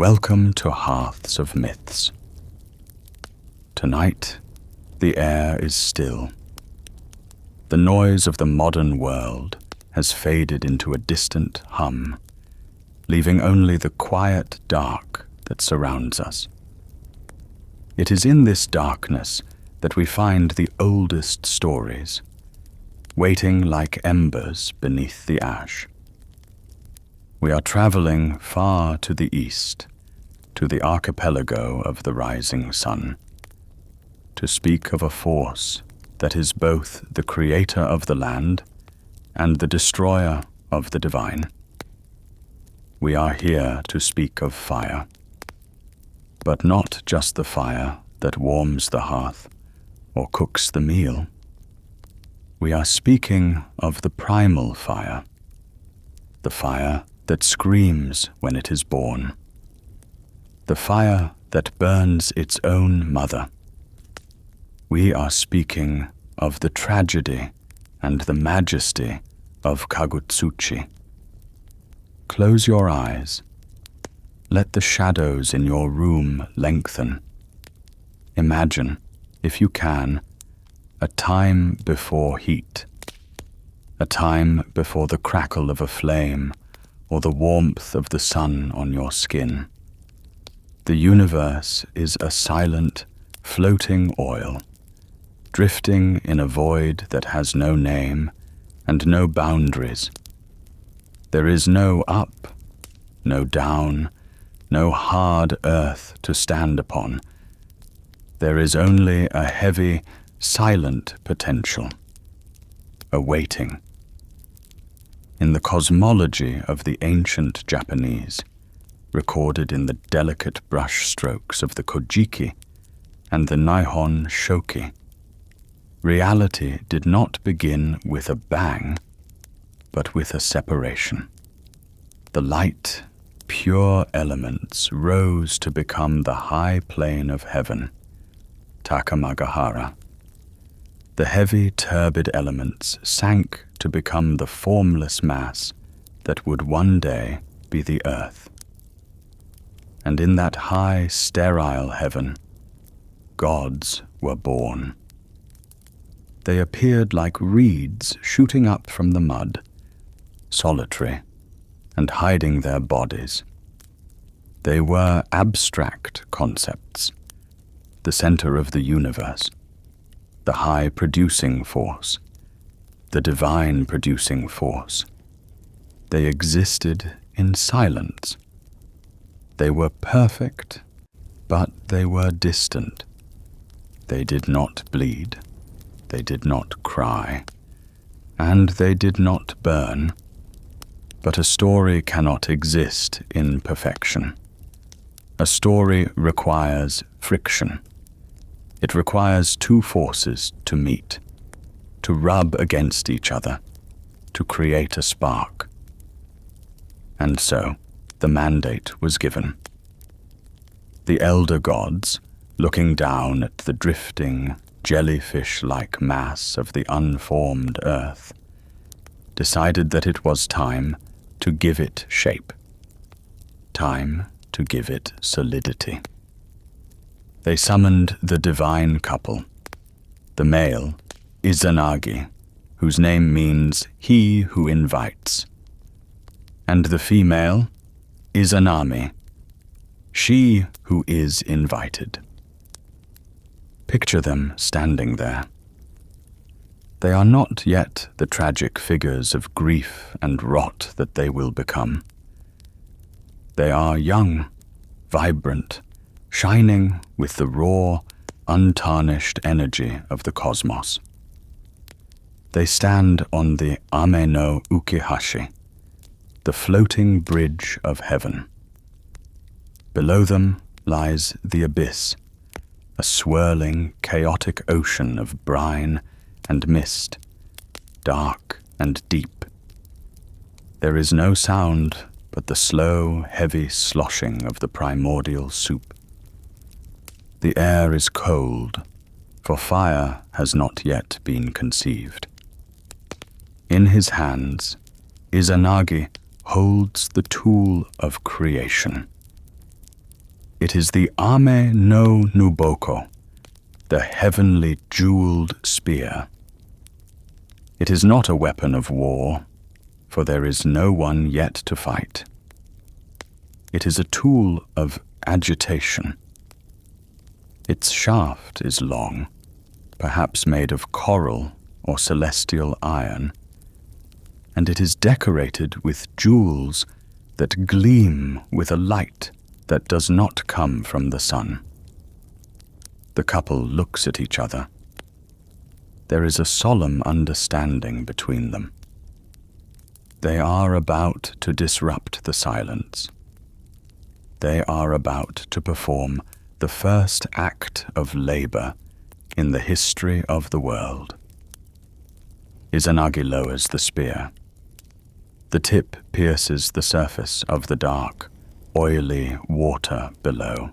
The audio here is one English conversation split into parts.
Welcome to Hearths of Myths. Tonight, the air is still. The noise of the modern world has faded into a distant hum, leaving only the quiet dark that surrounds us. It is in this darkness that we find the oldest stories, waiting like embers beneath the ash. We are traveling far to the east, to the archipelago of the rising sun, to speak of a force that is both the creator of the land and the destroyer of the divine. We are here to speak of fire, but not just the fire that warms the hearth or cooks the meal. We are speaking of the primal fire, the fire that screams when it is born, the fire that burns its own mother. We are speaking of the tragedy and the majesty of Kagutsuchi. Close your eyes. Let the shadows in your room lengthen. Imagine, if you can, a time before heat, a time before the crackle of a flame or the warmth of the sun on your skin. The universe is a silent, floating oil, drifting in a void that has no name and no boundaries. There is no up, no down, no hard earth to stand upon. There is only a heavy, silent potential, awaiting. In the cosmology of the ancient Japanese, recorded in the delicate brush strokes of the Kojiki and the Nihon Shoki, reality did not begin with a bang, but with a separation. The light, pure elements rose to become the high plane of heaven, Takamagahara. The heavy, turbid elements sank to become the formless mass that would one day be the earth. And in that high, sterile heaven, gods were born. They appeared like reeds shooting up from the mud, solitary and hiding their bodies. They were abstract concepts, the center of the universe, the high producing force, the divine producing force. They existed in silence. They were perfect, but they were distant. They did not bleed. They did not cry. And they did not burn. But a story cannot exist in perfection. A story requires friction. It requires two forces to meet, to rub against each other, to create a spark. And so, the mandate was given. The elder gods, looking down at the drifting, jellyfish-like mass of the unformed earth, decided that it was time to give it shape, time to give it solidity. They summoned the divine couple, the male, Izanagi, whose name means he who invites, and the female, Izanami, she who is invited. Picture them standing there. They are not yet the tragic figures of grief and rot that they will become. They are young, vibrant, shining with the raw, untarnished energy of the cosmos. They stand on the Ame no Ukihashi, the floating bridge of heaven. Below them lies the abyss, a swirling, chaotic ocean of brine and mist, dark and deep. There is no sound but the slow, heavy sloshing of the primordial soup. The air is cold, for fire has not yet been conceived. In his hands, Izanagi holds the tool of creation, It is the Ame no Nuboko, the heavenly jeweled spear. It is not a weapon of war, for there is no one yet to fight. It is a tool of agitation. Its shaft is long, perhaps made of coral or celestial iron, and it is decorated with jewels that gleam with a light that does not come from the sun. The couple looks at each other. There is a solemn understanding between them. They are about to disrupt the silence. They are about to perform the first act of labor in the history of the world. Izanagi lowers the spear. The tip pierces the surface of the dark, oily water below.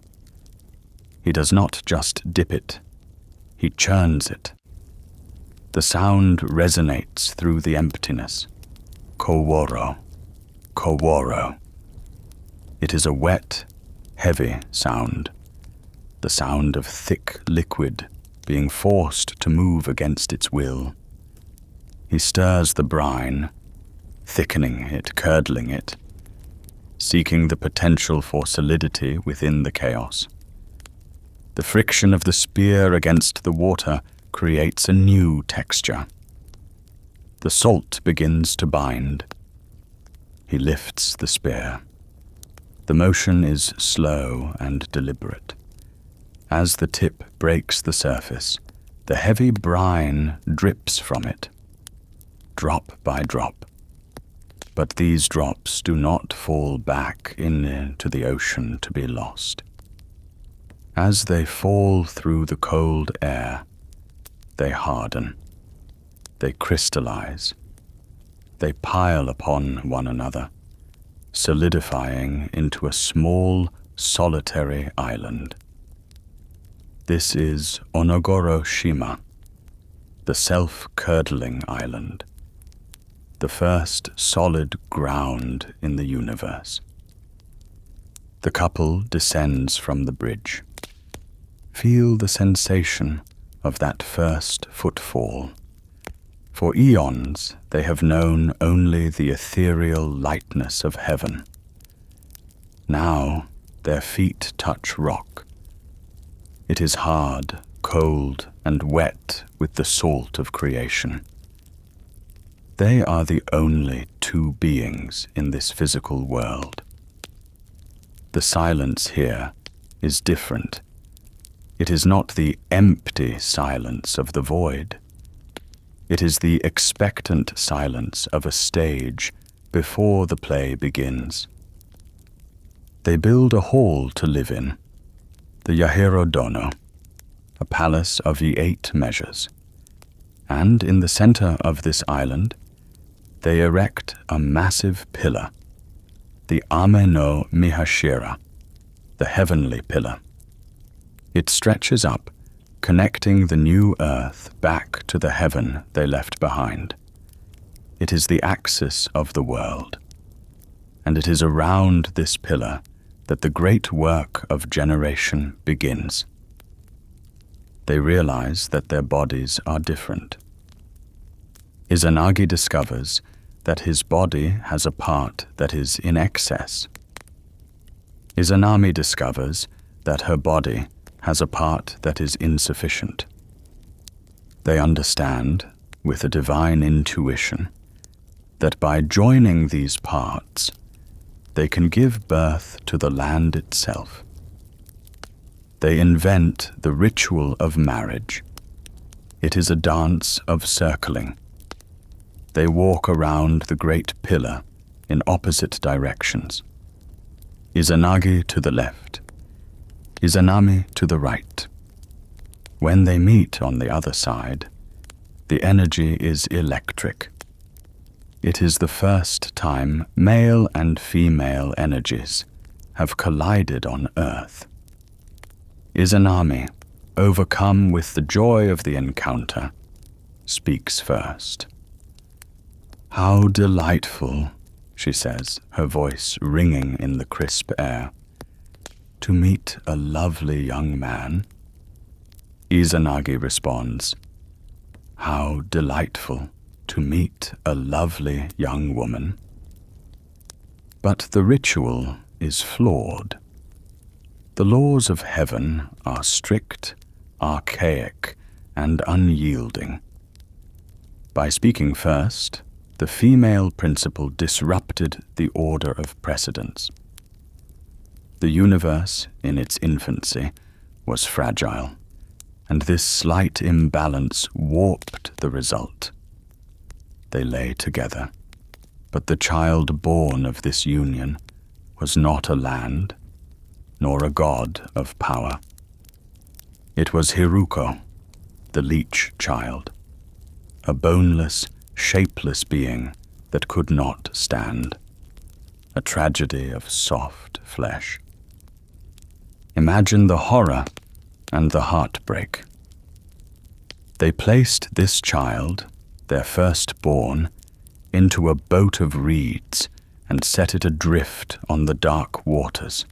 He does not just dip it, he churns it. The sound resonates through the emptiness. Koworo, koworo. It is a wet, heavy sound, the sound of thick liquid being forced to move against its will. He stirs the brine, thickening it, curdling it, seeking the potential for solidity within the chaos. The friction of the spear against the water creates a new texture. The salt begins to bind. He lifts the spear. The motion is slow and deliberate. As the tip breaks the surface, the heavy brine drips from it, drop by drop. But these drops do not fall back into the ocean to be lost. As they fall through the cold air, they harden, they crystallize, they pile upon one another, solidifying into a small, solitary island. This is Onogoro Shima, the self-curdling island, the first solid ground in the universe. The couple descends from the bridge. Feel the sensation of that first footfall. For eons, they have known only the ethereal lightness of heaven. Now, their feet touch rock. It is hard, cold, and wet with the salt of creation. They are the only two beings in this physical world. The silence here is different. It is not the empty silence of the void. It is the expectant silence of a stage before the play begins. They build a hall to live in, the Yahiro Dono, a palace of the 8 measures. And in the center of this island, they erect a massive pillar, the Ame no Mihashira, the heavenly pillar. It stretches up, connecting the new earth back to the heaven they left behind. It is the axis of the world, and it is around this pillar that the great work of generation begins. They realize that their bodies are different. Izanagi discovers that his body has a part that is in excess. Izanami discovers that her body has a part that is insufficient. They understand, with a divine intuition, that by joining these parts, they can give birth to the land itself. They invent the ritual of marriage. It is a dance of circling. They walk around the great pillar in opposite directions. Izanagi to the left, Izanami to the right. When they meet on the other side, the energy is electric. It is the first time male and female energies have collided on Earth. Izanami, overcome with the joy of the encounter, speaks first. "How delightful," she says, her voice ringing in the crisp air. to meet a lovely young man?" Izanagi responds, "How delightful to meet a lovely young woman." But the ritual is flawed. The laws of heaven are strict, archaic, and unyielding. By speaking first, the female principle disrupted the order of precedence. The universe, in its infancy, was fragile, and this slight imbalance warped the result. They lay together, but the child born of this union was not a land, nor a god of power. It was Hiruko, the leech child, a boneless, shapeless being that could not stand, a tragedy of soft flesh. Imagine the horror and the heartbreak. They placed this child, their firstborn, into a boat of reeds and set it adrift on the dark waters.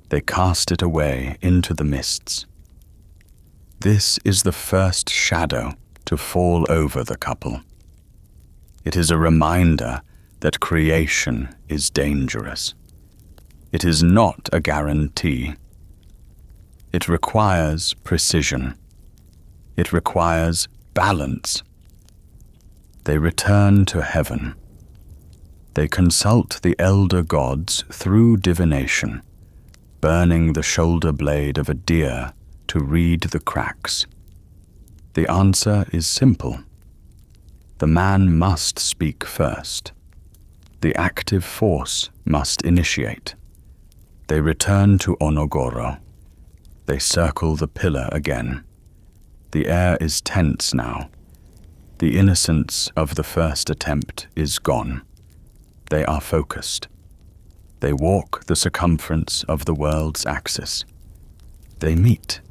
They cast it away into the mists. This is the first shadow to fall over the couple. It is a reminder that creation is dangerous. It is not a guarantee. It requires precision. It requires balance. They return to heaven. They consult the elder gods through divination, burning the shoulder blade of a deer to read the cracks. The answer is simple. The man must speak first. The active force must initiate. They return to Onogoro. They circle the pillar again. The air is tense now. The innocence of the first attempt is gone. They are focused. They walk the circumference of the world's axis. They meet.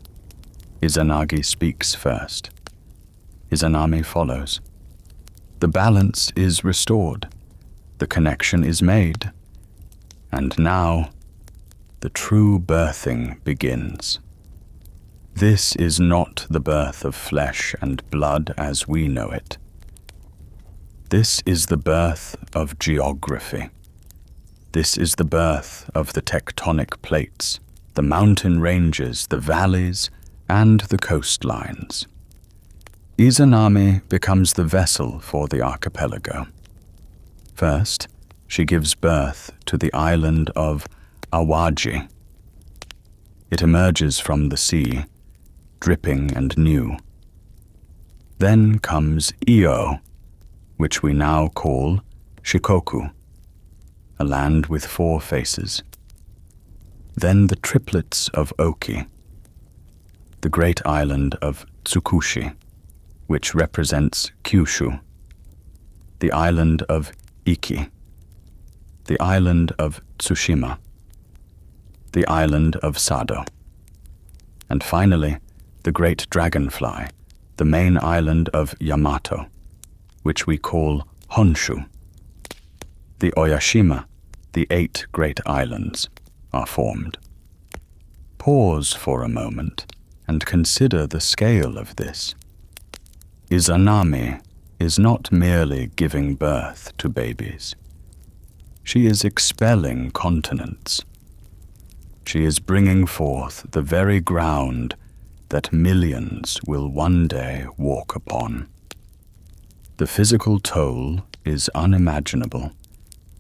Izanagi speaks first. Izanami follows. The balance is restored. The connection is made. And now, the true birthing begins. This is not the birth of flesh and blood as we know it. This is the birth of geography. This is the birth of the tectonic plates, the mountain ranges, the valleys, and the coastlines. Izanami becomes the vessel for the archipelago. First, she gives birth to the island of Awaji. It emerges from the sea, dripping and new. Then comes Iyo, which we now call Shikoku, a land with 4 faces. Then the triplets of Oki, the great island of Tsukushi, which represents Kyushu, the island of Iki, the island of Tsushima, the island of Sado, and finally, the great dragonfly, the main island of Yamato, which we call Honshu. The Oyashima, the 8 great islands, are formed. Pause for a moment and consider the scale of this. Izanami is not merely giving birth to babies. She is expelling continents. She is bringing forth the very ground that millions will one day walk upon. The physical toll is unimaginable,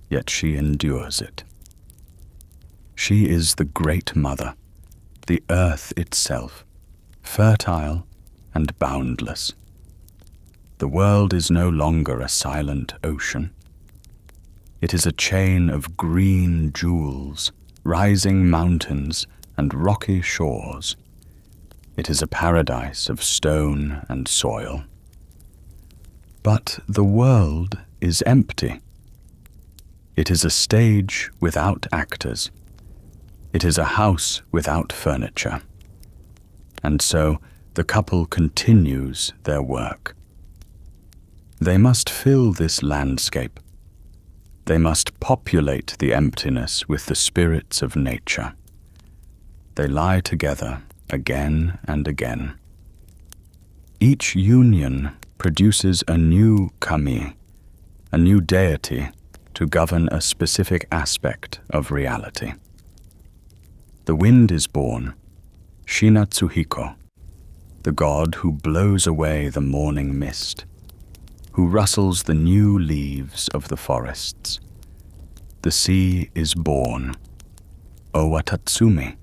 yet she endures it. She is the Great Mother, the earth itself, fertile and boundless. The world is no longer a silent ocean. It is a chain of green jewels, rising mountains, and rocky shores. It is a paradise of stone and soil. But the world is empty. It is a stage without actors. It is a house without furniture. And so the couple continues their work. They must fill this landscape. They must populate the emptiness with the spirits of nature. they lie together again and again. Each union produces a new kami, a new deity to govern a specific aspect of reality. The wind is born, Shinatsuhiko, the god who blows away the morning mist, who rustles the new leaves of the forests. The sea is born, Owatatsumi,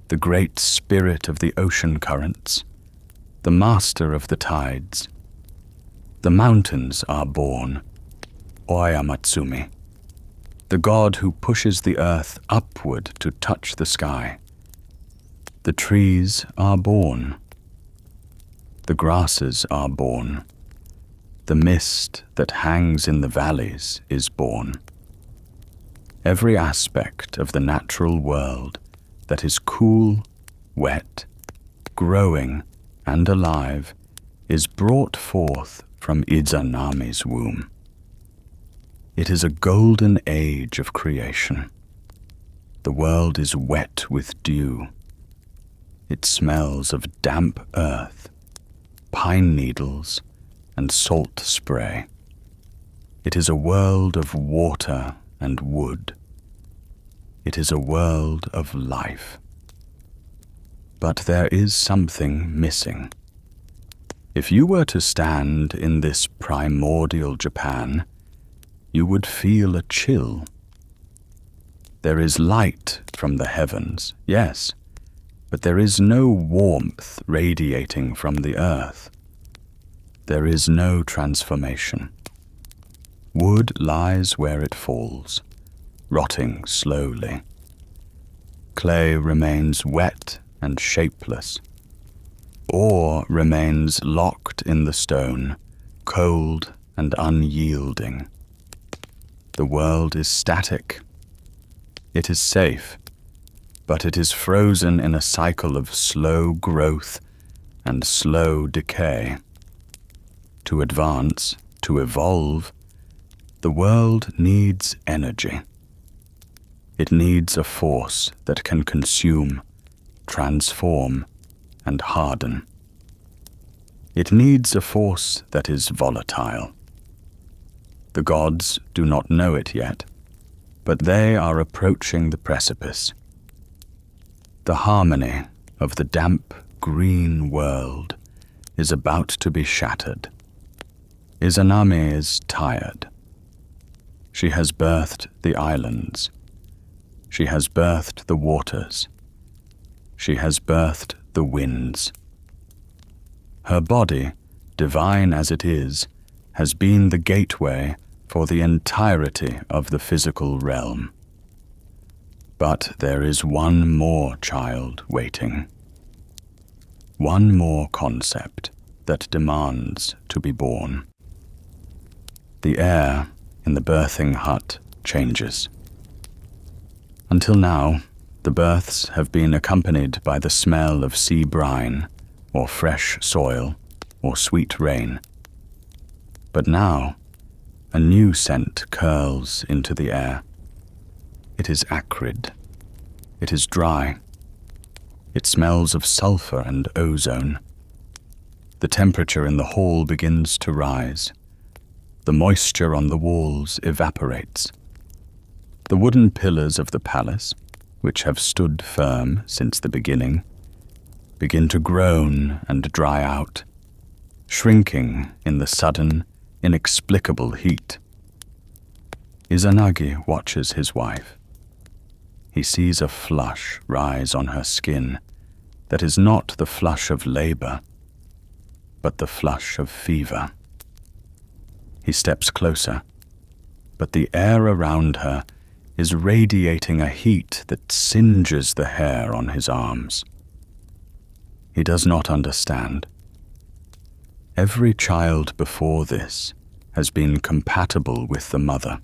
the great spirit of the ocean currents, the master of the tides. The mountains are born, Oyamatsumi, the god who pushes the earth upward to touch the sky. The trees are born. The grasses are born. The mist that hangs in the valleys is born. Every aspect of the natural world that is cool, wet, growing, and alive is brought forth from Izanami's womb. It is a golden age of creation. The world is wet with dew. It smells of damp earth, pine needles, and salt spray. It is a world of water and wood. It is a world of life. But there is something missing. If you were to stand in this primordial Japan, you would feel a chill. There is light from the heavens, yes, but there is no warmth radiating from the earth. There is no transformation. Wood lies where it falls, rotting slowly. Clay remains wet and shapeless. Ore remains locked in the stone, cold and unyielding. The world is static. It is safe, but it is frozen in a cycle of slow growth and slow decay. To advance, to evolve, the world needs energy. It needs a force that can consume, transform, and harden. It needs a force that is volatile. The gods do not know it yet, but they are approaching the precipice. The harmony of the damp, green world is about to be shattered. Izanami is tired. She has birthed the islands. She has birthed the waters. She has birthed the winds. Her body, divine as it is, has been the gateway for the entirety of the physical realm. But there is one more child waiting. One more concept that demands to be born. The air in the birthing hut changes. Until now, the births have been accompanied by the smell of sea brine, or fresh soil, or sweet rain. But now, a new scent curls into the air. It is acrid. It is dry. It smells of sulfur and ozone. The temperature in the hall begins to rise. The moisture on the walls evaporates. The wooden pillars of the palace, which have stood firm since the beginning, begin to groan and dry out, shrinking in the sudden, inexplicable heat. Izanagi watches his wife. He sees a flush rise on her skin that is not the flush of labor, but the flush of fever. He steps closer, but the air around her is radiating a heat that singes the hair on his arms. He does not understand. Every child before this has been compatible with the mother.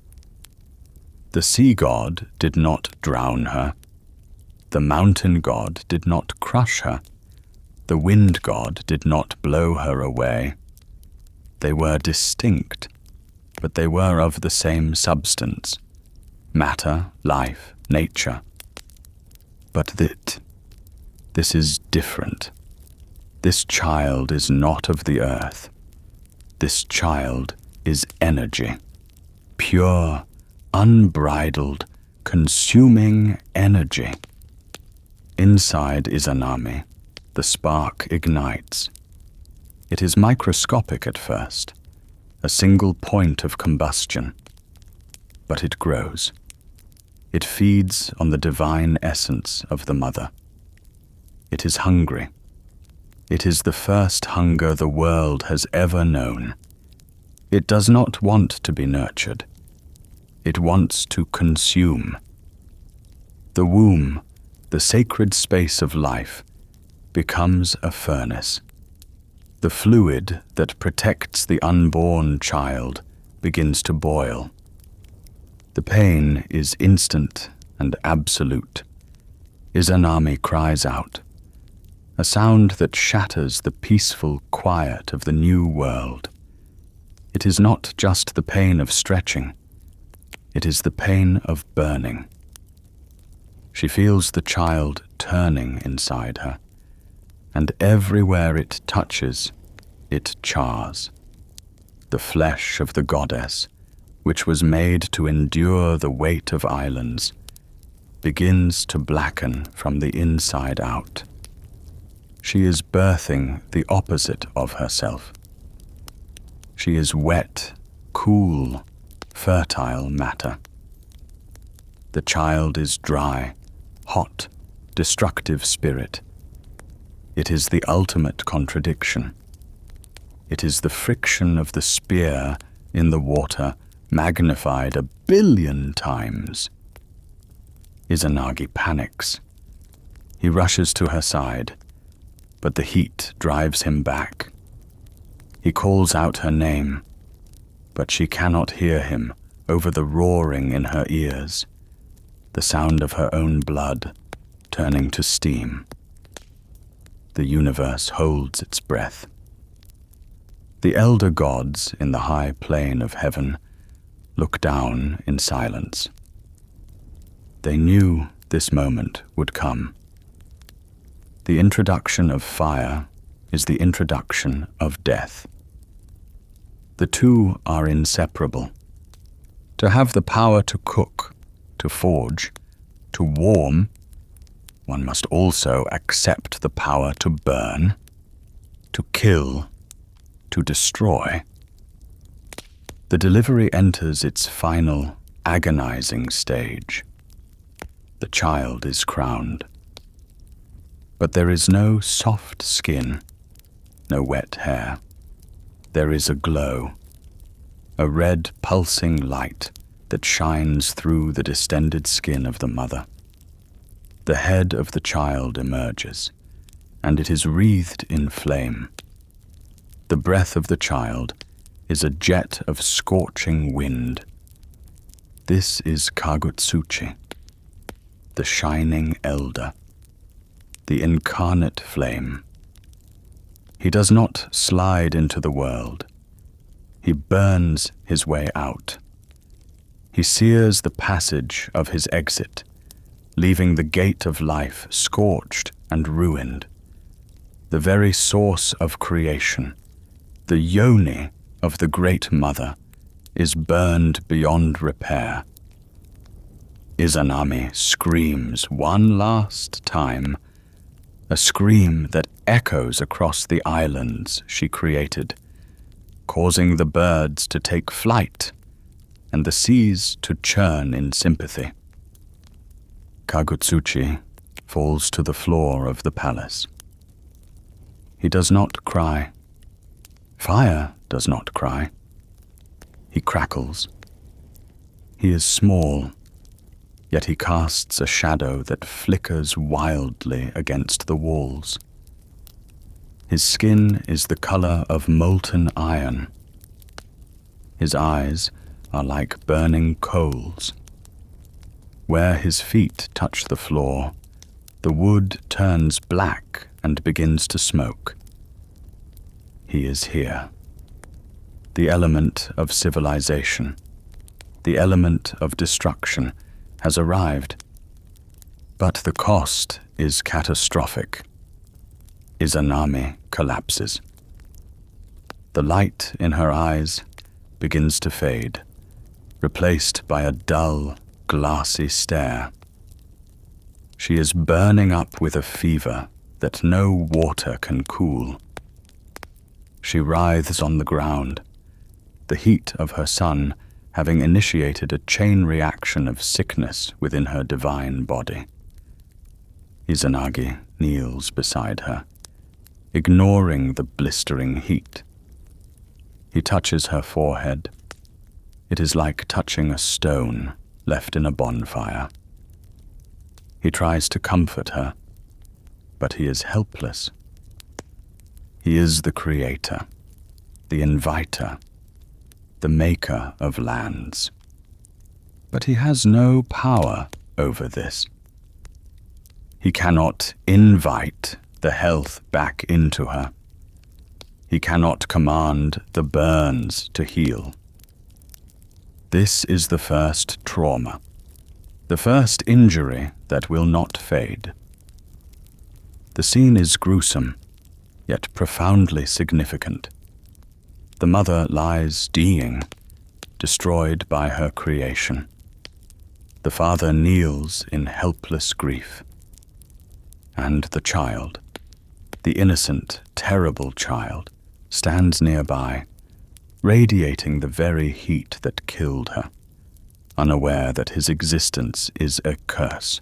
The sea god did not drown her. The mountain god did not crush her. The wind god did not blow her away. They were distinct, but they were of the same substance. Matter, life, nature. But This is different. This child is not of the earth. This child is energy. Pure, unbridled, consuming energy. Inside Izanami, the spark ignites. It is microscopic at first, a single point of combustion. But it grows. It feeds on the divine essence of the mother. It is hungry. It is the first hunger the world has ever known. It does not want to be nurtured. It wants to consume. The womb, the sacred space of life, becomes a furnace. The fluid that protects the unborn child begins to boil. The pain is instant and absolute. Izanami cries out, a sound that shatters the peaceful quiet of the new world. It is not just the pain of stretching. It is the pain of burning. She feels the child turning inside her, and everywhere it touches, it chars. The flesh of the goddess, which was made to endure the weight of islands, begins to blacken from the inside out. She is birthing the opposite of herself. She is wet, cool, fertile matter. The child is dry, hot, destructive spirit. It is the ultimate contradiction. It is the friction of the spear in the water magnified 1 billion times. Izanagi panics. He rushes to her side, but the heat drives him back. He calls out her name, but she cannot hear him over the roaring in her ears, the sound of her own blood turning to steam. The universe holds its breath. The elder gods in the high plane of heaven look down in silence. They knew this moment would come. The introduction of fire is the introduction of death. The two are inseparable. To have the power to cook, to forge, to warm, one must also accept the power to burn, to kill, to destroy. The delivery enters its final, agonizing stage. The child is crowned. But there is no soft skin, no wet hair. There is a glow, a red pulsing light that shines through the distended skin of the mother. The head of the child emerges, and it is wreathed in flame. The breath of the child is a jet of scorching wind. This is Kagutsuchi, the shining elder, the incarnate flame. He does not slide into the world. He burns his way out. He sears the passage of his exit, leaving the gate of life scorched and ruined. The very source of creation, the Yomi of the Great Mother, is burned beyond repair. Izanami screams one last time, a scream that echoes across the islands she created, causing the birds to take flight and the seas to churn in sympathy. Kagutsuchi falls to the floor of the palace. He does not cry. Fire does not cry. He crackles. He is small, yet he casts a shadow that flickers wildly against the walls. His skin is the color of molten iron. His eyes are like burning coals. Where his feet touch the floor, the wood turns black and begins to smoke. He is here. The element of civilization, the element of destruction, has arrived. But the cost is catastrophic. Izanami collapses. The light in her eyes begins to fade, replaced by a dull, glassy stare. She is burning up with a fever that no water can cool. She writhes on the ground, the heat of her son having initiated a chain reaction of sickness within her divine body. Izanagi kneels beside her, ignoring the blistering heat. He touches her forehead. It is like touching a stone left in a bonfire. He tries to comfort her, but he is helpless. He is the creator, the inviter, the maker of lands. But he has no power over this. He cannot invite the health back into her. He cannot command the burns to heal. This is the first trauma, the first injury that will not fade. The scene is gruesome, yet profoundly significant. The mother lies dying, destroyed by her creation. The father kneels in helpless grief. And the child, the innocent, terrible child, stands nearby, radiating the very heat that killed her, unaware that his existence is a curse.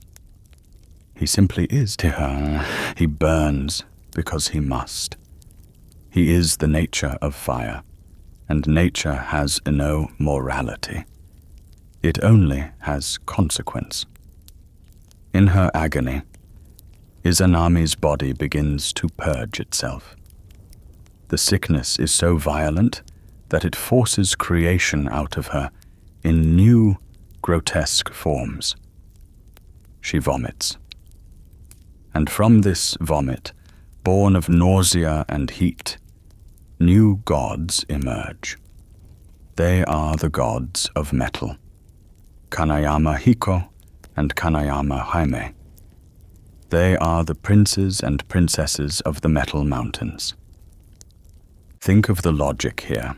He simply is to her. He burns because he must. He is the nature of fire, and nature has no morality. It only has consequence. In her agony, Izanami's body begins to purge itself. The sickness is so violent that it forces creation out of her in new, grotesque forms. She vomits. And from this vomit, born of nausea and heat, new gods emerge. They are the gods of metal, Kanayama Hiko and Kanayama Jaime. They are the princes and princesses of the Metal Mountains. Think of the logic here.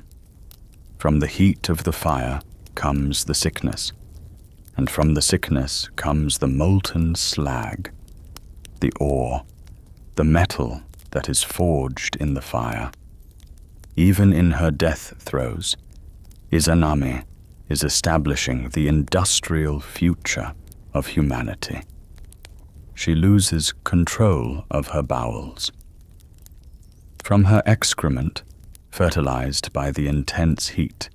From the heat of the fire comes the sickness, and from the sickness comes the molten slag, the ore, the metal that is forged in the fire. Even in her death throes, Izanami is establishing the industrial future of humanity. She loses control of her bowels. From her excrement, fertilized by the intense heat,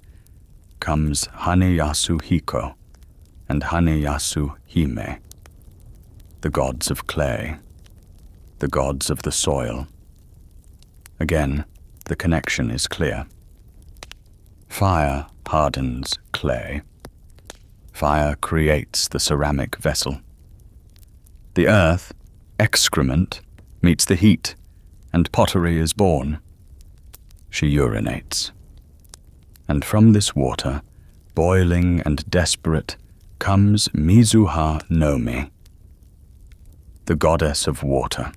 comes Haneyasu Hiko and Haneyasu Hime, the gods of clay, the gods of the soil. Again, the connection is clear. Fire hardens clay. Fire creates the ceramic vessel. The earth, excrement, meets the heat, and pottery is born. She urinates. And from this water, boiling and desperate, comes Mizuha Nomi, the goddess of water.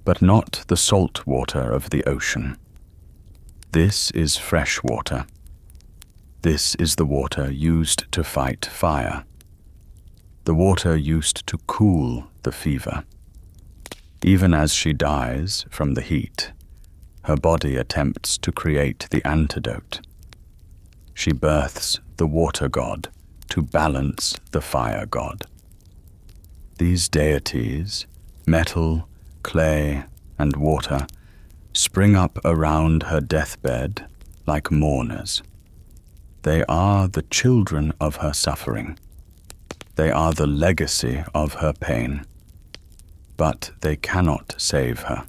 But not the salt water of the ocean. This is fresh water. This is the water used to fight fire. The water used to cool the fever. Even as she dies from the heat, her body attempts to create the antidote. She births the water god to balance the fire god. These deities, metal, clay, and water, spring up around her deathbed like mourners. They are the children of her suffering. They are the legacy of her pain. But they cannot save her.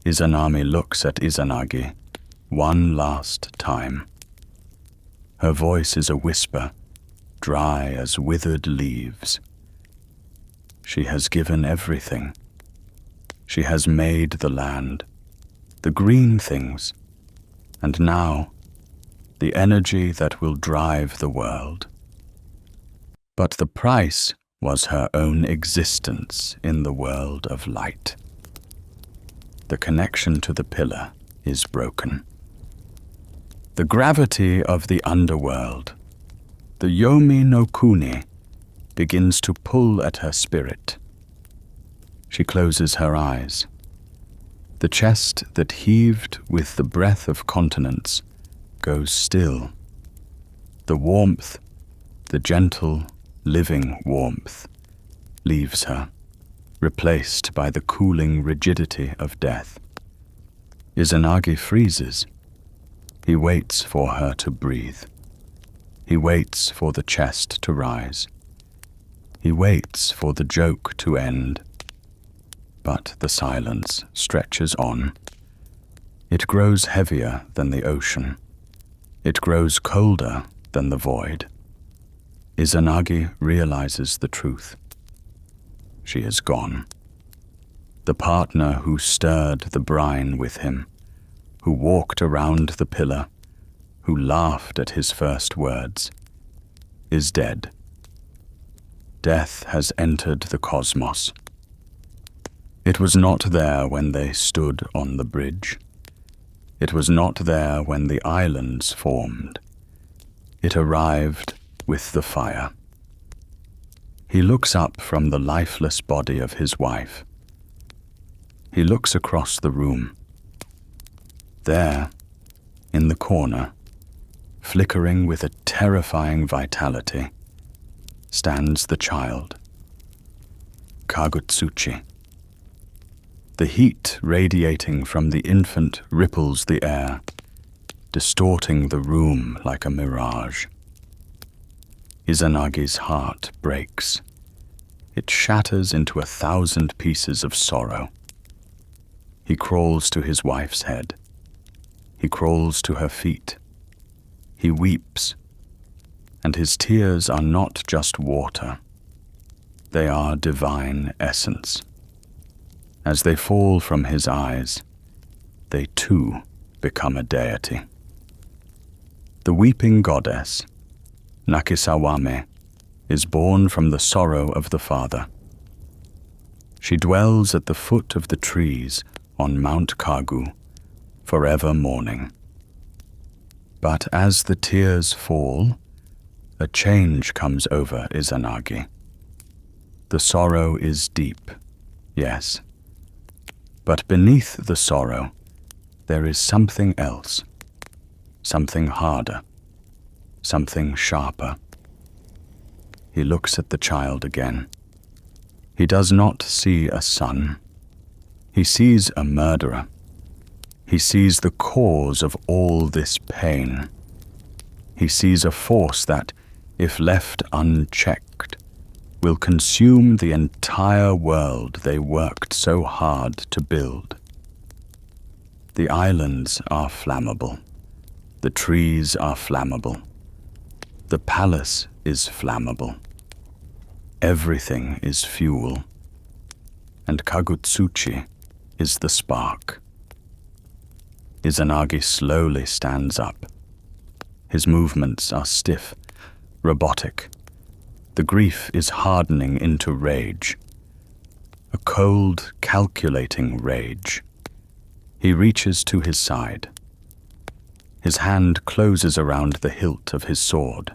Izanami looks at Izanagi one last time. Her voice is a whisper, dry as withered leaves. She has given everything. She has made the land, the green things, and now the energy that will drive the world. But the price was her own existence in the world of light. The connection to the pillar is broken. The gravity of the underworld, the Yomi no Kuni, begins to pull at her spirit. She closes her eyes. The chest that heaved with the breath of continents goes still. The warmth, the gentle, living warmth, leaves her, replaced by the cooling rigidity of death. Izanagi freezes. He waits for her to breathe. He waits for the chest to rise. He waits for the joke to end. But the silence stretches on. It grows heavier than the ocean. It grows colder than the void. Izanagi realizes the truth. She is gone. The partner who stirred the brine with him, who walked around the pillar, who laughed at his first words, is dead. Death has entered the cosmos. It was not there when they stood on the bridge. It was not there when the islands formed. It arrived with the fire. He looks up from the lifeless body of his wife. He looks across the room. There, in the corner, flickering with a terrifying vitality, stands the child, Kagutsuchi. The heat radiating from the infant ripples the air, distorting the room like a mirage. Izanagi's heart breaks. It shatters into 1,000 pieces of sorrow. He crawls to his wife's head. He crawls to her feet. He weeps, and his tears are not just water. They are divine essence. As they fall from his eyes, they too become a deity. The weeping goddess, Nakisawame, is born from the sorrow of the father. She dwells at the foot of the trees on Mount Kagu, forever mourning. But as the tears fall, a change comes over Izanagi. The sorrow is deep, yes. But beneath the sorrow, there is something else, something harder, something sharper. He looks at the child again. He does not see a son. He sees a murderer. He sees the cause of all this pain. He sees a force that, if left unchecked, will consume the entire world they worked so hard to build. The islands are flammable. The trees are flammable. The palace is flammable. Everything is fuel. And Kagutsuchi is the spark. Izanagi slowly stands up. His movements are stiff, robotic. The grief is hardening into rage. A cold, calculating rage. He reaches to his side. His hand closes around the hilt of his sword.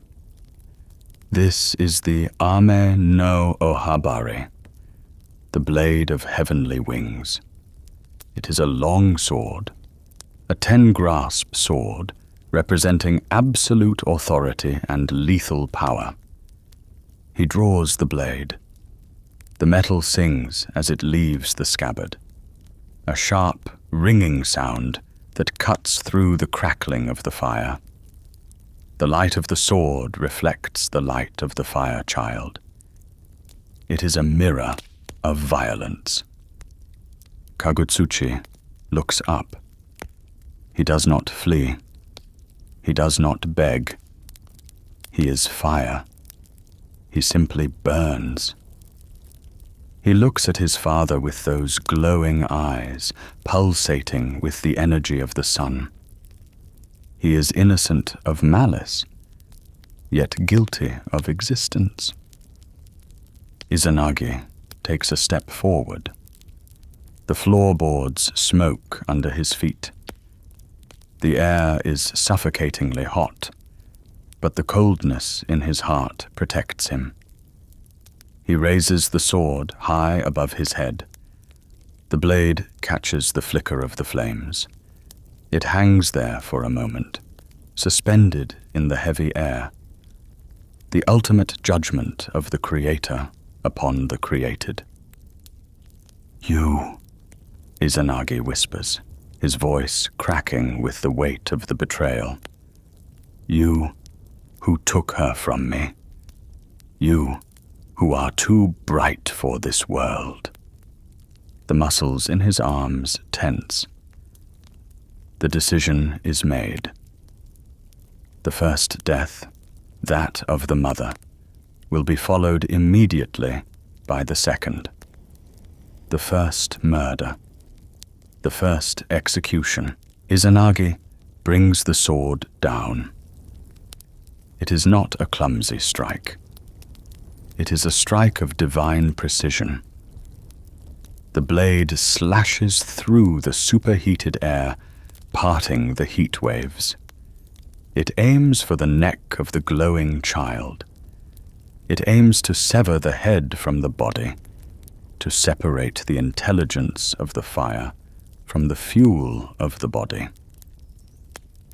This is the Ame no Ohabare, the blade of heavenly wings. It is a long sword, a 10-grasp sword representing absolute authority and lethal power. He draws the blade. The metal sings as it leaves the scabbard, a sharp, ringing sound that cuts through the crackling of the fire. The light of the sword reflects the light of the fire child. It is a mirror of violence. Kagutsuchi looks up. He does not flee. He does not beg. He is fire. He simply burns. He looks at his father with those glowing eyes, pulsating with the energy of the sun. He is innocent of malice, yet guilty of existence. Izanagi takes a step forward. The floorboards smoke under his feet. The air is suffocatingly hot, but the coldness in his heart protects him. He raises the sword high above his head. The blade catches the flicker of the flames. It hangs there for a moment, suspended in the heavy air. The ultimate judgment of the Creator upon the created. "You," Izanagi whispers, his voice cracking with the weight of the betrayal. "You who took her from me. You who are too bright for this world." The muscles in his arms tense. The decision is made. The first death, that of the mother, will be followed immediately by the second. The first murder, the first execution. Izanagi brings the sword down. It is not a clumsy strike. It is a strike of divine precision. The blade slashes through the superheated air, parting the heat waves. It aims for the neck of the glowing child. It aims to sever the head from the body, to separate the intelligence of the fire from the fuel of the body.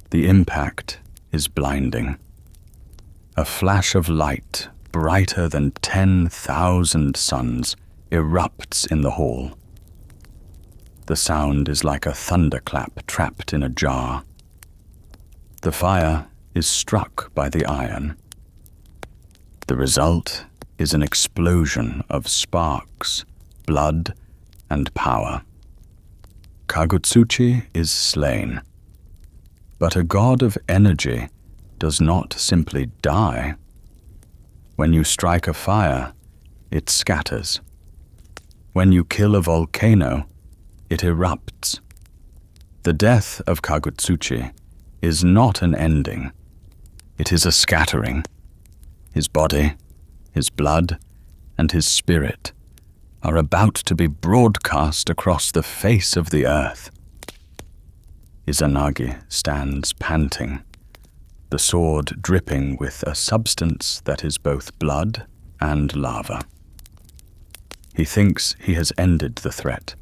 The impact is blinding. A flash of light, brighter than 10,000 suns, erupts in the hall. The sound is like a thunderclap trapped in a jar. The fire is struck by the iron. The result is an explosion of sparks, blood, and power. Kagutsuchi is slain. But a god of energy does not simply die. When you strike a fire, it scatters. When you kill a volcano, it erupts. The death of Kagutsuchi is not an ending. It is a scattering. His body, his blood, and his spirit are about to be broadcast across the face of the earth. Izanagi stands panting, the sword dripping with a substance that is both blood and lava. He thinks he has ended the threat.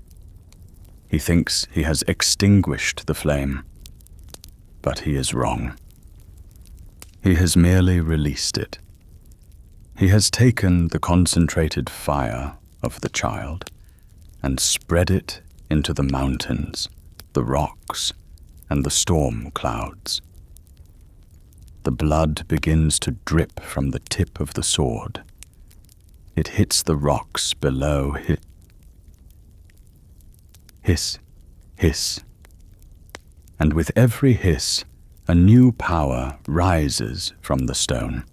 He thinks he has extinguished the flame. But he is wrong. He has merely released it. He has taken the concentrated fire of the child and spread it into the mountains, the rocks, and the storm clouds. The blood begins to drip from the tip of the sword. It hits the rocks below. Hiss, hiss. And with every hiss, a new power rises from the stone.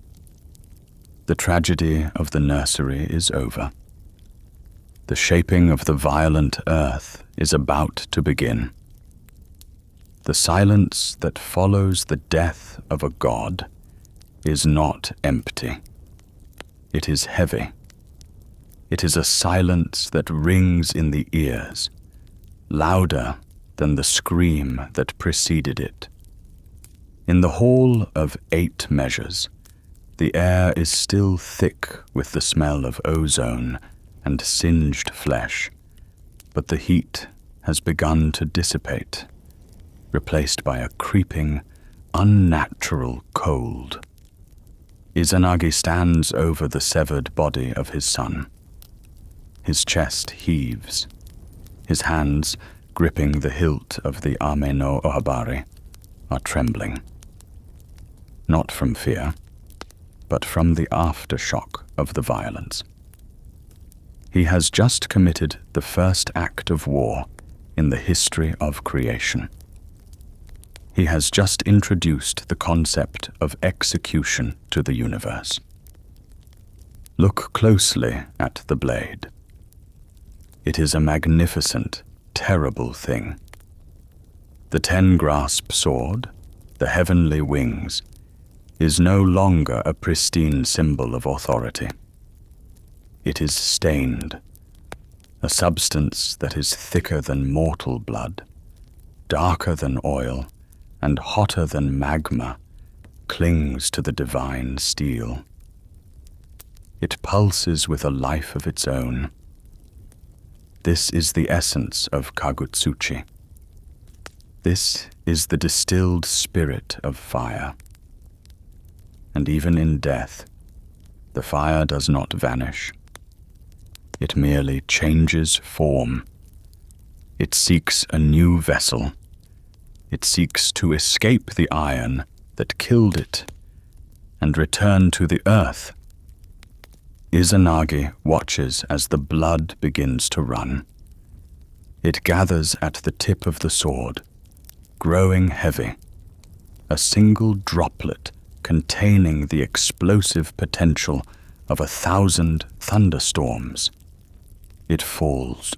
The tragedy of the nursery is over. The shaping of the violent earth is about to begin. The silence that follows the death of a god is not empty. It is heavy. It is a silence that rings in the ears, louder than the scream that preceded it. In the hall of 8 measures, the air is still thick with the smell of ozone and singed flesh, but the heat has begun to dissipate, replaced by a creeping, unnatural cold. Izanagi stands over the severed body of his son. His chest heaves. His hands, gripping the hilt of the Ame no Ohabari, are trembling. Not from fear, but from the aftershock of the violence. He has just committed the first act of war in the history of creation. He has just introduced the concept of execution to the universe. Look closely at the blade. It is a magnificent, terrible thing. The 10-grasp sword, the heavenly wings, is no longer a pristine symbol of authority. it is stained, a substance that is thicker than mortal blood, darker than oil, and hotter than magma, clings to the divine steel. It pulses with a life of its own. This is the essence of Kagutsuchi. This is the distilled spirit of fire. And even in death, the fire does not vanish. It merely changes form. It seeks a new vessel. It seeks to escape the iron that killed it and return to the earth. Izanagi watches as the blood begins to run. It gathers at the tip of the sword, growing heavy, a single droplet containing the explosive potential of 1,000 thunderstorms. It falls.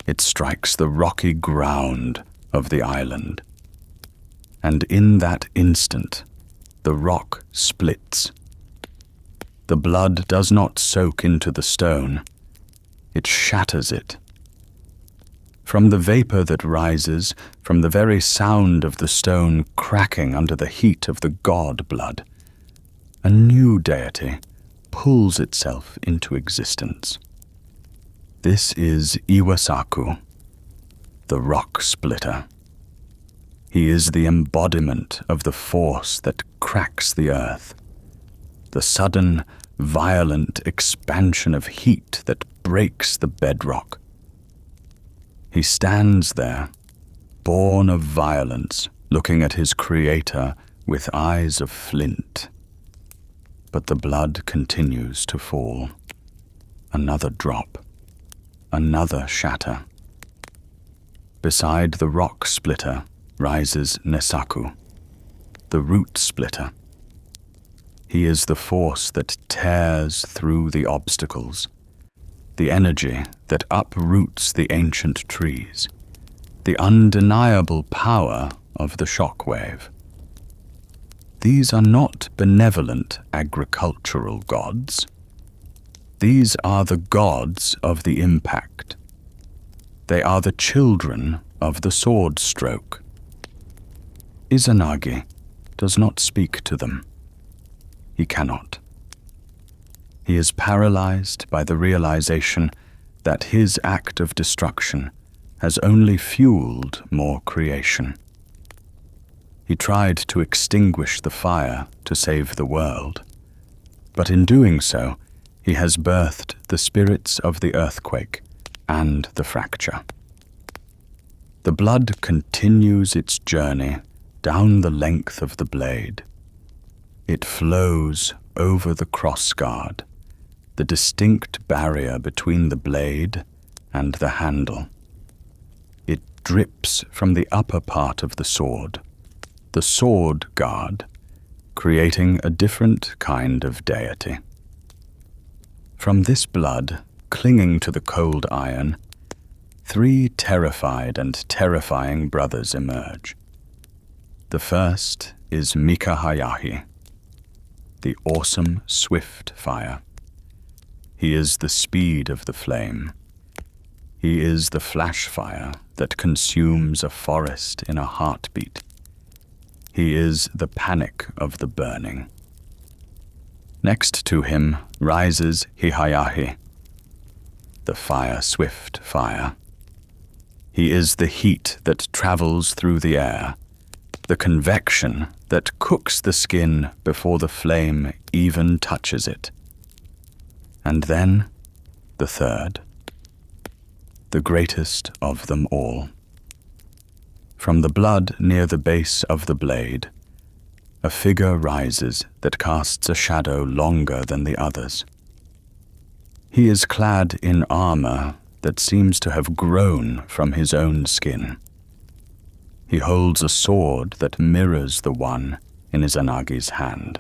It strikes the rocky ground of the island, and in that instant, the rock splits. The blood does not soak into the stone. It shatters it. From the vapor that rises, from the very sound of the stone cracking under the heat of the god blood, a new deity pulls itself into existence. This is Iwasaku, the rock splitter. He is the embodiment of the force that cracks the earth, the sudden, violent expansion of heat that breaks the bedrock. He stands there, born of violence, looking at his creator with eyes of flint. But the blood continues to fall. Another drop, another shatter. Beside the rock splitter rises Nesaku, the root splitter. He is the force that tears through the obstacles, the energy that uproots the ancient trees, the undeniable power of the shockwave. These are not benevolent agricultural gods. These are the gods of the impact. They are the children of the sword stroke. Izanagi does not speak to them. He cannot. He is paralyzed by the realization that his act of destruction has only fueled more creation. He tried to extinguish the fire to save the world, but in doing so, he has birthed the spirits of the earthquake and the fracture. The blood continues its journey down the length of the blade. It flows over the crossguard, the distinct barrier between the blade and the handle. It drips from the upper part of the sword guard, creating a different kind of deity. From this blood, clinging to the cold iron, 3 terrified and terrifying brothers emerge. The first is Mikahayahi, the awesome, swift fire. He is the speed of the flame. He is the flash fire that consumes a forest in a heartbeat. He is the panic of the burning. Next to him rises Hihayahi, the fire-swift fire. He is the heat that travels through the air, the convection that cooks the skin before the flame even touches it. And then the third, the greatest of them all. From the blood near the base of the blade, a figure rises that casts a shadow longer than the others. He is clad in armor that seems to have grown from his own skin. He holds a sword that mirrors the one in Izanagi's hand.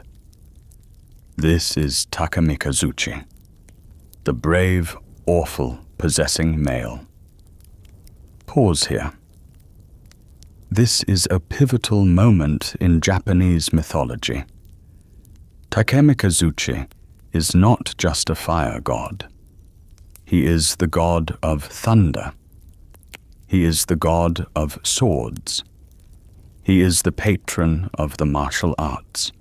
This is Takamikazuchi, the brave, awful, possessing male. Pause here. This is a pivotal moment in Japanese mythology. Kagutsuchi is not just a fire god. He is the god of thunder. He is the god of swords. He is the patron of the martial arts.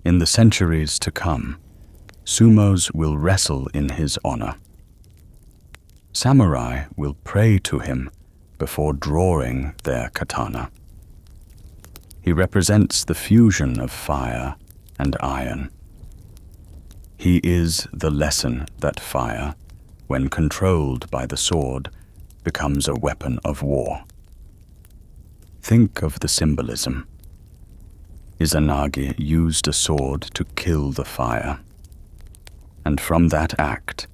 In the centuries to come, sumos will wrestle in his honor. Samurai will pray to him before drawing their katana. He represents the fusion of fire and iron. He is the lesson that fire, when controlled by the sword, becomes a weapon of war. Think of the symbolism. Izanagi used a sword to kill the fire, and from that act,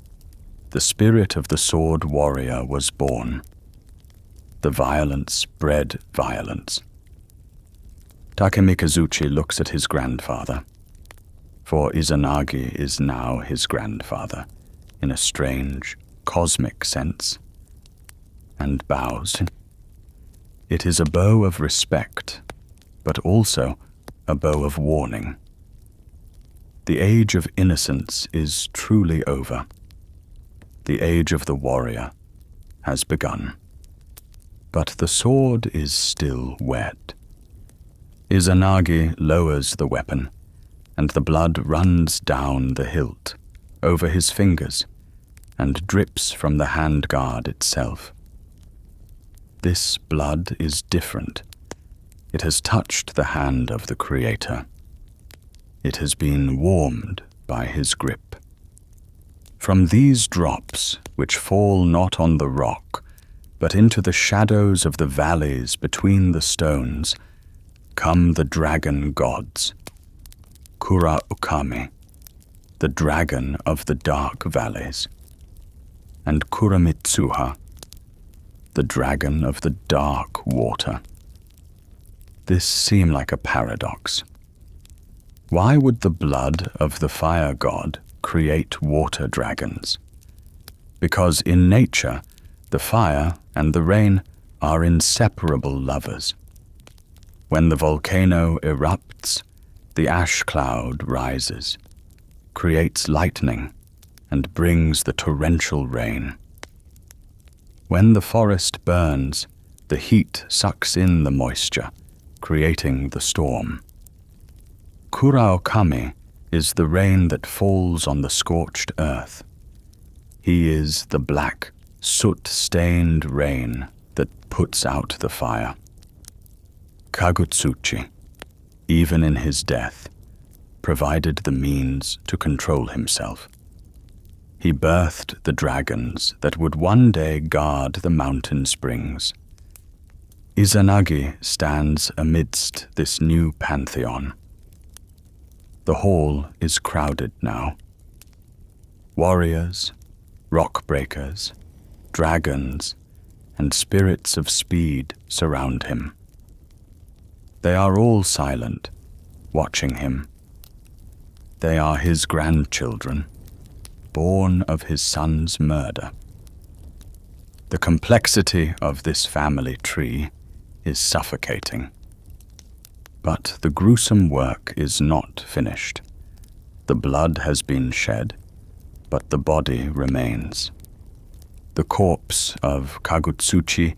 the spirit of the sword warrior was born. The violence bred violence. Kagutsuchi looks at his grandfather, for Izanagi is now his grandfather, in a strange, cosmic sense, and bows. It is a bow of respect, but also a bow of warning. The age of innocence is truly over. The age of the warrior has begun. But the sword is still wet. Izanagi lowers the weapon, and the blood runs down the hilt, over his fingers, and drips from the handguard itself. This blood is different. It has touched the hand of the Creator. It has been warmed by his grip. From these drops, which fall not on the rock, but into the shadows of the valleys between the stones, come the dragon gods. Kura-ukami, the dragon of the dark valleys, and Kuramitsuha, the dragon of the dark water. This seemed like a paradox. Why would the blood of the fire god create water dragons? Because in nature, the fire and the rain are inseparable lovers. When the volcano erupts, the ash cloud rises, creates lightning, and brings the torrential rain. When the forest burns, the heat sucks in the moisture, creating the storm. Kura-ukami is the rain that falls on the scorched earth. He is the black, soot-stained rain that puts out the fire. Kagutsuchi, even in his death, provided the means to control himself. He birthed the dragons that would one day guard the mountain springs. Izanagi stands amidst this new pantheon. The hall is crowded now. Warriors, rock breakers, dragons, and spirits of speed surround him. They are all silent, watching him. They are his grandchildren, born of his son's murder. The complexity of this family tree is suffocating. But the gruesome work is not finished. The blood has been shed, but the body remains. The corpse of Kagutsuchi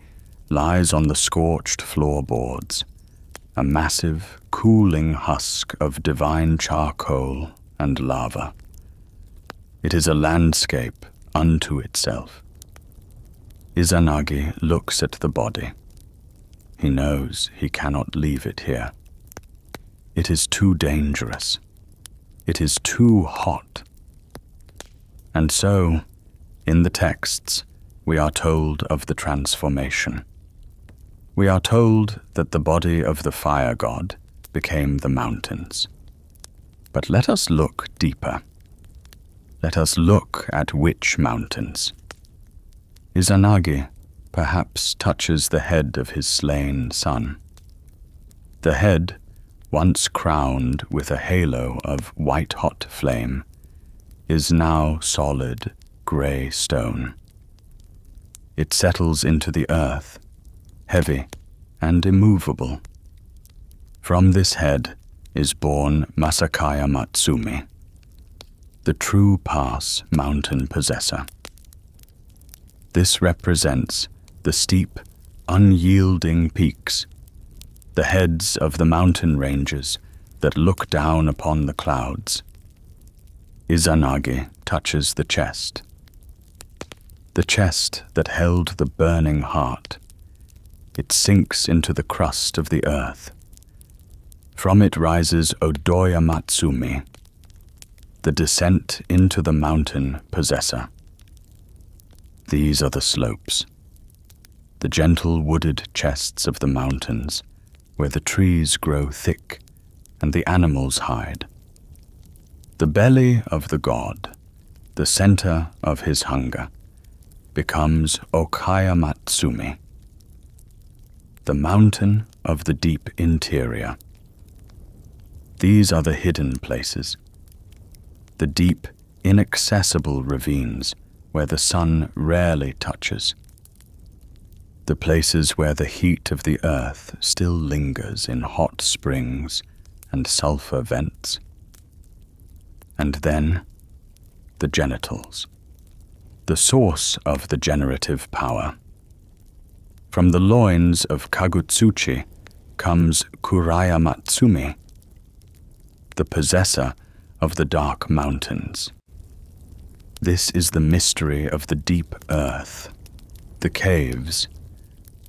lies on the scorched floorboards, a massive, cooling husk of divine charcoal and lava. It is a landscape unto itself. Izanagi looks at the body. He knows he cannot leave it here. It is too dangerous. It is too hot. And so, in the texts, we are told of the transformation. We are told that the body of the fire god became the mountains. But let us look deeper. Let us look at which mountains. Izanagi perhaps touches the head of his slain son. The head, once crowned with a halo of white-hot flame, is now solid, grey stone. It settles into the earth, heavy and immovable. From this head, is born Masakaya Matsumi, the true pass mountain possessor. This represents the steep, unyielding peaks, the heads of the mountain ranges that look down upon the clouds. Izanagi touches the chest that held the burning heart. It sinks into the crust of the earth. From it rises Odoya Matsumi, the descent into the mountain possessor. These are the slopes, the gentle wooded chests of the mountains, where the trees grow thick and the animals hide. The belly of the god, the center of his hunger, becomes Okaya Matsumi, the mountain of the deep interior. These are the hidden places, the deep, inaccessible ravines where the sun rarely touches, the places where the heat of the earth still lingers in hot springs and sulfur vents. And then, the genitals, the source of the generative power. From the loins of Kagutsuchi comes Kuraya Matsumi, the possessor of the dark mountains. This is the mystery of the deep earth, the caves,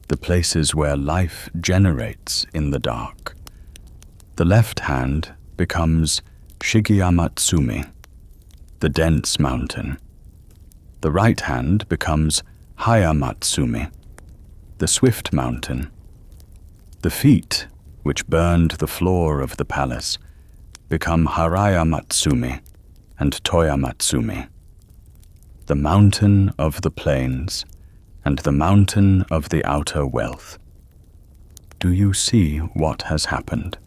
the places where life generates in the dark. The left hand becomes Shigiyamatsumi, the dense mountain. The right hand becomes Hayamatsumi, the swift mountain. The feet, which burned the floor of the palace, become Haraya Matsumi and Toya Matsumi, the mountain of the plains and the mountain of the outer wealth. Do you see what has happened?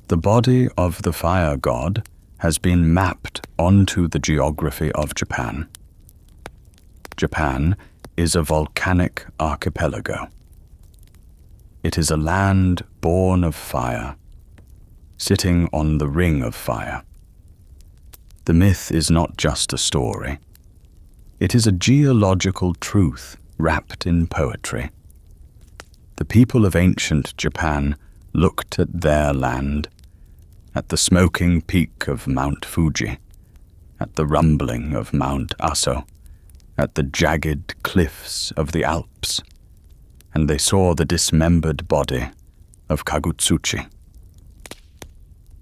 The body of the fire god has been mapped onto the geography of Japan. Japan is a volcanic archipelago. It is a land born of fire, sitting on the ring of fire. The myth is not just a story. It is a geological truth wrapped in poetry. The people of ancient Japan looked at their land, at the smoking peak of Mount Fuji, at the rumbling of Mount Aso, at the jagged cliffs of the Alps, and they saw the dismembered body of Kagutsuchi.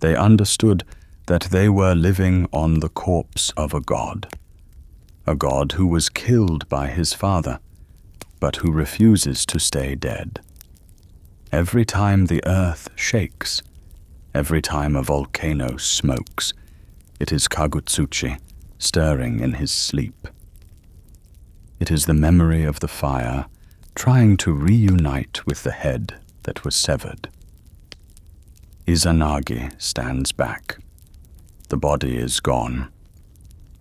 They understood that they were living on the corpse of a god who was killed by his father, but who refuses to stay dead. Every time the earth shakes, every time a volcano smokes, it is Kagutsuchi stirring in his sleep. It is the memory of the fire trying to reunite with the head that was severed. Izanagi stands back. The body is gone.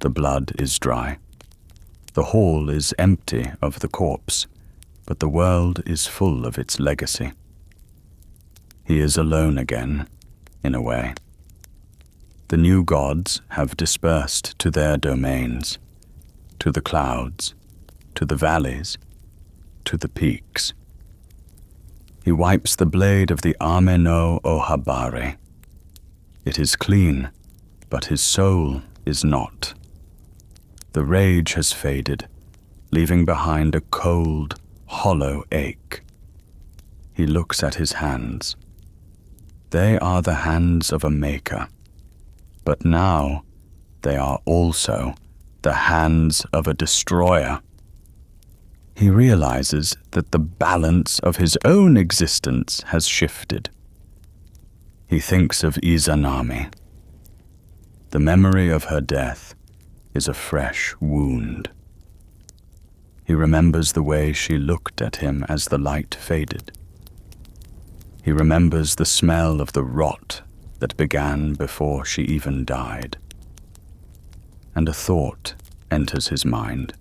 The blood is dry. The hall is empty of the corpse, but the world is full of its legacy. He is alone again, in a way. The new gods have dispersed to their domains, to the clouds, to the valleys, to the peaks. He wipes the blade of the Ame no Ohabare. It is clean, but his soul is not. The rage has faded, leaving behind a cold, hollow ache. He looks at his hands. They are the hands of a maker, but now they are also the hands of a destroyer. He realizes that the balance of his own existence has shifted. He thinks of Izanami. The memory of her death is a fresh wound. He remembers the way she looked at him as the light faded. He remembers the smell of the rot that began before she even died. And a thought enters his mind.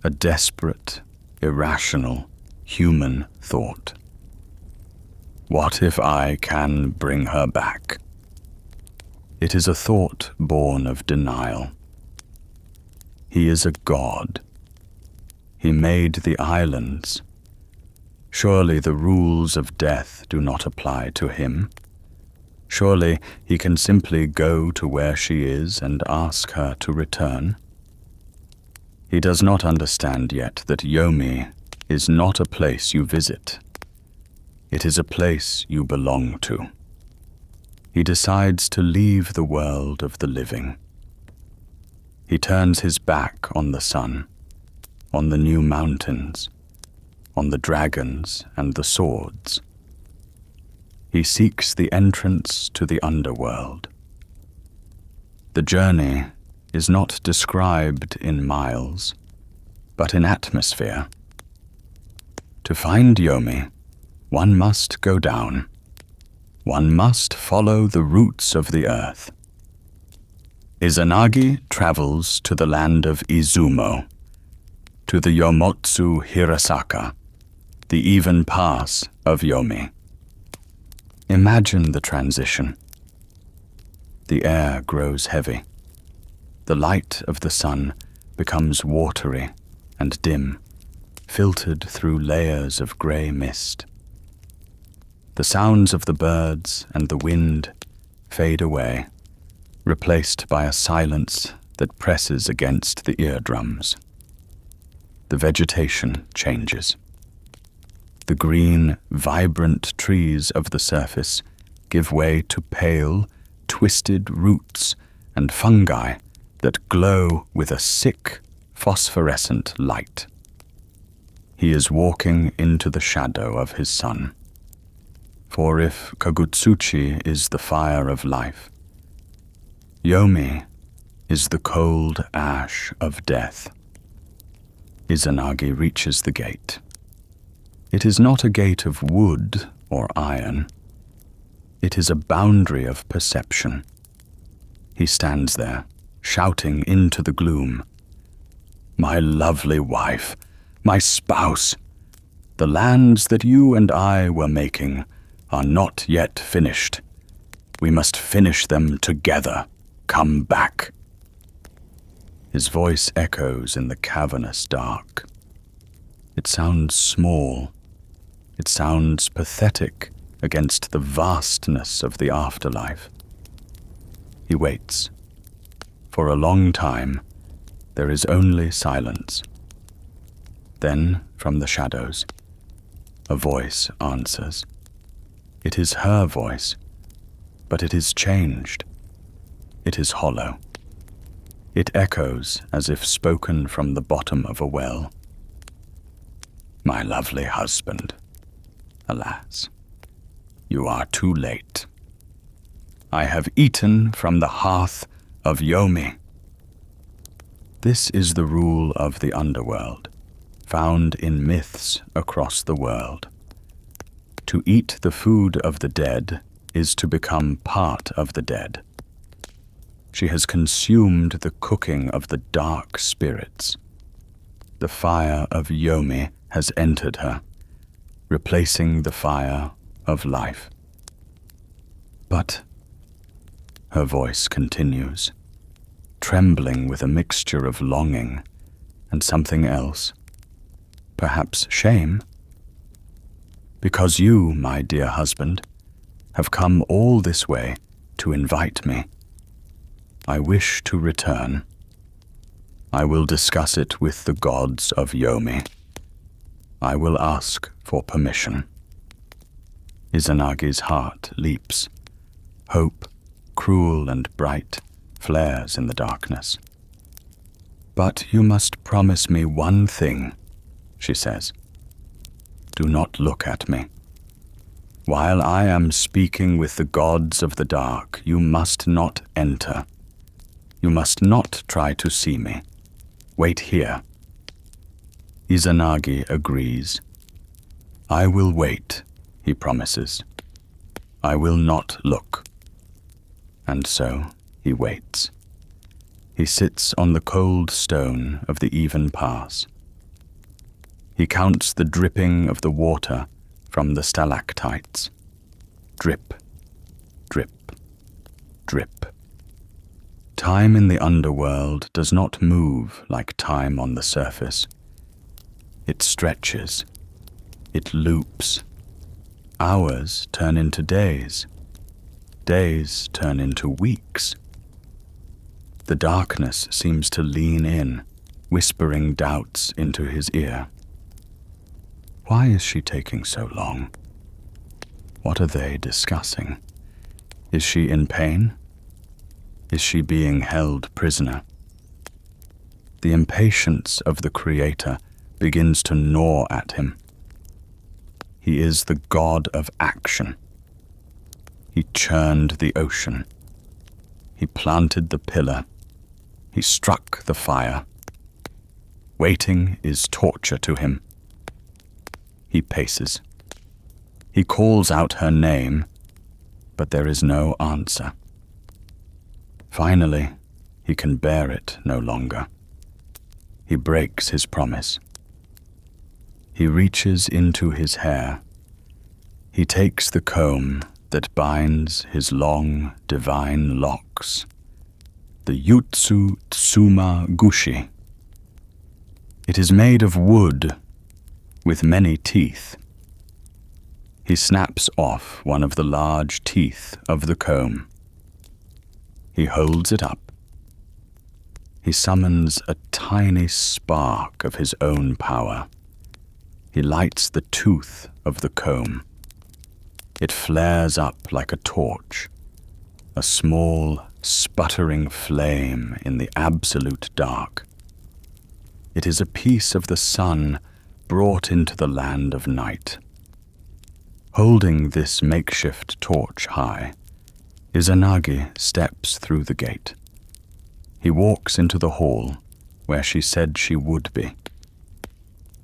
A desperate, irrational, human thought. What if I can bring her back? It is a thought born of denial. He is a god. He made the islands. Surely the rules of death do not apply to him. Surely he can simply go to where she is and ask her to return. He does not understand yet that Yomi is not a place you visit. It is a place you belong to. He decides to leave the world of the living. He turns his back on the sun, on the new mountains, on the dragons and the swords. He seeks the entrance to the underworld. The journey is not described in miles, but in atmosphere. To find Yomi, one must go down. One must follow the roots of the earth. Izanagi travels to the land of Izumo, to the Yomotsu Hirasaka, the even pass of Yomi. Imagine the transition. The air grows heavy. The light of the sun becomes watery and dim, filtered through layers of grey mist. The sounds of the birds and the wind fade away, replaced by a silence that presses against the eardrums. The vegetation changes. The green, vibrant trees of the surface give way to pale, twisted roots and fungi that glow with a sick, phosphorescent light. He is walking into the shadow of his son. For if Kagutsuchi is the fire of life, Yomi is the cold ash of death. Izanagi reaches the gate. It is not a gate of wood or iron. It is a boundary of perception. He stands there, shouting into the gloom. My lovely wife, my spouse, the lands that you and I were making are not yet finished. We must finish them together. Come back. His voice echoes in the cavernous dark. It sounds small. It sounds pathetic against the vastness of the afterlife. He waits. For a long time, there is only silence. Then, from the shadows, a voice answers. It is her voice, but it is changed. It is hollow. It echoes as if spoken from the bottom of a well. My lovely husband, alas, you are too late. I have eaten from the hearth of Yomi. This is the rule of the underworld, found in myths across the world. To eat the food of the dead is to become part of the dead. She has consumed the cooking of the dark spirits. The fire of Yomi has entered her, replacing the fire of life. But her voice continues, trembling with a mixture of longing and something else, perhaps shame. Because you, my dear husband, have come all this way to invite me. I wish to return. I will discuss it with the gods of Yomi. I will ask for permission. Izanagi's heart leaps. Hope, cruel and bright, flares in the darkness. But you must promise me one thing, she says. Do not look at me. While I am speaking with the gods of the dark, you must not enter. You must not try to see me. Wait here. Izanagi agrees. I will wait, he promises. I will not look. And so he waits. He sits on the cold stone of the even pass. He counts the dripping of the water from the stalactites. Drip, drip, drip. Time in the underworld does not move like time on the surface. It stretches. It loops. Hours turn into days. Days turn into weeks. The darkness seems to lean in, whispering doubts into his ear. Why is she taking so long? What are they discussing? Is she in pain? Is she being held prisoner? The impatience of the Creator begins to gnaw at him. He is the god of action. He churned the ocean. He planted the pillar. He struck the fire. Waiting is torture to him. He paces. He calls out her name, but there is no answer. Finally, he can bear it no longer. He breaks his promise. He reaches into his hair. He takes the comb that binds his long, divine locks, the Yutsu Tsuma Gushi. It is made of wood with many teeth. He snaps off one of the large teeth of the comb. He holds it up. He summons a tiny spark of his own power. He lights the tooth of the comb. It flares up like a torch, a small, sputtering flame in the absolute dark. It is a piece of the sun brought into the land of night. Holding this makeshift torch high, Izanagi steps through the gate. He walks into the hall where she said she would be.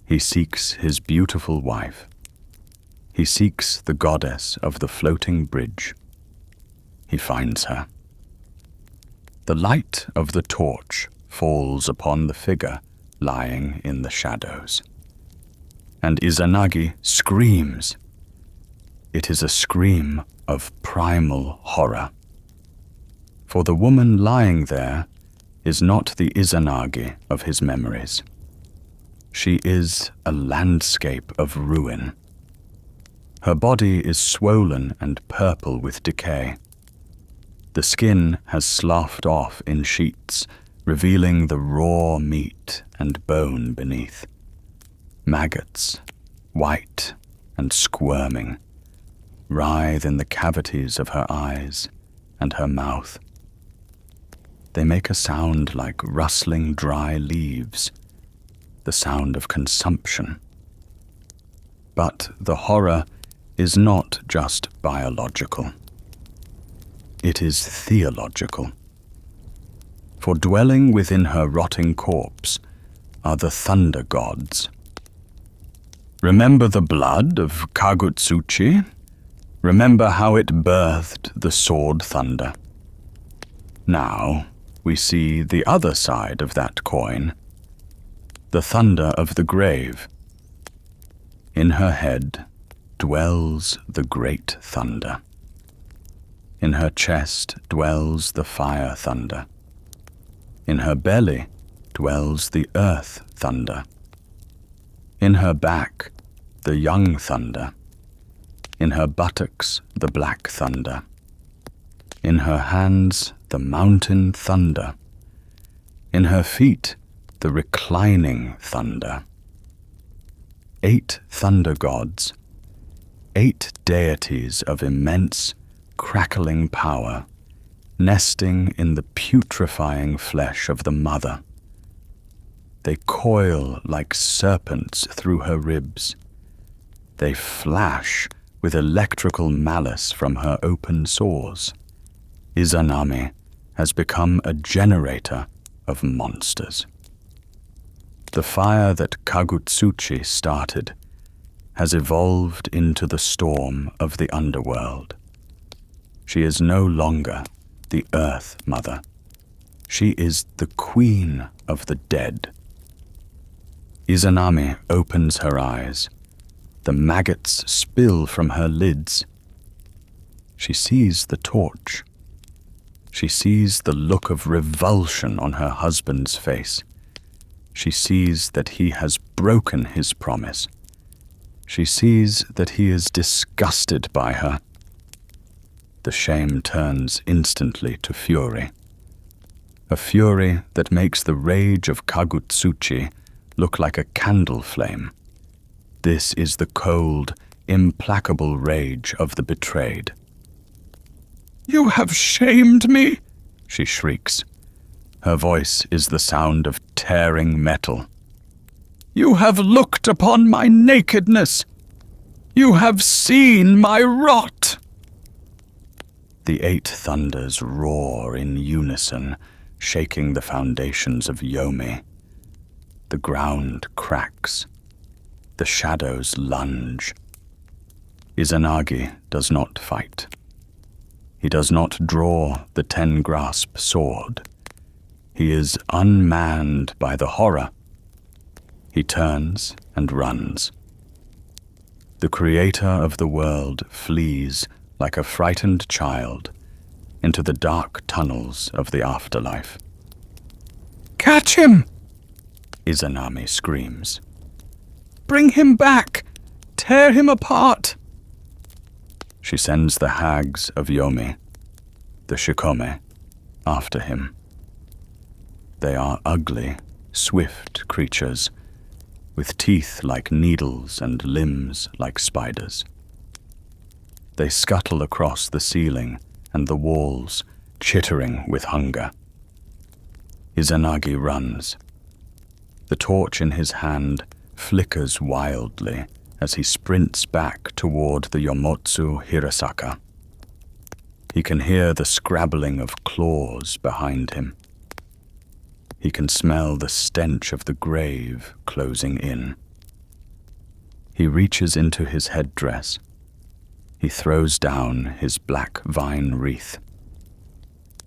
He seeks his beautiful wife. He seeks the goddess of the floating bridge. He finds her. The light of the torch falls upon the figure lying in the shadows. And Izanagi screams. It is a scream of primal horror. For the woman lying there is not the Izanagi of his memories. She is a landscape of ruin. Her body is swollen and purple with decay. The skin has sloughed off in sheets, revealing the raw meat and bone beneath. Maggots, white and squirming, writhe in the cavities of her eyes and her mouth. They make a sound like rustling dry leaves, the sound of consumption. But the horror is not just biological. It is theological. For dwelling within her rotting corpse are the thunder gods. Remember the blood of Kagutsuchi? Remember how it birthed the sword thunder. Now we see the other side of that coin, the thunder of the grave. In her head dwells the great thunder. In her chest dwells the fire thunder. In her belly dwells the earth thunder. In her back the young thunder. In her buttocks the black thunder. In her hands the mountain thunder. In her feet the reclining thunder. 8 thunder gods, 8 deities of immense, crackling power, nesting in the putrefying flesh of the mother. They coil like serpents through her ribs. They flash with electrical malice from her open sores. Izanami has become a generator of monsters. The fire that Kagutsuchi started has evolved into the storm of the underworld. She is no longer the Earth Mother. She is the Queen of the Dead. Izanami opens her eyes. The maggots spill from her lids. She sees the torch. She sees the look of revulsion on her husband's face. She sees that he has broken his promise. She sees that he is disgusted by her. The shame turns instantly to fury. A fury that makes the rage of Kagutsuchi look like a candle flame. This is the cold, implacable rage of the betrayed. "You have shamed me," she shrieks. Her voice is the sound of tearing metal. "You have looked upon my nakedness. You have seen my rot." The 8 thunders roar in unison, shaking the foundations of Yomi. The ground cracks. The shadows lunge. Izanagi does not fight. He does not draw the 10-grasp sword. He is unmanned by the horror. He turns and runs. The creator of the world flees like a frightened child into the dark tunnels of the afterlife. "Catch him!" Izanami screams. "Bring him back! Tear him apart!" She sends the hags of Yomi, the shikome, after him. They are ugly, swift creatures, with teeth like needles and limbs like spiders. They scuttle across the ceiling and the walls, chittering with hunger. Izanagi runs. The torch in his hand flickers wildly as he sprints back toward the Yomotsu Hirasaka. He can hear the scrabbling of claws behind him. He can smell the stench of the grave closing in. He reaches into his headdress. He throws down his black vine wreath.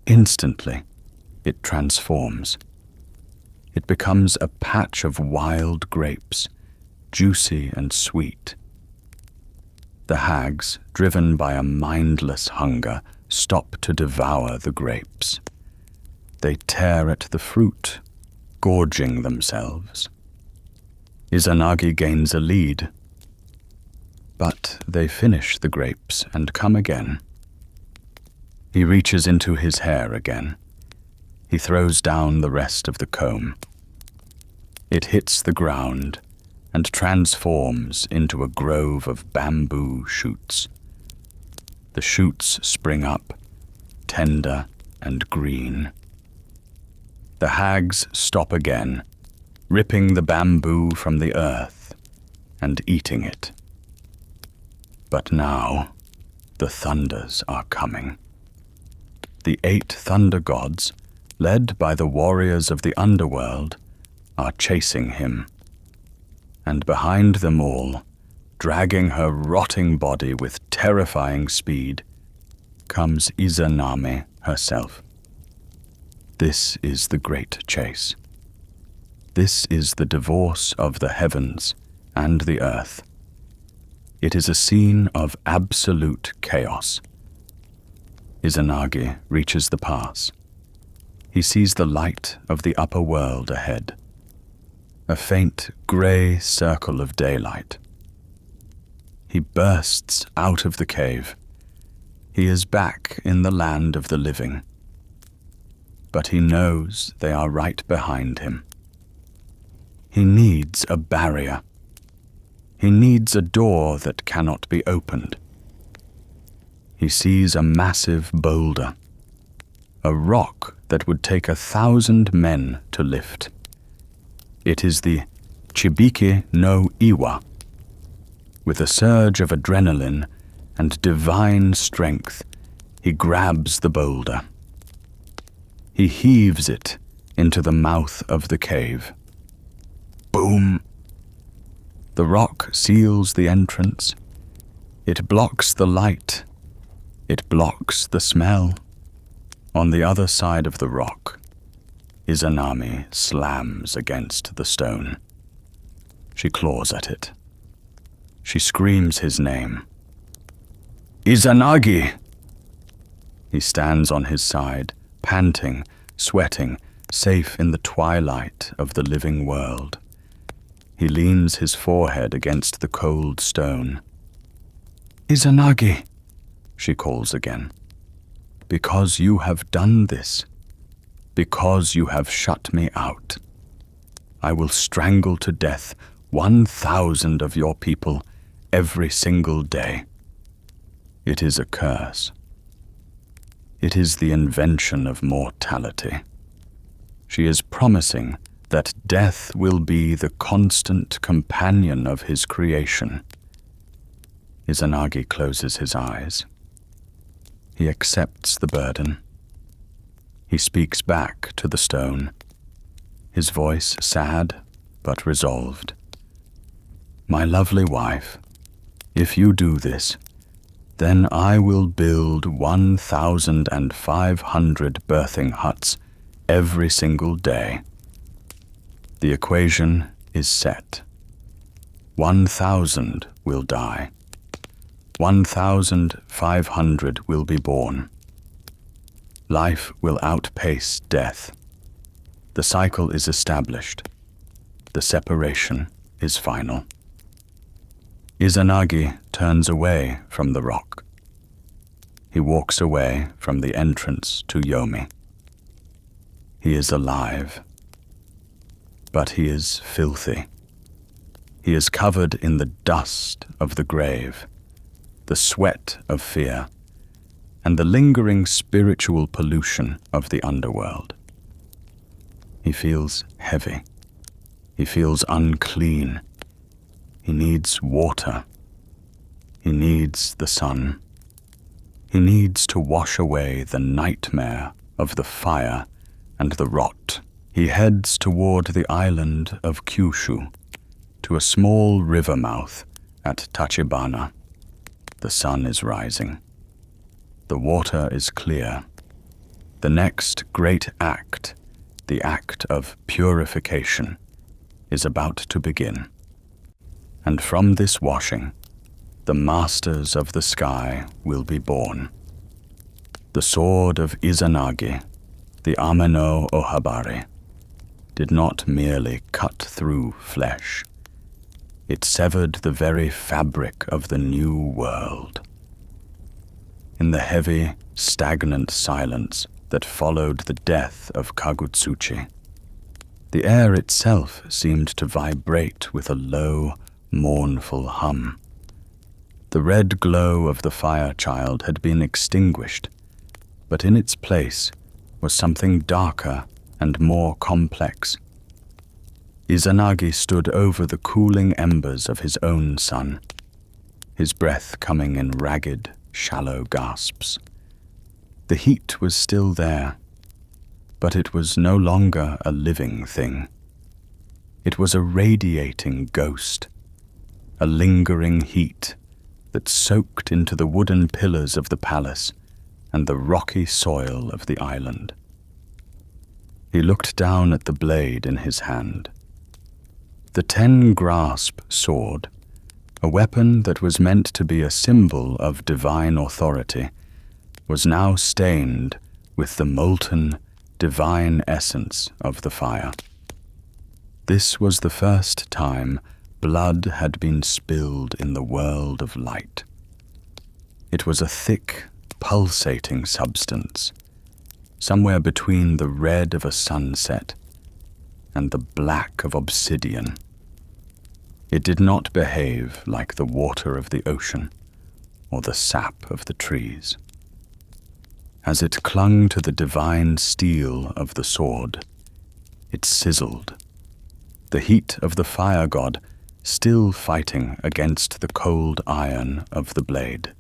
Instantly, it transforms. It becomes a patch of wild grapes, juicy and sweet. The hags, driven by a mindless hunger, stop to devour the grapes. They tear at the fruit, gorging themselves. Izanagi gains a lead, but they finish the grapes and come again. He reaches into his hair again. He throws down the rest of the comb. It hits the ground and transforms into a grove of bamboo shoots. The shoots spring up, tender and green. The hags stop again, ripping the bamboo from the earth and eating it. But now, the thunders are coming. The 8 thunder gods, led by the warriors of the underworld, are chasing him. And behind them all, dragging her rotting body with terrifying speed, comes Izanami herself. This is the great chase. This is the divorce of the heavens and the earth. It is a scene of absolute chaos. Izanagi reaches the pass. He sees the light of the upper world ahead. A faint grey circle of daylight. He bursts out of the cave. He is back in the land of the living. But he knows they are right behind him. He needs a barrier. He needs a door that cannot be opened. He sees a massive boulder, a rock that would take 1,000 men to lift. It is the Chibiki no Iwa. With a surge of adrenaline and divine strength, he grabs the boulder. He heaves it into the mouth of the cave. Boom! The rock seals the entrance. It blocks the light. It blocks the smell. On the other side of the rock, Izanami slams against the stone. She claws at it. She screams his name. "Izanagi!" He stands on his side, panting, sweating, safe in the twilight of the living world. He leans his forehead against the cold stone. "Izanagi," she calls again. "Because you have done this, because you have shut me out, I will strangle to death 1,000 of your people every single day. It is a curse. It is the invention of mortality. She is promising that death will be the constant companion of his creation." Izanagi closes his eyes. He accepts the burden. He speaks back to the stone, his voice sad but resolved. "My lovely wife, if you do this, then I will build 1,500 birthing huts every single day. The equation is set. 1,000 will die. 1,500 will be born. Life will outpace death. The cycle is established. The separation is final." Izanagi turns away from the rock. He walks away from the entrance to Yomi. He is alive, but he is filthy. He is covered in the dust of the grave, the sweat of fear, and the lingering spiritual pollution of the underworld. He feels heavy. He feels unclean. He needs water. He needs the sun. He needs to wash away the nightmare of the fire and the rot. He heads toward the island of Kyushu, to a small river mouth at Tachibana. The sun is rising. The water is clear. The next great act, the act of purification, is about to begin. And from this washing, the masters of the sky will be born. The sword of Izanagi, the Ameno Ohabari, did not merely cut through flesh. It severed the very fabric of the new world. In the heavy, stagnant silence that followed the death of Kagutsuchi, the air itself seemed to vibrate with a low, mournful hum. The red glow of the fire child had been extinguished, but in its place was something darker and more complex. Izanagi stood over the cooling embers of his own sun, his breath coming in ragged, shallow gasps. The heat was still there, but it was no longer a living thing. It was a radiating ghost, a lingering heat that soaked into the wooden pillars of the palace and the rocky soil of the island. He looked down at the blade in his hand. The 10-grasp sword, a weapon that was meant to be a symbol of divine authority, was now stained with the molten, divine essence of the fire. This was the first time blood had been spilled in the world of light. It was a thick, pulsating substance, somewhere between the red of a sunset and the black of obsidian. It did not behave like the water of the ocean or the sap of the trees. As it clung to the divine steel of the sword, it sizzled, the heat of the fire god still fighting against the cold iron of the blade.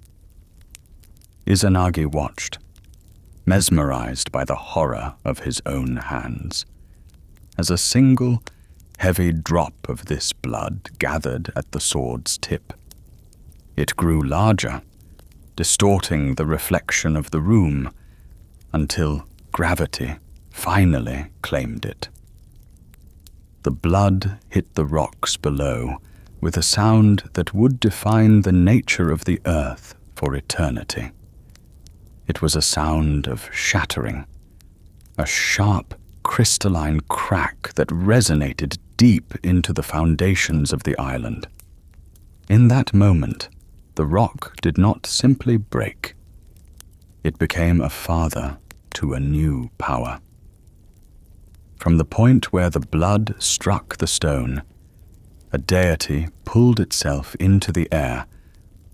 Izanagi watched, mesmerized by the horror of his own hands, as a single, heavy drop of this blood gathered at the sword's tip. It grew larger, distorting the reflection of the room, until gravity finally claimed it. The blood hit the rocks below with a sound that would define the nature of the earth for eternity. It was a sound of shattering, a sharp, crystalline crack that resonated deep into the foundations of the island. In that moment, the rock did not simply break. It became a father to a new power. From the point where the blood struck the stone, a deity pulled itself into the air,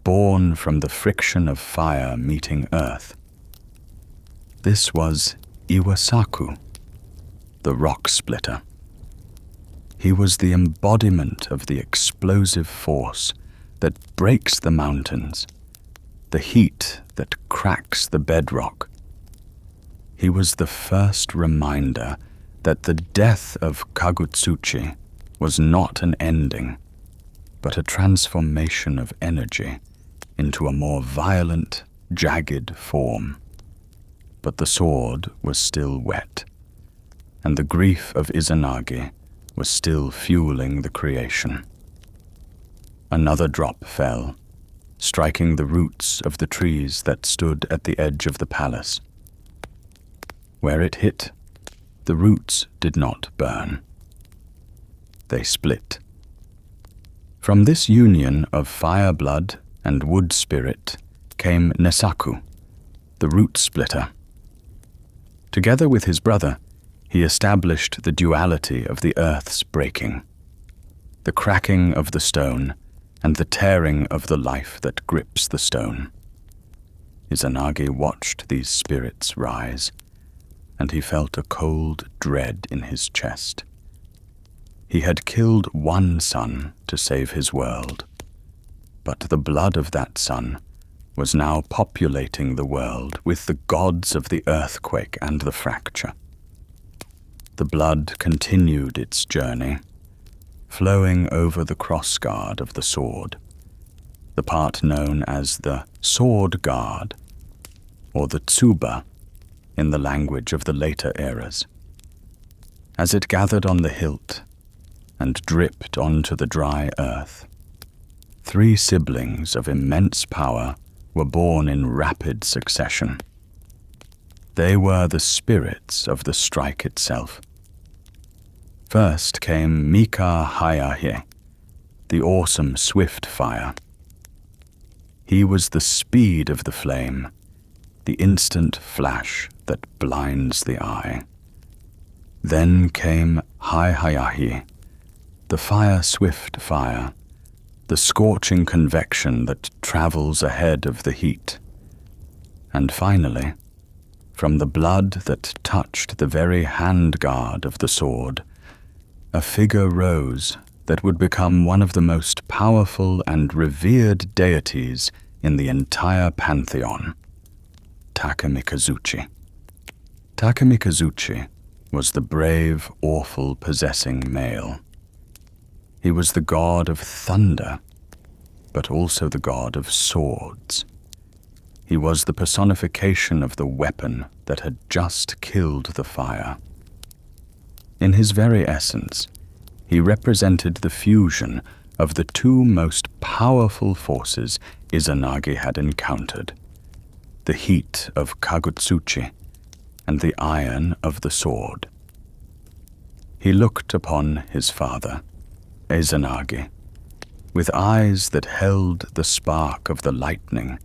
born from the friction of fire meeting earth. This was Iwasaku, the rock splitter. He was the embodiment of the explosive force that breaks the mountains, the heat that cracks the bedrock. He was the first reminder that the death of Kagutsuchi was not an ending, but a transformation of energy into a more violent, jagged form. But the sword was still wet, and the grief of Izanagi was still fueling the creation. Another drop fell, striking the roots of the trees that stood at the edge of the palace. Where it hit, the roots did not burn. They split. From this union of fire blood and wood spirit came Nesaku, the root splitter. Together with his brother, he established the duality of the earth's breaking, the cracking of the stone and the tearing of the life that grips the stone. Izanagi watched these spirits rise, and he felt a cold dread in his chest. He had killed one son to save his world, but the blood of that son was now populating the world with the gods of the earthquake and the fracture. The blood continued its journey, flowing over the crossguard of the sword, the part known as the sword guard, or the tsuba in the language of the later eras. As it gathered on the hilt and dripped onto the dry earth, 3 siblings of immense power were born in rapid succession. They were the spirits of the strike itself. First came Mika Hayahe, the awesome swift fire. He was the speed of the flame, the instant flash that blinds the eye. Then came Hayahe, the fire-swift fire, the scorching convection that travels ahead of the heat. And finally, from the blood that touched the very handguard of the sword, a figure rose that would become one of the most powerful and revered deities in the entire pantheon, Takemikazuchi. Takemikazuchi was the brave, awful, possessing male. He was the god of thunder, but also the god of swords. He was the personification of the weapon that had just killed the fire. In his very essence, he represented the fusion of the 2 most powerful forces Izanagi had encountered, the heat of Kagutsuchi and the iron of the sword. He looked upon his father, Izanagi, with eyes that held the spark of the lightning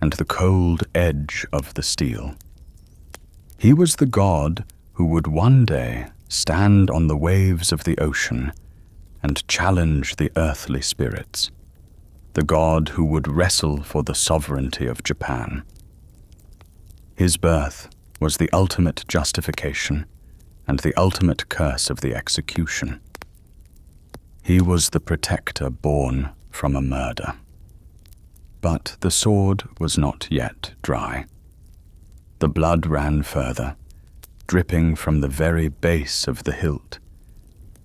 and the cold edge of the steel. He was the god who would one day stand on the waves of the ocean and challenge the earthly spirits, the god who would wrestle for the sovereignty of Japan. His birth was the ultimate justification and the ultimate curse of the execution. He was the protector born from a murder. But the sword was not yet dry. The blood ran further, dripping from the very base of the hilt,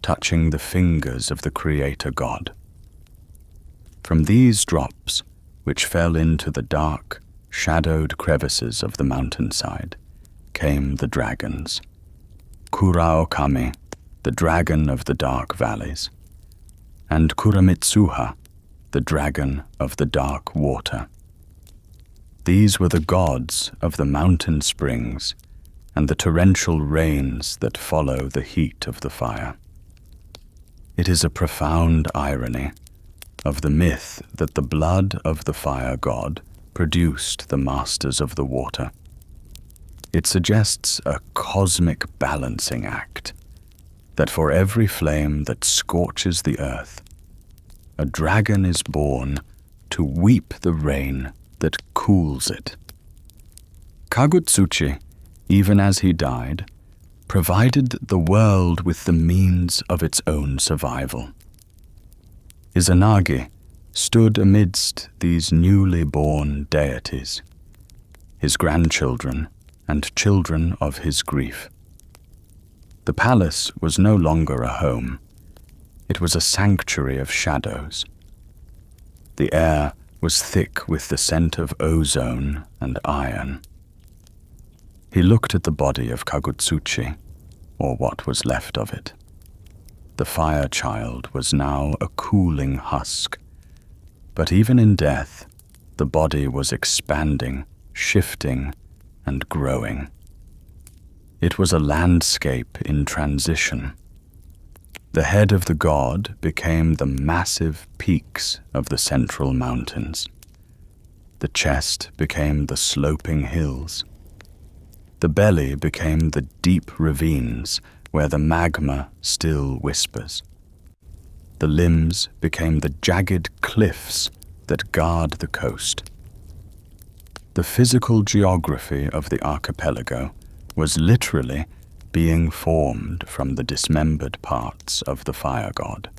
touching the fingers of the Creator God. From these drops, which fell into the dark, shadowed crevices of the mountainside, came the dragons. Kuraokami, the dragon of the dark valleys, and Kuramitsuha, the dragon of the dark water. These were the gods of the mountain springs and the torrential rains that follow the heat of the fire. It is a profound irony of the myth that the blood of the fire god produced the masters of the water. It suggests a cosmic balancing act, that for every flame that scorches the earth, a dragon is born to weep the rain that cools it. Kagutsuchi, even as he died, provided the world with the means of its own survival. Izanagi stood amidst these newly born deities, his grandchildren and children of his grief. The palace was no longer a home. It was a sanctuary of shadows. The air was thick with the scent of ozone and iron. He looked at the body of Kagutsuchi, or what was left of it. The fire child was now a cooling husk, but even in death, the body was expanding, shifting, and growing. It was a landscape in transition. The head of the god became the massive peaks of the central mountains. The chest became the sloping hills. The belly became the deep ravines where the magma still whispers. The limbs became the jagged cliffs that guard the coast. The physical geography of the archipelago was literally being formed from the dismembered parts of the fire god.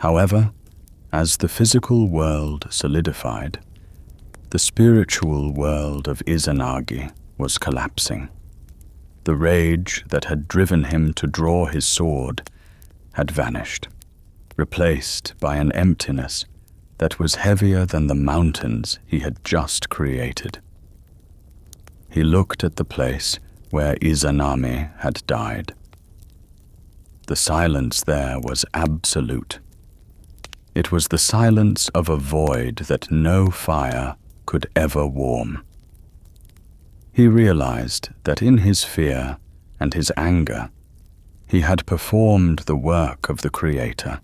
However, as the physical world solidified, the spiritual world of Izanagi was collapsing. The rage that had driven him to draw his sword had vanished, replaced by an emptiness that was heavier than the mountains he had just created. He looked at the place where Izanami had died. The silence there was absolute. It was the silence of a void that no fire could ever warm. He realized that in his fear and his anger, he had performed the work of the Creator,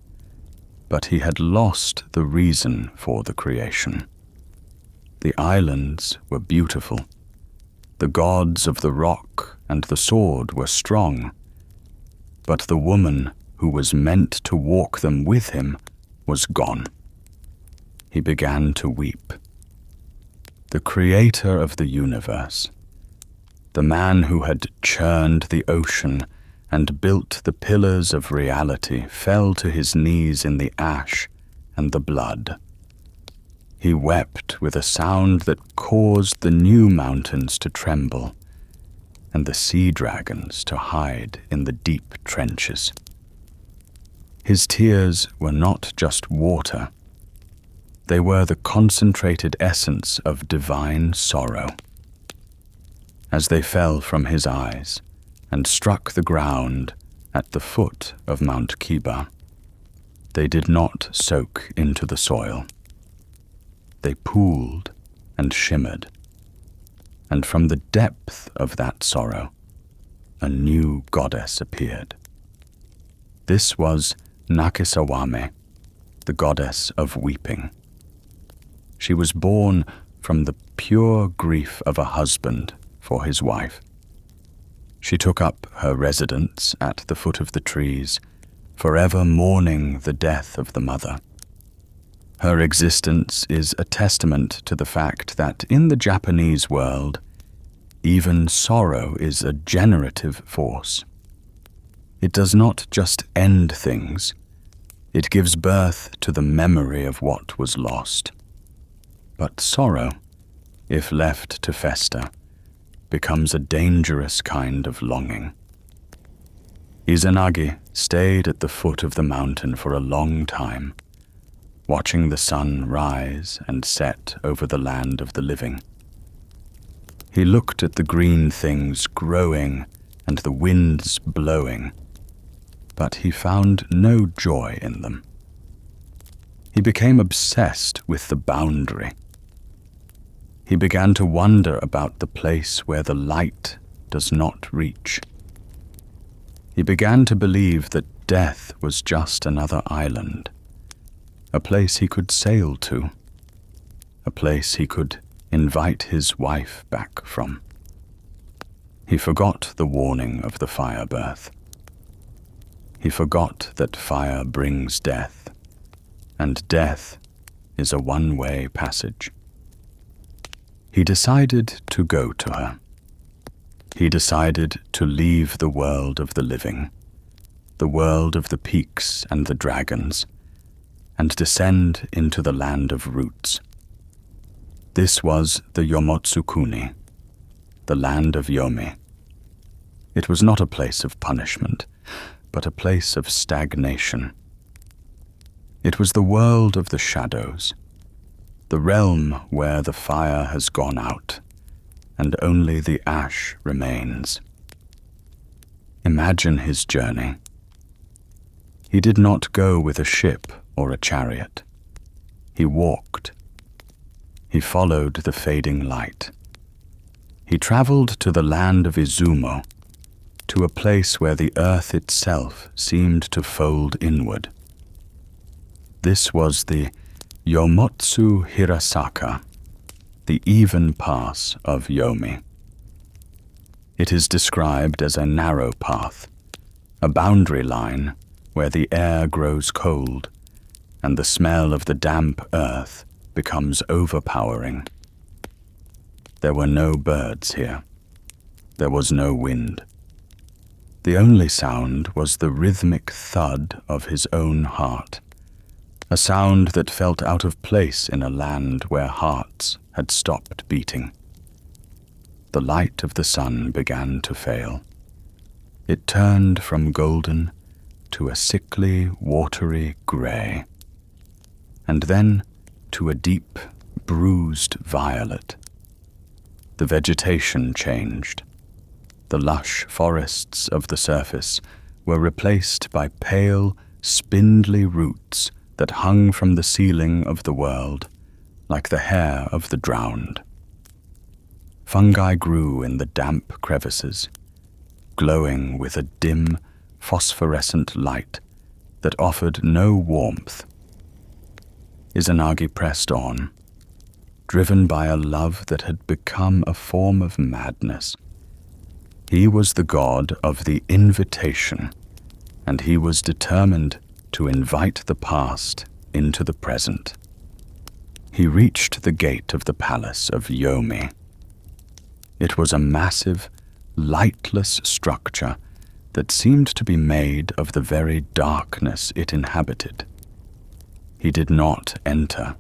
but he had lost the reason for the creation. The islands were beautiful. The gods of the rock and the sword were strong, but the woman who was meant to walk them with him was gone. He began to weep. The Creator of the universe, the man who had churned the ocean and built the pillars of reality, fell to his knees in the ash and the blood. He wept with a sound that caused the new mountains to tremble and the sea dragons to hide in the deep trenches. His tears were not just water. They were the concentrated essence of divine sorrow. As they fell from his eyes and struck the ground at the foot of Mount Kiba, they did not soak into the soil. They pooled and shimmered, and from the depth of that sorrow, a new goddess appeared. This was Nakisawame, the goddess of weeping. She was born from the pure grief of a husband for his wife. She took up her residence at the foot of the trees, forever mourning the death of the mother. Her existence is a testament to the fact that in the Japanese world, even sorrow is a generative force. It does not just end things, it gives birth to the memory of what was lost. But sorrow, if left to fester, becomes a dangerous kind of longing. Izanagi stayed at the foot of the mountain for a long time, watching the sun rise and set over the land of the living. He looked at the green things growing and the winds blowing, but he found no joy in them. He became obsessed with the boundary. He began to wonder about the place where the light does not reach. He began to believe that death was just another island, a place he could sail to, a place he could invite his wife back from. He forgot the warning of the fire birth. He forgot that fire brings death, and death is a one-way passage. He decided to go to her. He decided to leave the world of the living, the world of the peaks and the dragons, and descend into the land of roots. This was the Yomotsukuni, the land of Yomi. It was not a place of punishment, but a place of stagnation. It was the world of the shadows, the realm where the fire has gone out, and only the ash remains. Imagine his journey. He did not go with a ship or a chariot. He walked. He followed the fading light. He traveled to the land of Izumo, to a place where the earth itself seemed to fold inward. This was the Yomotsu Hirasaka, the even pass of Yomi. It is described as a narrow path, a boundary line where the air grows cold and the smell of the damp earth becomes overpowering. There were no birds here. There was no wind. The only sound was the rhythmic thud of his own heart, a sound that felt out of place in a land where hearts had stopped beating. The light of the sun began to fail. It turned from golden to a sickly, watery grey, and then to a deep, bruised violet. The vegetation changed. The lush forests of the surface were replaced by pale, spindly roots that hung from the ceiling of the world, like the hair of the drowned. Fungi grew in the damp crevices, glowing with a dim, phosphorescent light that offered no warmth. Izanagi pressed on, driven by a love that had become a form of madness. He was the god of the invitation, and he was determined to invite the past into the present. He reached the gate of the palace of Yomi. It was a massive, lightless structure that seemed to be made of the very darkness it inhabited. He did not enter,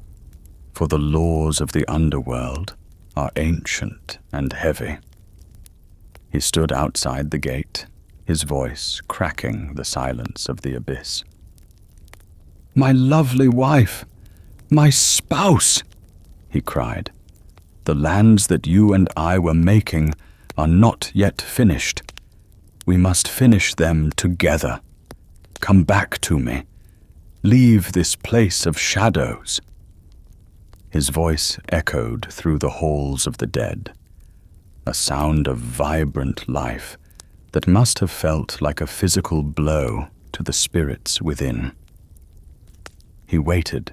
for the laws of the underworld are ancient and heavy. He stood outside the gate, his voice cracking the silence of the abyss. "My lovely wife! My spouse!" he cried. "The lands that you and I were making are not yet finished. We must finish them together. Come back to me. Leave this place of shadows." His voice echoed through the halls of the dead, a sound of vibrant life that must have felt like a physical blow to the spirits within. He waited.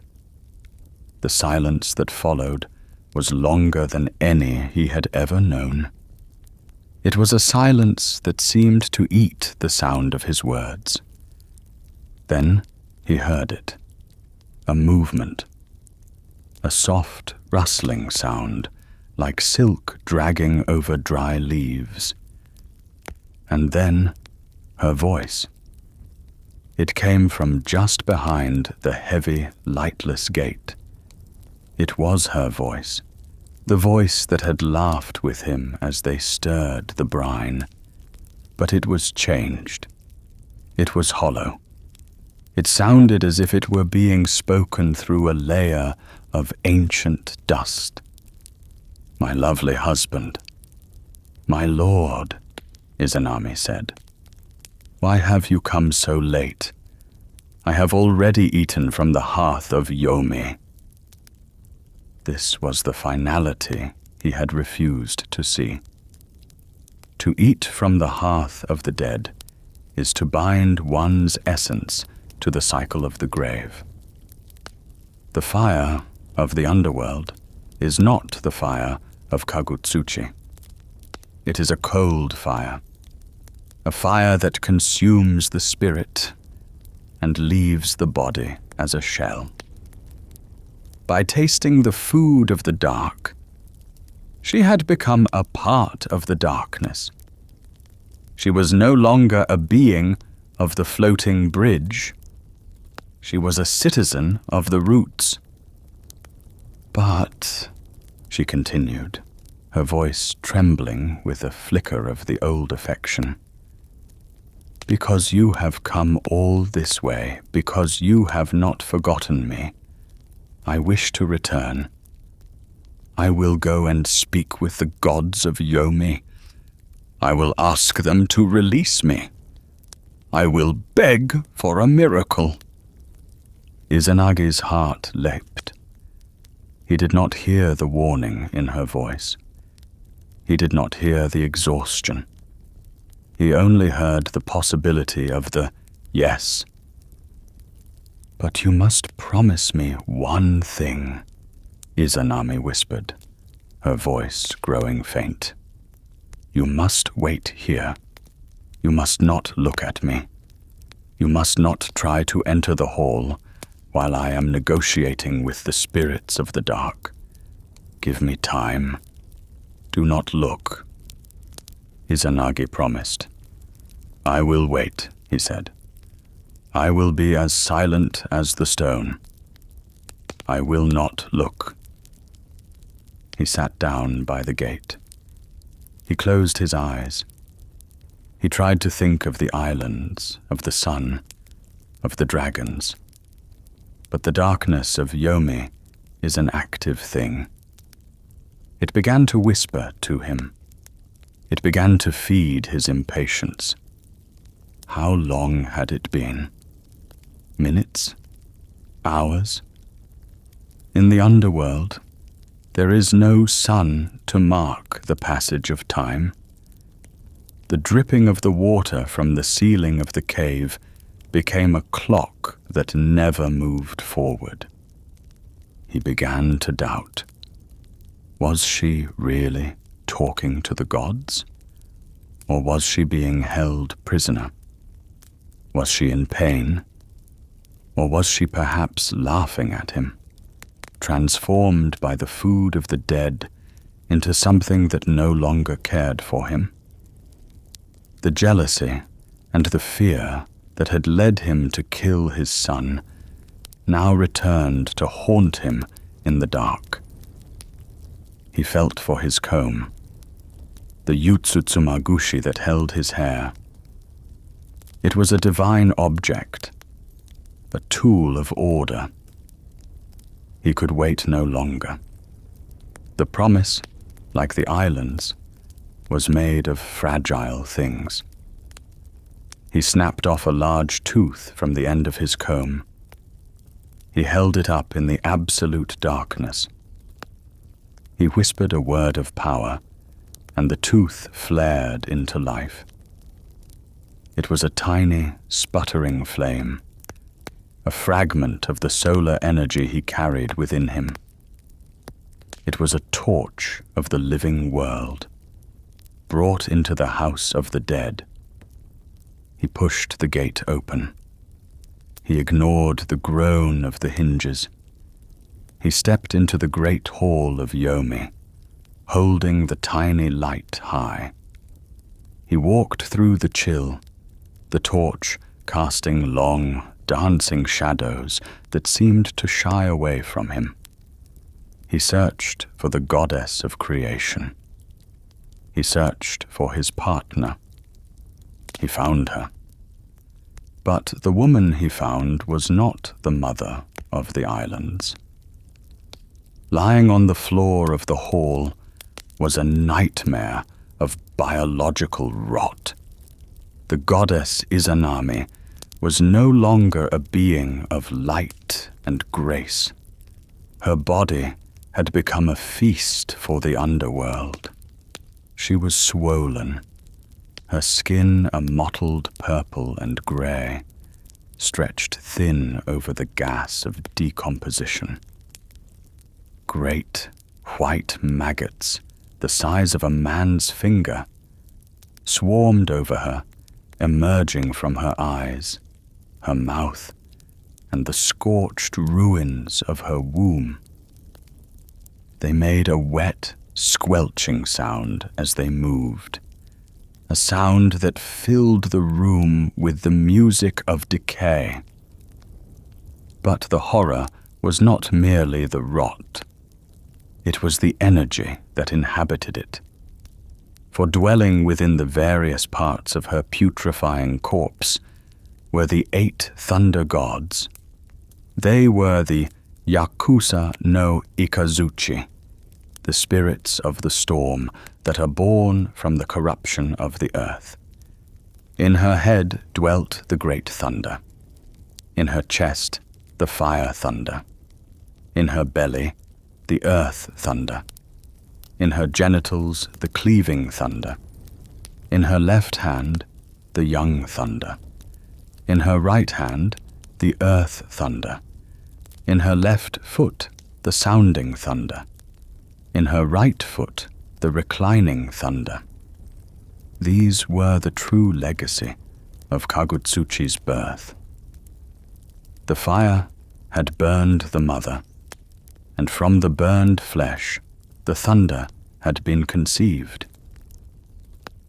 The silence that followed was longer than any he had ever known. It was a silence that seemed to eat the sound of his words. Then he heard it, a movement, a soft rustling sound like silk dragging over dry leaves. And then her voice. It came from just behind the heavy, lightless gate. It was her voice, the voice that had laughed with him as they stirred the brine. But it was changed. It was hollow. It sounded as if it were being spoken through a layer of ancient dust. "My lovely husband, my lord," Izanami said. "Why have you come so late? I have already eaten from the hearth of Yomi." This was the finality he had refused to see. To eat from the hearth of the dead is to bind one's essence to the cycle of the grave. The fire of the underworld is not the fire of Kagutsuchi. It is a cold fire, a fire that consumes the spirit and leaves the body as a shell. By tasting the food of the dark, she had become a part of the darkness. She was no longer a being of the floating bridge. She was a citizen of the roots. But, she continued, her voice trembling with a flicker of the old affection, because you have come all this way, because you have not forgotten me, I wish to return. I will go and speak with the gods of Yomi. I will ask them to release me. I will beg for a miracle. Izanagi's heart leapt. He did not hear the warning in her voice. He did not hear the exhaustion. He only heard the possibility of the yes. But you must promise me one thing, Izanami whispered, her voice growing faint. You must wait here. You must not look at me. You must not try to enter the hall while I am negotiating with the spirits of the dark. Give me time. Do not look. Izanagi promised. I will wait, he said. I will be as silent as the stone. I will not look. He sat down by the gate. He closed his eyes. He tried to think of the islands, of the sun, of the dragons. But the darkness of Yomi is an active thing. It began to whisper to him. It began to feed his impatience. How long had it been? Minutes? Hours? In the underworld, there is no sun to mark the passage of time. The dripping of the water from the ceiling of the cave became a clock that never moved forward. He began to doubt. Was she really talking to the gods? Or was she being held prisoner? Was she in pain? Or was she perhaps laughing at him, transformed by the food of the dead into something that no longer cared for him? The jealousy and the fear that had led him to kill his son now returned to haunt him in the dark. He felt for his comb, the yutsutsumagushi that held his hair. It was a divine object, a tool of order. He could wait no longer. The promise, like the islands, was made of fragile things. He snapped off a large tooth from the end of his comb. He held it up in the absolute darkness. He whispered a word of power, and the tooth flared into life. It was a tiny, sputtering flame, a fragment of the solar energy he carried within him. It was a torch of the living world, brought into the house of the dead. He pushed the gate open. He ignored the groan of the hinges. He stepped into the great hall of Yomi, holding the tiny light high. He walked through the chill, the torch casting long, dancing shadows that seemed to shy away from him. He searched for the goddess of creation. He searched for his partner. He found her. But the woman he found was not the mother of the islands. Lying on the floor of the hall was a nightmare of biological rot. The goddess Izanami was no longer a being of light and grace. Her body had become a feast for the underworld. She was swollen, her skin a mottled purple and grey, stretched thin over the gas of decomposition. Great white maggots, the size of a man's finger, swarmed over her, emerging from her eyes, her mouth, and the scorched ruins of her womb. They made a wet, squelching sound as they moved, a sound that filled the room with the music of decay. But the horror was not merely the rot. It was the energy that inhabited it. For dwelling within the various parts of her putrefying corpse were the 8 thunder gods. They were the Yakuza no Ikazuchi, the spirits of the storm that are born from the corruption of the earth. In her head dwelt the great thunder. In her chest, the fire thunder. In her belly, the earth thunder. In her genitals, the cleaving thunder. In her left hand, the young thunder. In her right hand, the earth thunder. In her left foot, the sounding thunder. In her right foot, the reclining thunder. These were the true legacy of Kagutsuchi's birth. The fire had burned the mother, and from the burned flesh, the thunder had been conceived.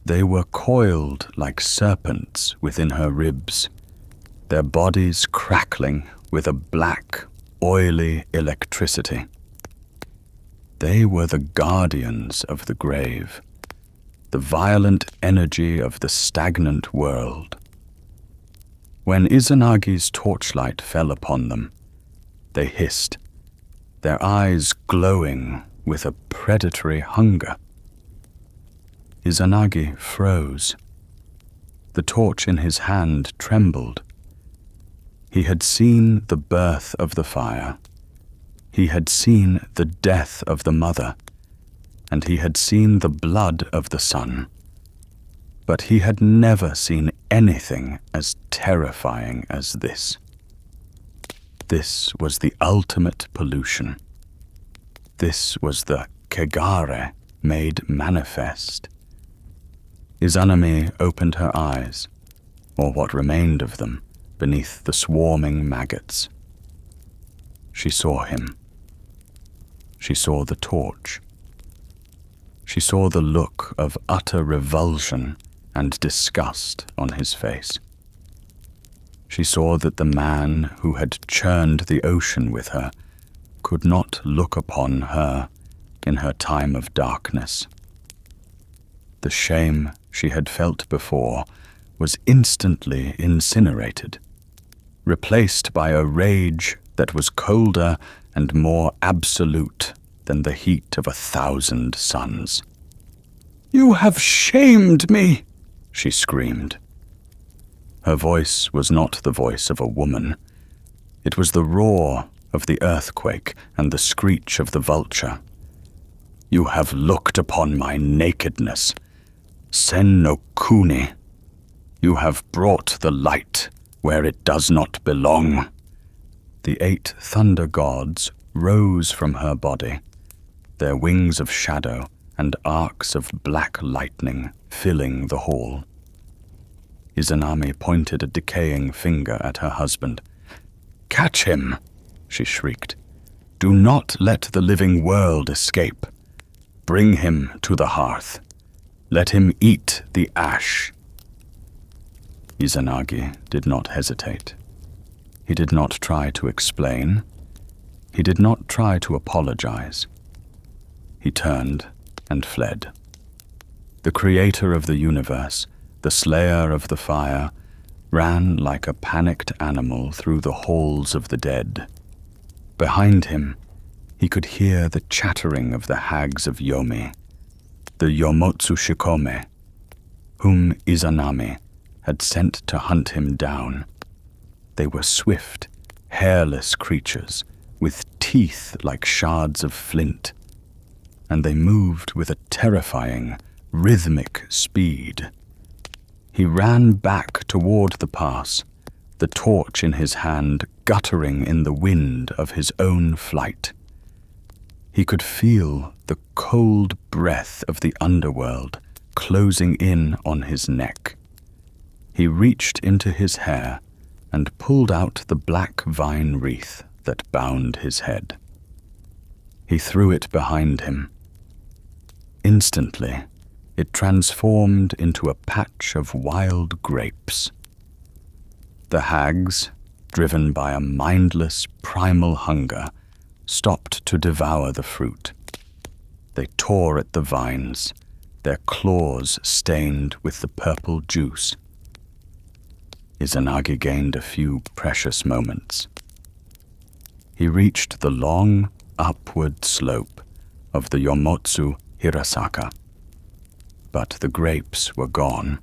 They were coiled like serpents within her ribs, their bodies crackling with a black, oily electricity. They were the guardians of the grave, the violent energy of the stagnant world. When Izanagi's torchlight fell upon them, they hissed, their eyes glowing with a predatory hunger. Izanagi froze. The torch in his hand trembled. He had seen the birth of the fire. He had seen the death of the mother, and he had seen the blood of the son. But he had never seen anything as terrifying as this. This was the ultimate pollution. This was the Kegare made manifest. Izanami opened her eyes, or what remained of them, beneath the swarming maggots. She saw him. She saw the torch. She saw the look of utter revulsion and disgust on his face. She saw that the man who had churned the ocean with her could not look upon her in her time of darkness. The shame she had felt before was instantly incinerated, replaced by a rage that was colder and more absolute than the heat of 1,000 suns. "You have shamed me!" she screamed. Her voice was not the voice of a woman. It was the roar of the earthquake and the screech of the vulture. "You have looked upon my nakedness. Sen no Kuni. You have brought the light where it does not belong." The 8 thunder gods rose from her body, their wings of shadow and arcs of black lightning filling the hall. Izanami pointed a decaying finger at her husband. "Catch him!" she shrieked. "Do not let the living world escape. Bring him to the hearth. Let him eat the ash." Izanagi did not hesitate. He did not try to explain. He did not try to apologize. He turned and fled. The creator of the universe, the slayer of the fire, ran like a panicked animal through the halls of the dead. Behind him, he could hear the chattering of the hags of Yomi, the Yomotsu Shikome, whom Izanami had sent to hunt him down. They were swift, hairless creatures with teeth like shards of flint, and they moved with a terrifying, rhythmic speed. He ran back toward the pass, the torch in his hand guttering in the wind of his own flight. He could feel the cold breath of the underworld closing in on his neck. He reached into his hair and pulled out the black vine wreath that bound his head. He threw it behind him. Instantly, it transformed into a patch of wild grapes. The hags, driven by a mindless primal hunger, stopped to devour the fruit. They tore at the vines, their claws stained with the purple juice. Izanagi gained a few precious moments. He reached the long, upward slope of the Yomotsu Hirasaka, but the grapes were gone,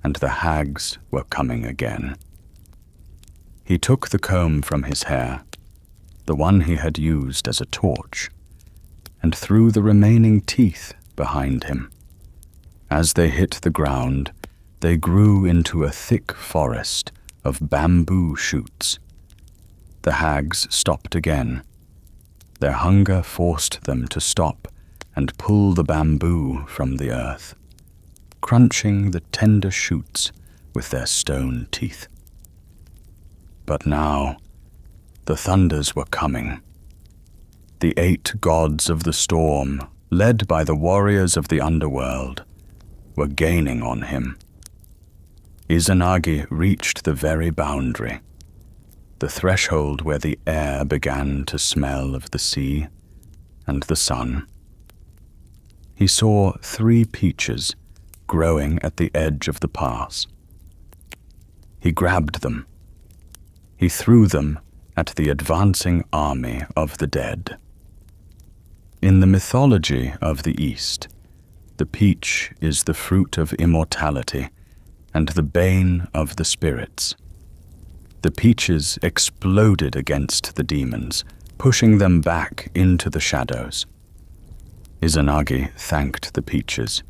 and the hags were coming again. He took the comb from his hair, the one he had used as a torch, and threw the remaining teeth behind him. As they hit the ground, they grew into a thick forest of bamboo shoots. The hags stopped again. Their hunger forced them to stop and pull the bamboo from the earth, crunching the tender shoots with their stone teeth. But now, the thunders were coming. The 8 gods of the storm, led by the warriors of the underworld, were gaining on him. Izanagi reached the very boundary, the threshold where the air began to smell of the sea and the sun. He saw 3 peaches growing at the edge of the pass. He grabbed them. He threw them at the advancing army of the dead. In the mythology of the East, the peach is the fruit of immortality and the bane of the spirits. The peaches exploded against the demons, pushing them back into the shadows. Izanagi thanked the peaches,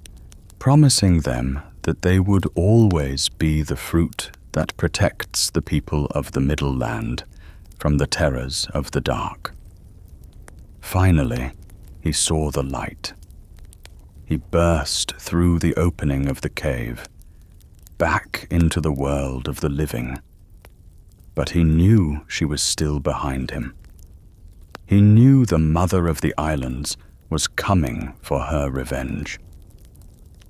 promising them that they would always be the fruit that protects the people of the Middle Land from the terrors of the dark. Finally, he saw the light. He burst through the opening of the cave, back into the world of the living. But he knew she was still behind him. He knew the mother of the islands was coming for her revenge.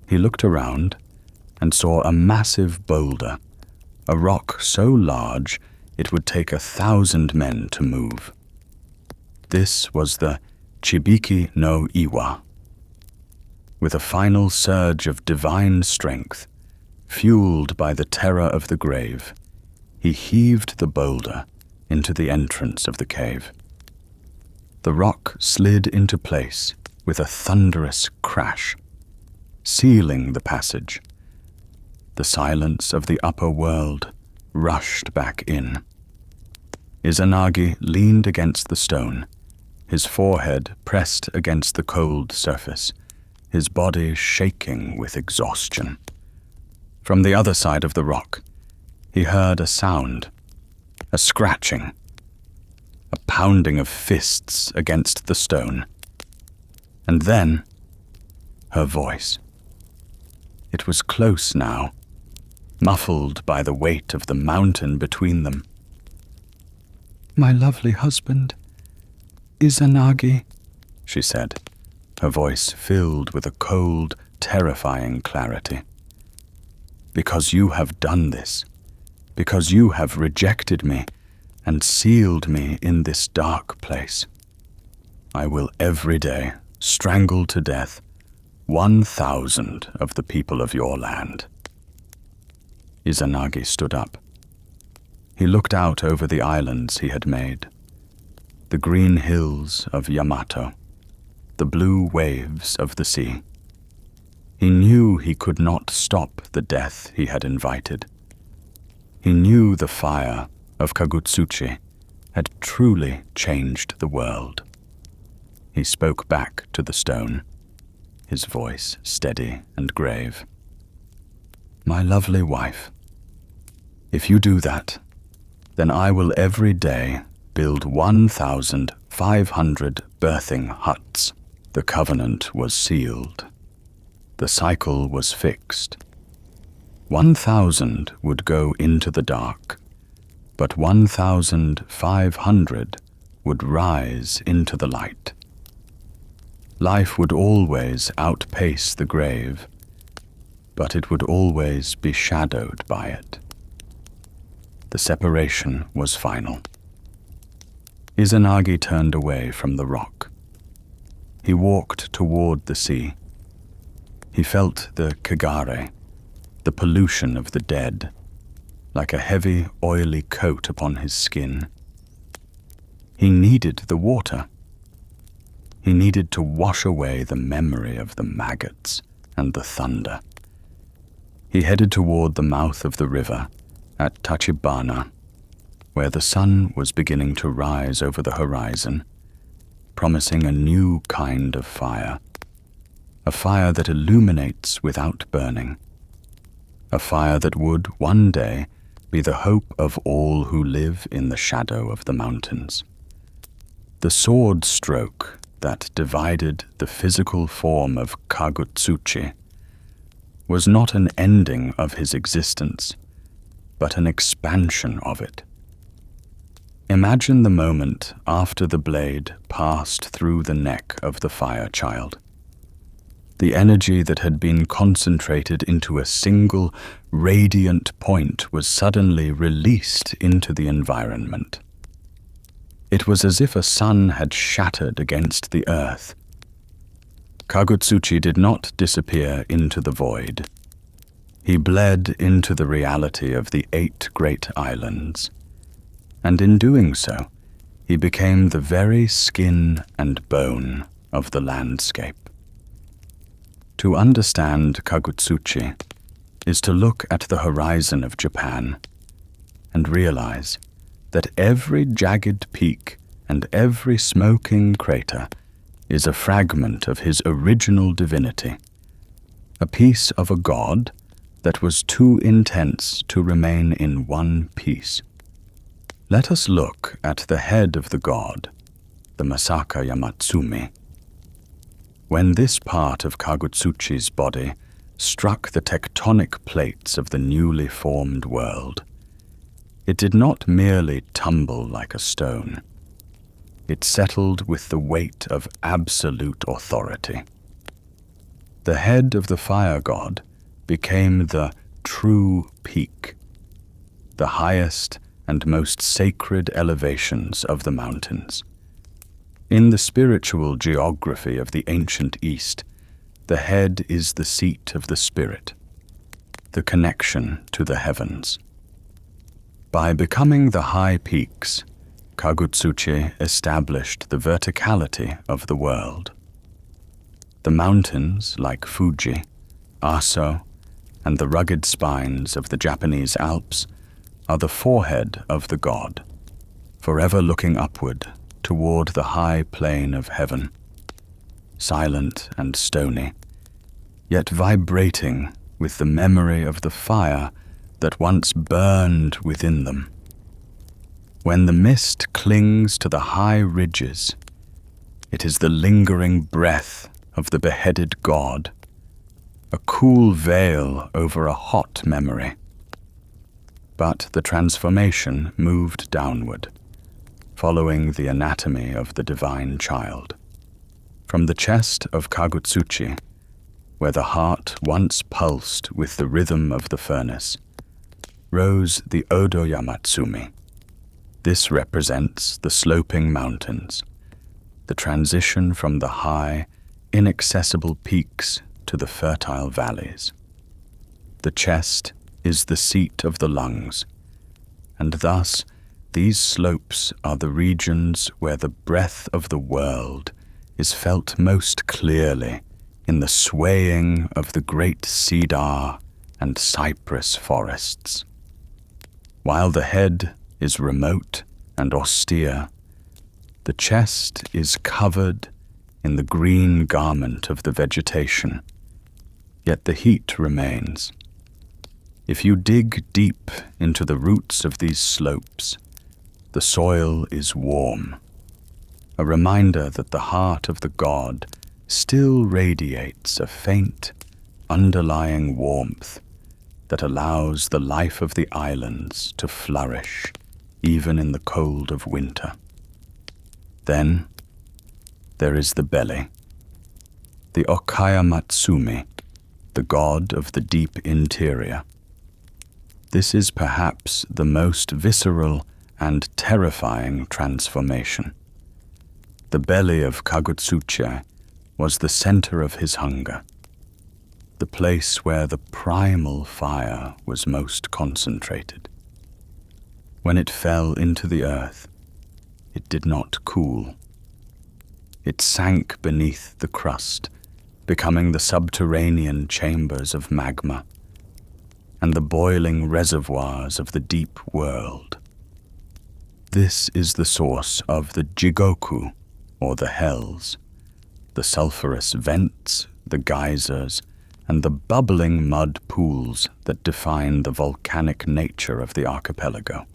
He looked around and saw a massive boulder, a rock so large it would take 1,000 men to move. This was the Chibiki no Iwa. With a final surge of divine strength, fueled by the terror of the grave, he heaved the boulder into the entrance of the cave. The rock slid into place with a thunderous crash, sealing the passage. The silence of the upper world rushed back in. Izanagi leaned against the stone, his forehead pressed against the cold surface, his body shaking with exhaustion. From the other side of the rock, he heard a sound, a scratching, a pounding of fists against the stone. And then, her voice. It was close now, muffled by the weight of the mountain between them. "My lovely husband, Izanagi," she said, her voice filled with a cold, terrifying clarity. "Because you have done this, because you have rejected me and sealed me in this dark place, I will every day strangle to death 1,000 of the people of your land." Izanagi stood up. He looked out over the islands he had made, the green hills of Yamato, the blue waves of the sea. He knew he could not stop the death he had invited. He knew the fire of Kagutsuchi had truly changed the world. He spoke back to the stone, his voice steady and grave. "My lovely wife, if you do that, then I will every day build 1,500 birthing huts." The covenant was sealed. The cycle was fixed. 1,000 would go into the dark, but 1,500 would rise into the light. Life would always outpace the grave, but it would always be shadowed by it. The separation was final. Izanagi turned away from the rock. He walked toward the sea. He felt the kagare, the pollution of the dead, like a heavy, oily coat upon his skin. He needed the water. He needed to wash away the memory of the maggots and the thunder. He headed toward the mouth of the river at Tachibana, where the sun was beginning to rise over the horizon, promising a new kind of fire, a fire that illuminates without burning, a fire that would one day be the hope of all who live in the shadow of the mountains. The sword stroke that divided the physical form of Kagutsuchi was not an ending of his existence, but an expansion of it. Imagine the moment after the blade passed through the neck of the fire child. The energy that had been concentrated into a single radiant point was suddenly released into the environment. It was as if a sun had shattered against the earth. Kagutsuchi did not disappear into the void. He bled into the reality of the 8 great islands, and in doing so, he became the very skin and bone of the landscape. To understand Kagutsuchi is to look at the horizon of Japan and realize that every jagged peak and every smoking crater is a fragment of his original divinity, a piece of a god that was too intense to remain in one piece. Let us look at the head of the god, the Masaka Yamatsumi. When this part of Kagutsuchi's body struck the tectonic plates of the newly formed world, it did not merely tumble like a stone. It settled with the weight of absolute authority. The head of the fire god became the true peak, the highest and most sacred elevations of the mountains. In the spiritual geography of the ancient East, the head is the seat of the spirit, the connection to the heavens. By becoming the high peaks, Kagutsuchi established the verticality of the world. The mountains like Fuji, Aso, and the rugged spines of the Japanese Alps are the forehead of the god, forever looking upward toward the high plane of heaven, silent and stony, yet vibrating with the memory of the fire that once burned within them. When the mist clings to the high ridges, it is the lingering breath of the beheaded god, a cool veil over a hot memory. But the transformation moved downward, following the anatomy of the divine child. From the chest of Kagutsuchi, where the heart once pulsed with the rhythm of the furnace, rose the Odo Yamatsumi. This represents the sloping mountains, the transition from the high, inaccessible peaks to the fertile valleys. The chest is the seat of the lungs, and thus these slopes are the regions where the breath of the world is felt most clearly in the swaying of the great cedar and cypress forests. While the head is remote and austere, the chest is covered in the green garment of the vegetation, yet the heat remains. If you dig deep into the roots of these slopes, the soil is warm, a reminder that the heart of the god still radiates a faint, underlying warmth that allows the life of the islands to flourish even in the cold of winter. Then there is the belly, the Okayamatsumi, the god of the deep interior. This is perhaps the most visceral and terrifying transformation. The belly of Kagutsuchi was the center of his hunger, the place where the primal fire was most concentrated. When it fell into the earth, it did not cool. It sank beneath the crust, becoming the subterranean chambers of magma and the boiling reservoirs of the deep world. This is the source of the Jigoku, or the hells, the sulphurous vents, the geysers, and the bubbling mud pools that define the volcanic nature of the archipelago.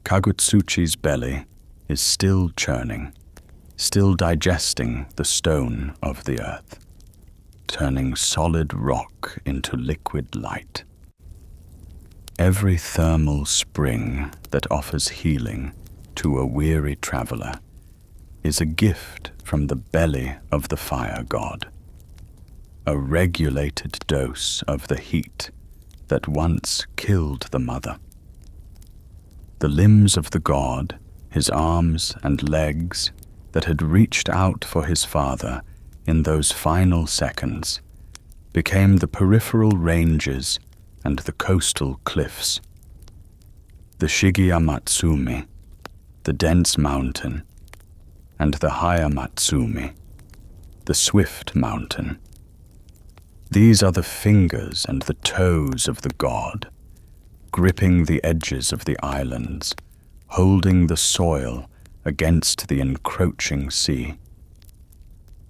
Kagutsuchi's belly is still churning, still digesting the stone of the earth, turning solid rock into liquid light. Every thermal spring that offers healing to a weary traveler is a gift from the belly of the fire god, a regulated dose of the heat that once killed the mother. The limbs of the god, his arms and legs that had reached out for his father in those final seconds, became the peripheral ranges and the coastal cliffs. The Shigiyamatsumi, the dense mountain, and the Hayamatsumi, the swift mountain. These are the fingers and the toes of the god, gripping the edges of the islands, holding the soil against the encroaching sea.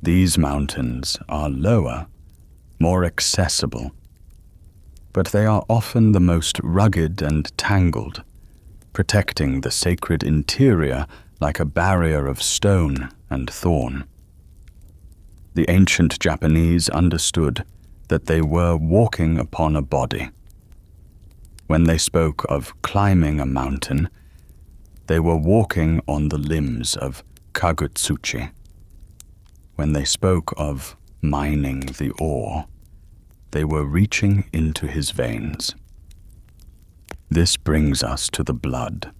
These mountains are lower, more accessible, but they are often the most rugged and tangled, protecting the sacred interior like a barrier of stone and thorn. The ancient Japanese understood that they were walking upon a body. When they spoke of climbing a mountain, they were walking on the limbs of Kagutsuchi. When they spoke of mining the ore, they were reaching into his veins. This brings us to the blood.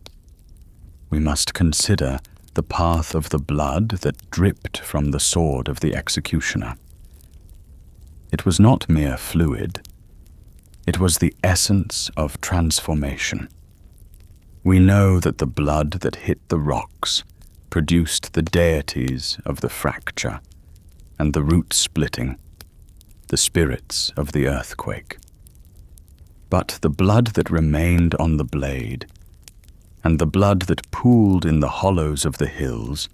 We must consider the path of the blood that dripped from the sword of the executioner. It was not mere fluid. It was the essence of transformation. We know that the blood that hit the rocks produced the deities of the fracture and the root splitting, the spirits of the earthquake. But the blood that remained on the blade and the blood that pooled in the hollows of the hills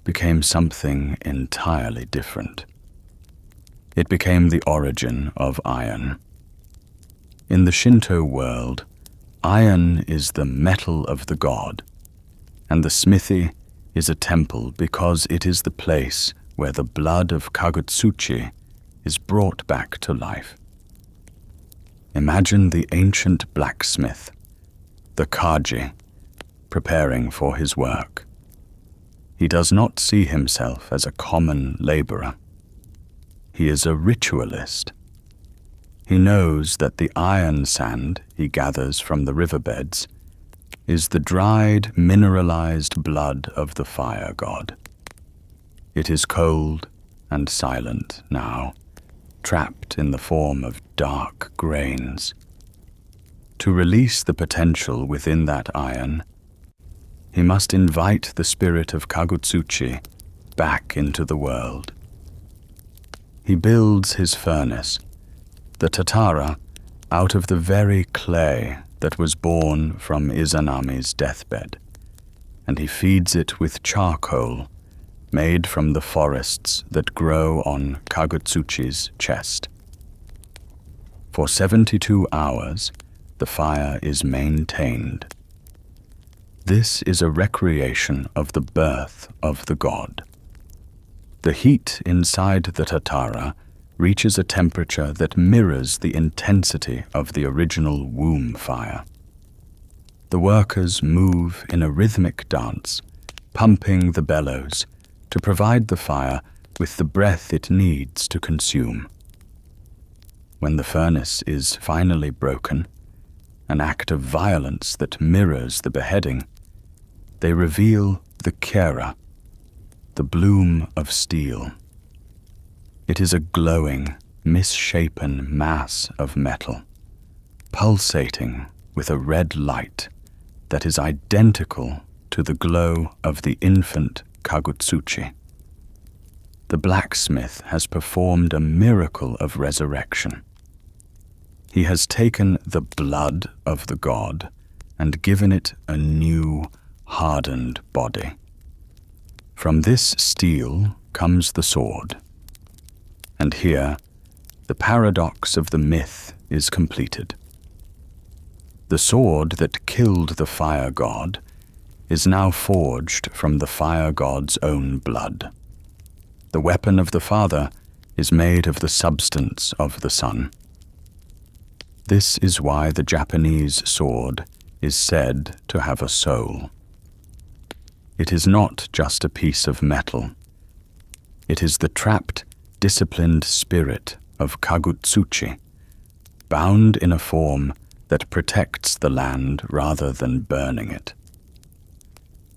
became something entirely different. It became the origin of iron. In the Shinto world, iron is the metal of the god, and the smithy is a temple because it is the place where the blood of Kagutsuchi is brought back to life. Imagine the ancient blacksmith, the kaji, preparing for his work. He does not see himself as a common laborer. He is a ritualist. He knows that the iron sand he gathers from the riverbeds is the dried, mineralized blood of the fire god. It is cold and silent now, trapped in the form of dark grains. To release the potential within that iron, he must invite the spirit of Kagutsuchi back into the world. He builds his furnace, the tatara, out of the very clay that was born from Izanami's deathbed, and he feeds it with charcoal made from the forests that grow on Kagutsuchi's chest. For 72 hours, the fire is maintained. This is a recreation of the birth of the god. The heat inside the Tatara reaches a temperature that mirrors the intensity of the original womb fire. The workers move in a rhythmic dance, pumping the bellows to provide the fire with the breath it needs to consume. When the furnace is finally broken, an act of violence that mirrors the beheading, they reveal the kera, the bloom of steel. It is a glowing, misshapen mass of metal, pulsating with a red light that is identical to the glow of the infant Kagutsuchi. The blacksmith has performed a miracle of resurrection. He has taken the blood of the god and given it a new, hardened body. From this steel comes the sword. And here, the paradox of the myth is completed. The sword that killed the fire god is now forged from the fire god's own blood. The weapon of the father is made of the substance of the son. This is why the Japanese sword is said to have a soul. It is not just a piece of metal. It is the trapped, disciplined spirit of Kagutsuchi, bound in a form that protects the land rather than burning it.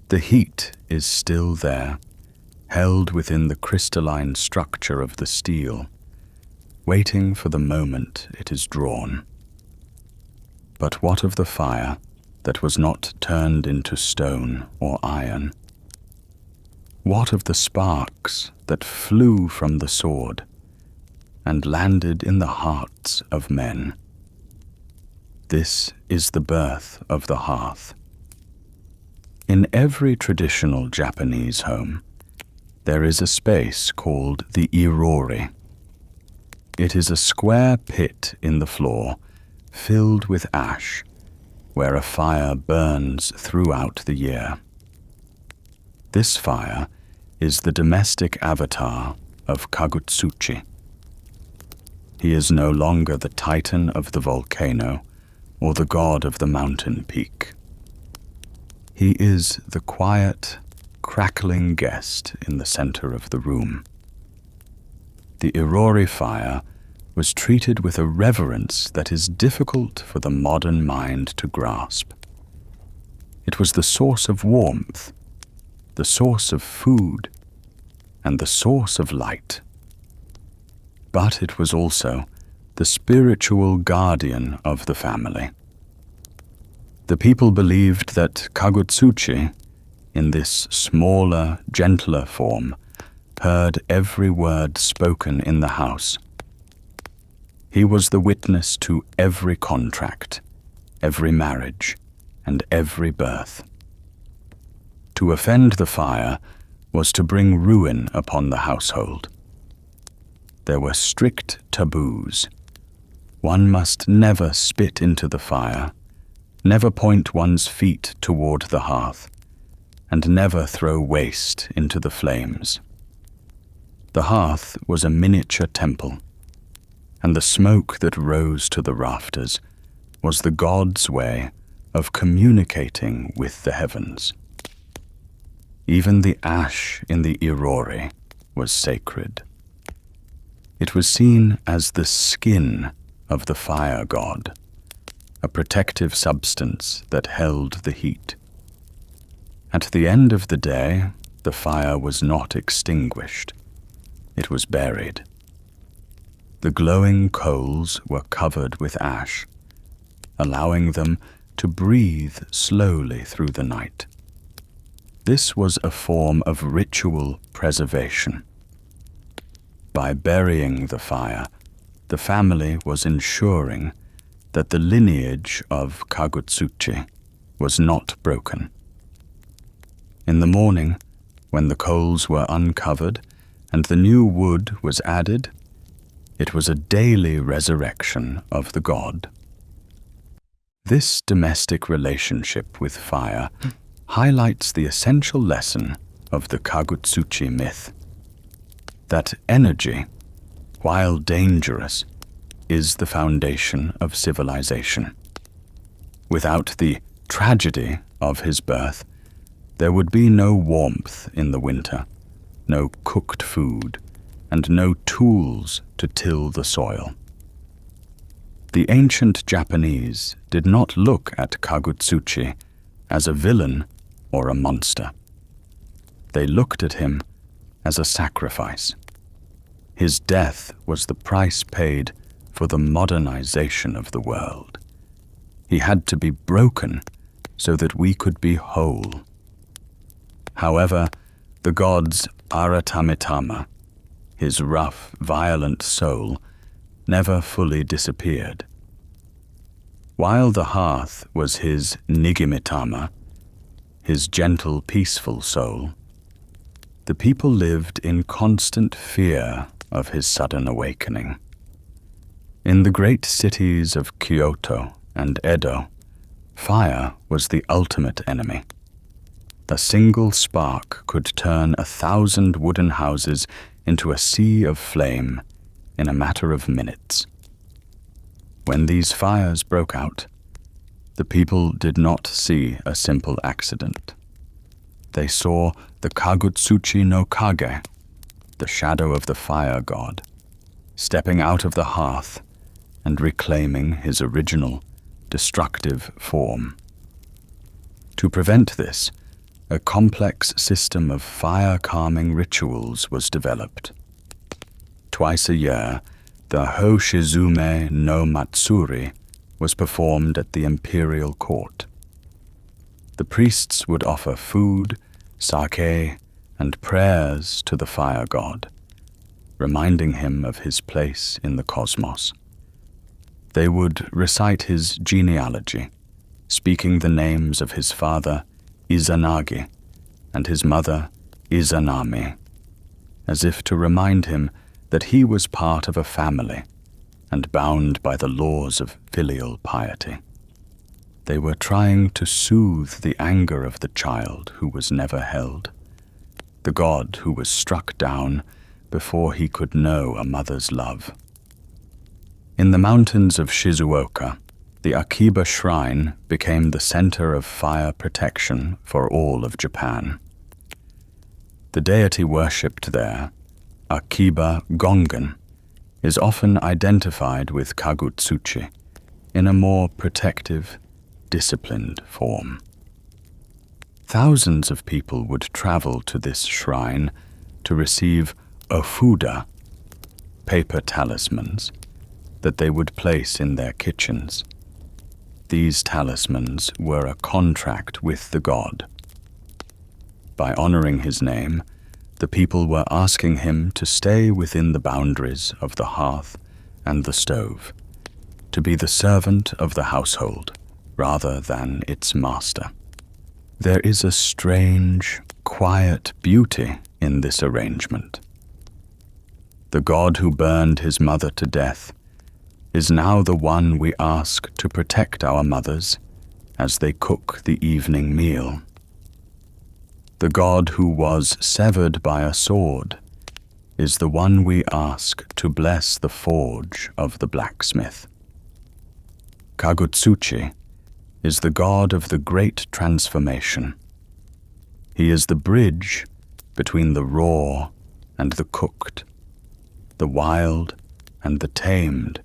The heat is still there, held within the crystalline structure of the steel, waiting for the moment it is drawn. But what of the fire that was not turned into stone or iron? What of the sparks that flew from the sword and landed in the hearts of men? This is the birth of the hearth. In every traditional Japanese home, there is a space called the irori. It is a square pit in the floor filled with ash, where a fire burns throughout the year. This fire is the domestic avatar of Kagutsuchi. He is no longer the titan of the volcano or the god of the mountain peak. He is the quiet, crackling guest in the center of the room. The irori fire was treated with a reverence that is difficult for the modern mind to grasp. It was the source of warmth, the source of food, and the source of light. But it was also the spiritual guardian of the family. The people believed that Kagutsuchi, in this smaller, gentler form, heard every word spoken in the house. He was the witness to every contract, every marriage, and every birth. To offend the fire was to bring ruin upon the household. There were strict taboos. One must never spit into the fire, never point one's feet toward the hearth, and never throw waste into the flames. The hearth was a miniature temple, and the smoke that rose to the rafters was the god's way of communicating with the heavens. Even the ash in the irori was sacred. It was seen as the skin of the fire god, a protective substance that held the heat. At the end of the day, the fire was not extinguished. It was buried. The glowing coals were covered with ash, allowing them to breathe slowly through the night. This was a form of ritual preservation. By burying the fire, the family was ensuring that the lineage of Kagutsuchi was not broken. In the morning, when the coals were uncovered and the new wood was added, it was a daily resurrection of the god. This domestic relationship with fire highlights the essential lesson of the Kagutsuchi myth, that energy, while dangerous, is the foundation of civilization. Without the tragedy of his birth, there would be no warmth in the winter, no cooked food, and no tools to till the soil. The ancient Japanese did not look at Kagutsuchi as a villain or a monster. They looked at him as a sacrifice. His death was the price paid for the modernization of the world. He had to be broken so that we could be whole. However, the god's Aratamitama, his rough, violent soul, never fully disappeared. While the hearth was his Nigimitama, his gentle, peaceful soul, the people lived in constant fear of his sudden awakening. In the great cities of Kyoto and Edo, fire was the ultimate enemy. A single spark could turn 1,000 wooden houses into a sea of flame in a matter of minutes. When these fires broke out, the people did not see a simple accident. They saw the Kagutsuchi no Kage, the shadow of the fire god, stepping out of the hearth and reclaiming his original, destructive form. To prevent this, a complex system of fire-calming rituals was developed. Twice a year, the Hoshizume no Matsuri was performed at the imperial court. The priests would offer food, sake, and prayers to the fire god, reminding him of his place in the cosmos. They would recite his genealogy, speaking the names of his father, Izanagi, and his mother, Izanami, as if to remind him that he was part of a family and bound by the laws of filial piety. They were trying to soothe the anger of the child who was never held, the god who was struck down before he could know a mother's love. In the mountains of Shizuoka, the Akiba Shrine became the center of fire protection for all of Japan. The deity worshipped there, Akiba Gongen, is often identified with Kagutsuchi in a more protective, disciplined form. Thousands of people would travel to this shrine to receive ofuda, paper talismans, that they would place in their kitchens. These talismans were a contract with the god. By honoring his name, the people were asking him to stay within the boundaries of the hearth and the stove, to be the servant of the household rather than its master. There is a strange, quiet beauty in this arrangement. The god who burned his mother to death is now the one we ask to protect our mothers as they cook the evening meal. The god who was severed by a sword is the one we ask to bless the forge of the blacksmith. Kagutsuchi is the god of the great transformation. He is the bridge between the raw and the cooked, the wild and the tamed,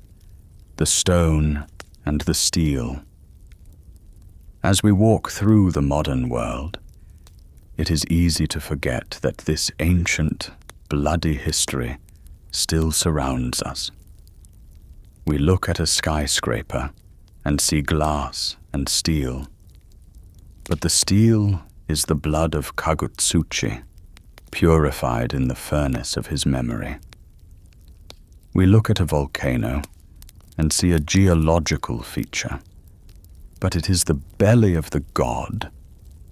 the stone and the steel. As we walk through the modern world, it is easy to forget that this ancient, bloody history still surrounds us. We look at a skyscraper and see glass and steel, but the steel is the blood of Kagutsuchi, purified in the furnace of his memory. We look at a volcano and see a geological feature, but it is the belly of the god,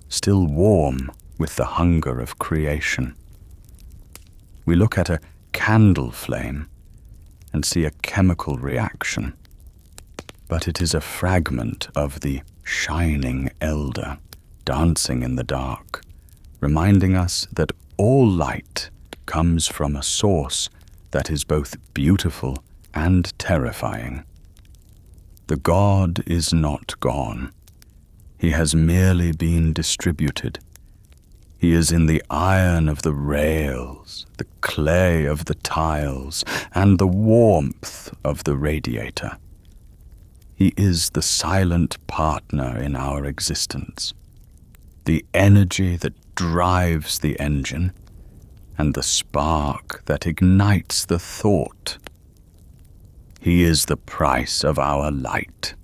still warm with the hunger of creation. We look at a candle flame and see a chemical reaction, but it is a fragment of the shining elder dancing in the dark, reminding us that all light comes from a source that is both beautiful and terrifying. The god is not gone. He has merely been distributed. He is in the iron of the rails, the clay of the tiles, and the warmth of the radiator. He is the silent partner in our existence, the energy that drives the engine, and the spark that ignites the thought. He is the price of our light.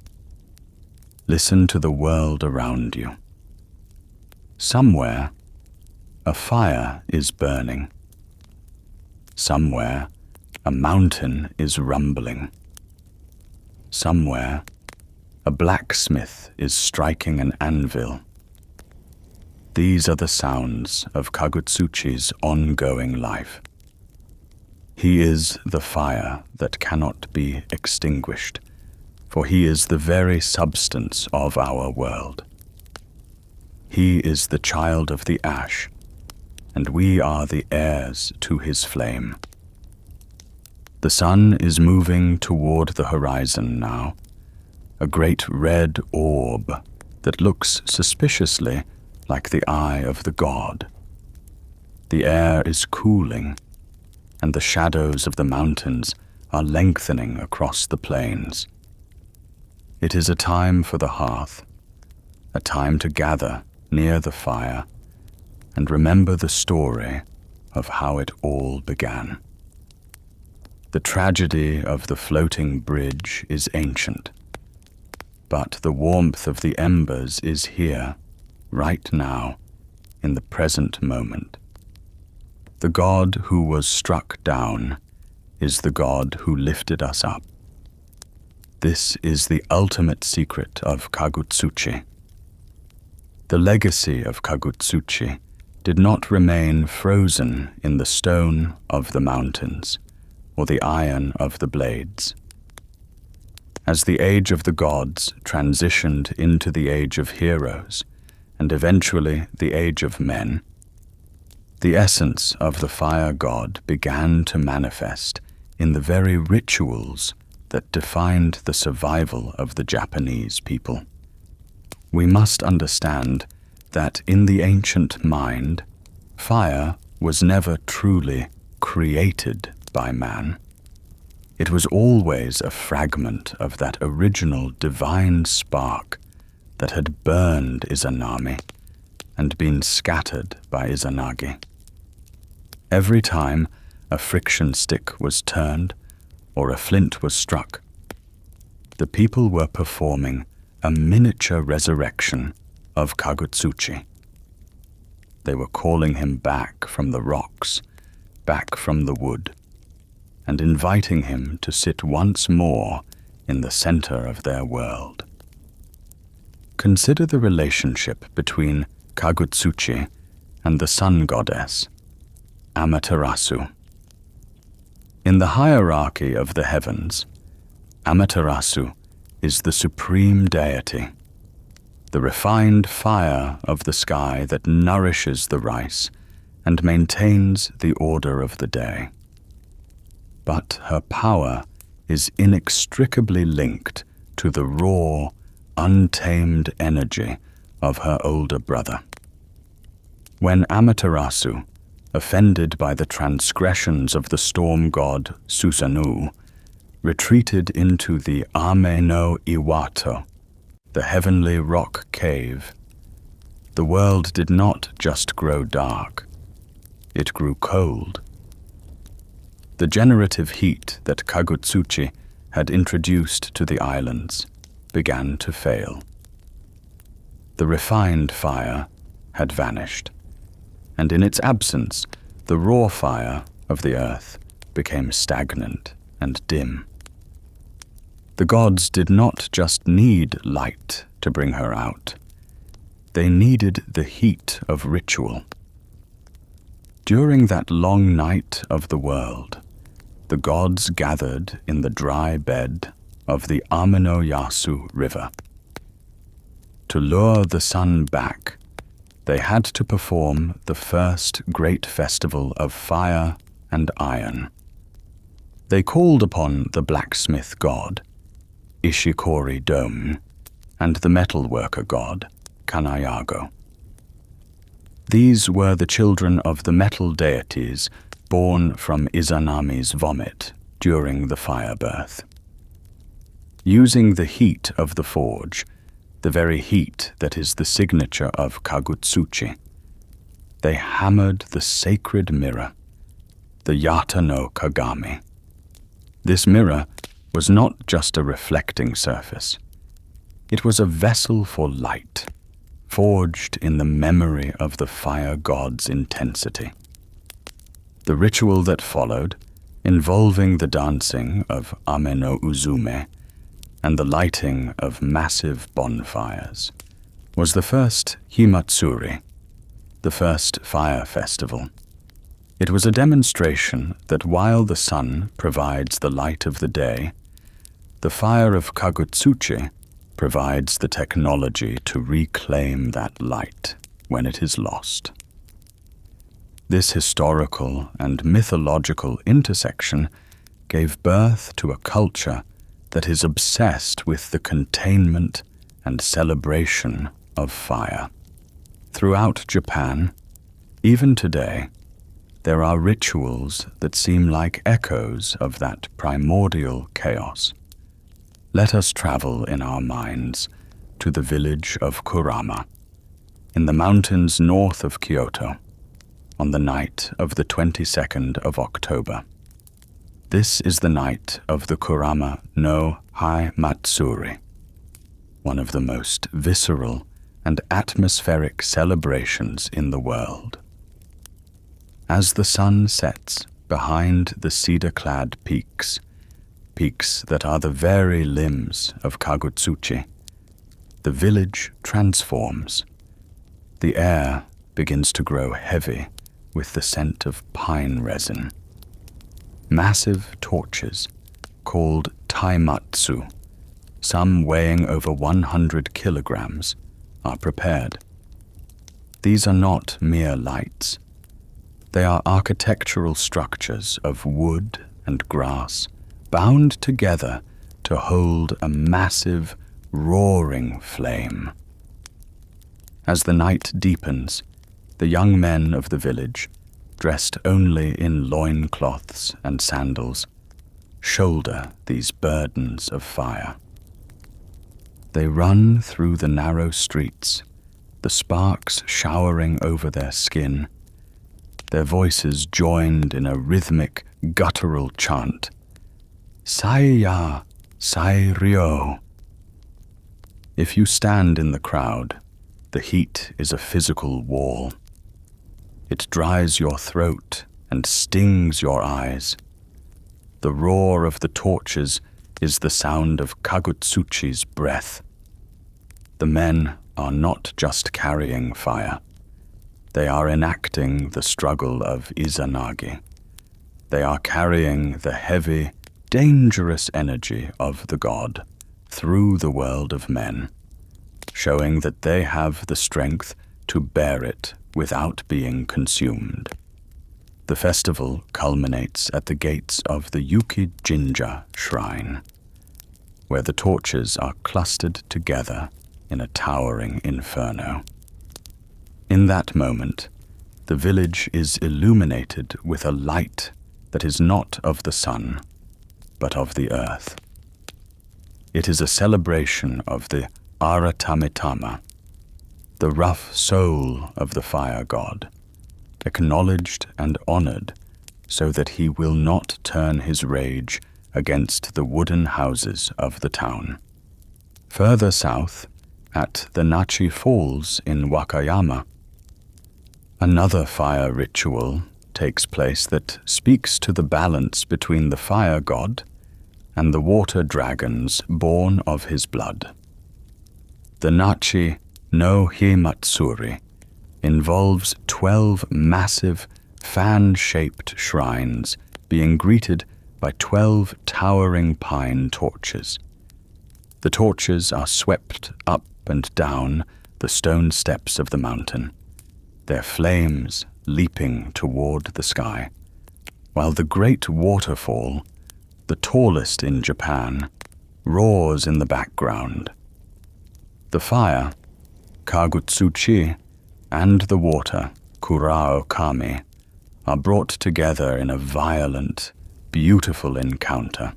Listen to the world around you. Somewhere, a fire is burning. Somewhere, a mountain is rumbling. Somewhere, a blacksmith is striking an anvil. These are the sounds of Kagutsuchi's ongoing life. He is the fire that cannot be extinguished, for he is the very substance of our world. He is the child of the ash, and we are the heirs to his flame. The sun is moving toward the horizon now, a great red orb that looks suspiciously like the eye of the god. The air is cooling, and the shadows of the mountains are lengthening across the plains. It is a time for the hearth, a time to gather near the fire and remember the story of how it all began. The tragedy of the floating bridge is ancient, but the warmth of the embers is here, right now, in the present moment. The god who was struck down is the god who lifted us up. This is the ultimate secret of Kagutsuchi. The legacy of Kagutsuchi did not remain frozen in the stone of the mountains or the iron of the blades. As the age of the gods transitioned into the age of heroes and eventually the age of men, the essence of the fire god began to manifest in the very rituals that defined the survival of the Japanese people. We must understand that in the ancient mind, fire was never truly created by man. It was always a fragment of that original divine spark that had burned Izanami and been scattered by Izanagi. Every time a friction stick was turned or a flint was struck, the people were performing a miniature resurrection of Kagutsuchi. They were calling him back from the rocks, back from the wood, and inviting him to sit once more in the center of their world. Consider the relationship between Kagutsuchi and the sun goddess, Amaterasu. In the hierarchy of the heavens, Amaterasu is the supreme deity, the refined fire of the sky that nourishes the rice and maintains the order of the day. But her power is inextricably linked to the raw, untamed energy of her older brother. When Amaterasu, offended by the transgressions of the storm god Susanoo, retreated into the Ame no Iwato, the heavenly rock cave, the world did not just grow dark, it grew cold. The generative heat that Kagutsuchi had introduced to the islands began to fail. The refined fire had vanished, and in its absence, the raw fire of the earth became stagnant and dim. The gods did not just need light to bring her out. They needed the heat of ritual. During that long night of the world, the gods gathered in the dry bed of the Amaterasu River. To lure the sun back, they had to perform the first great festival of fire and iron. They called upon the blacksmith god, Ishikori Dome, and the metalworker god, Kanayago. These were the children of the metal deities born from Izanami's vomit during the fire birth. Using the heat of the forge, the very heat that is the signature of Kagutsuchi, they hammered the sacred mirror, the Yata no Kagami. This mirror was not just a reflecting surface. It was a vessel for light, forged in the memory of the fire god's intensity. The ritual that followed, involving the dancing of Ame no Uzume and the lighting of massive bonfires, was the first Himatsuri, the first fire festival. It was a demonstration that while the sun provides the light of the day, the fire of Kagutsuchi provides the technology to reclaim that light when it is lost. This historical and mythological intersection gave birth to a culture that is obsessed with the containment and celebration of fire. Throughout Japan, even today, there are rituals that seem like echoes of that primordial chaos. Let us travel in our minds to the village of Kurama, in the mountains north of Kyoto, on the night of the 22nd of October. This is the night of the Kurama no Hai Matsuri, one of the most visceral and atmospheric celebrations in the world. As the sun sets behind the cedar-clad peaks that are the very limbs of Kagutsuchi, the village transforms. The air begins to grow heavy with the scent of pine resin. Massive torches, called taimatsu, some weighing over 100 kilograms, are prepared. These are not mere lights. They are architectural structures of wood and grass bound together to hold a massive, roaring flame. As the night deepens, the young men of the village, dressed only in loincloths and sandals, shoulder these burdens of fire. They run through the narrow streets, the sparks showering over their skin, their voices joined in a rhythmic, guttural chant, Sai-ya, Sai-ryo. If you stand in the crowd, the heat is a physical wall. It dries your throat and stings your eyes. The roar of the torches is the sound of Kagutsuchi's breath. The men are not just carrying fire. They are enacting the struggle of Izanagi. They are carrying the heavy, dangerous energy of the god through the world of men, showing that they have the strength to bear it without being consumed. The festival culminates at the gates of the Yuki Jinja shrine, where the torches are clustered together in a towering inferno. In that moment, the village is illuminated with a light that is not of the sun, but of the earth. It is a celebration of the Aratamitama, the rough soul of the fire god, acknowledged and honored so that he will not turn his rage against the wooden houses of the town. Further south, at the Nachi Falls in Wakayama, another fire ritual takes place that speaks to the balance between the fire god and the water dragons born of his blood. The Nachi no Himatsuri involves 12 massive, fan-shaped shrines being greeted by 12 towering pine torches. The torches are swept up and down the stone steps of the mountain, their flames leaping toward the sky, while the great waterfall, the tallest in Japan, roars in the background. The fire, Kagutsuchi, and the water, Kurao Kami, are brought together in a violent, beautiful encounter.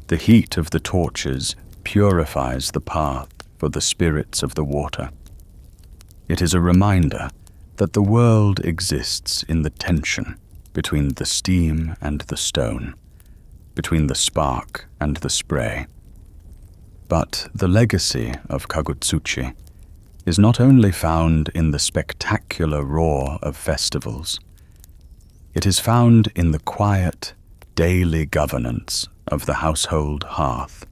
The heat of the torches purifies the path for the spirits of the water. It is a reminder that the world exists in the tension between the steam and the stone, between the spark and the spray. But the legacy of Kagutsuchi is not only found in the spectacular roar of festivals. It is found in the quiet, daily governance of the household hearth.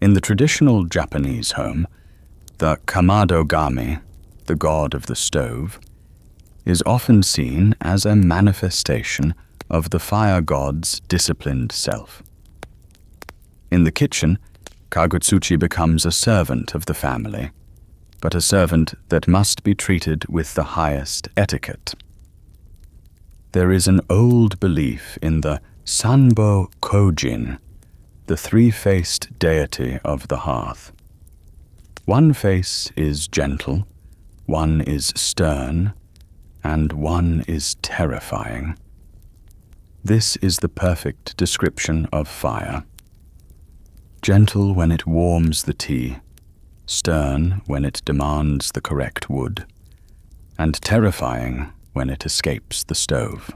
In the traditional Japanese home, the Kamado-gami, the god of the stove, is often seen as a manifestation of the fire god's disciplined self. In the kitchen, Kagutsuchi becomes a servant of the family, but a servant that must be treated with the highest etiquette. There is an old belief in the Sanbo Kojin, the three-faced deity of the hearth. One face is gentle, one is stern, and one is terrifying. This is the perfect description of fire. Gentle when it warms the tea, stern when it demands the correct wood, and terrifying when it escapes the stove.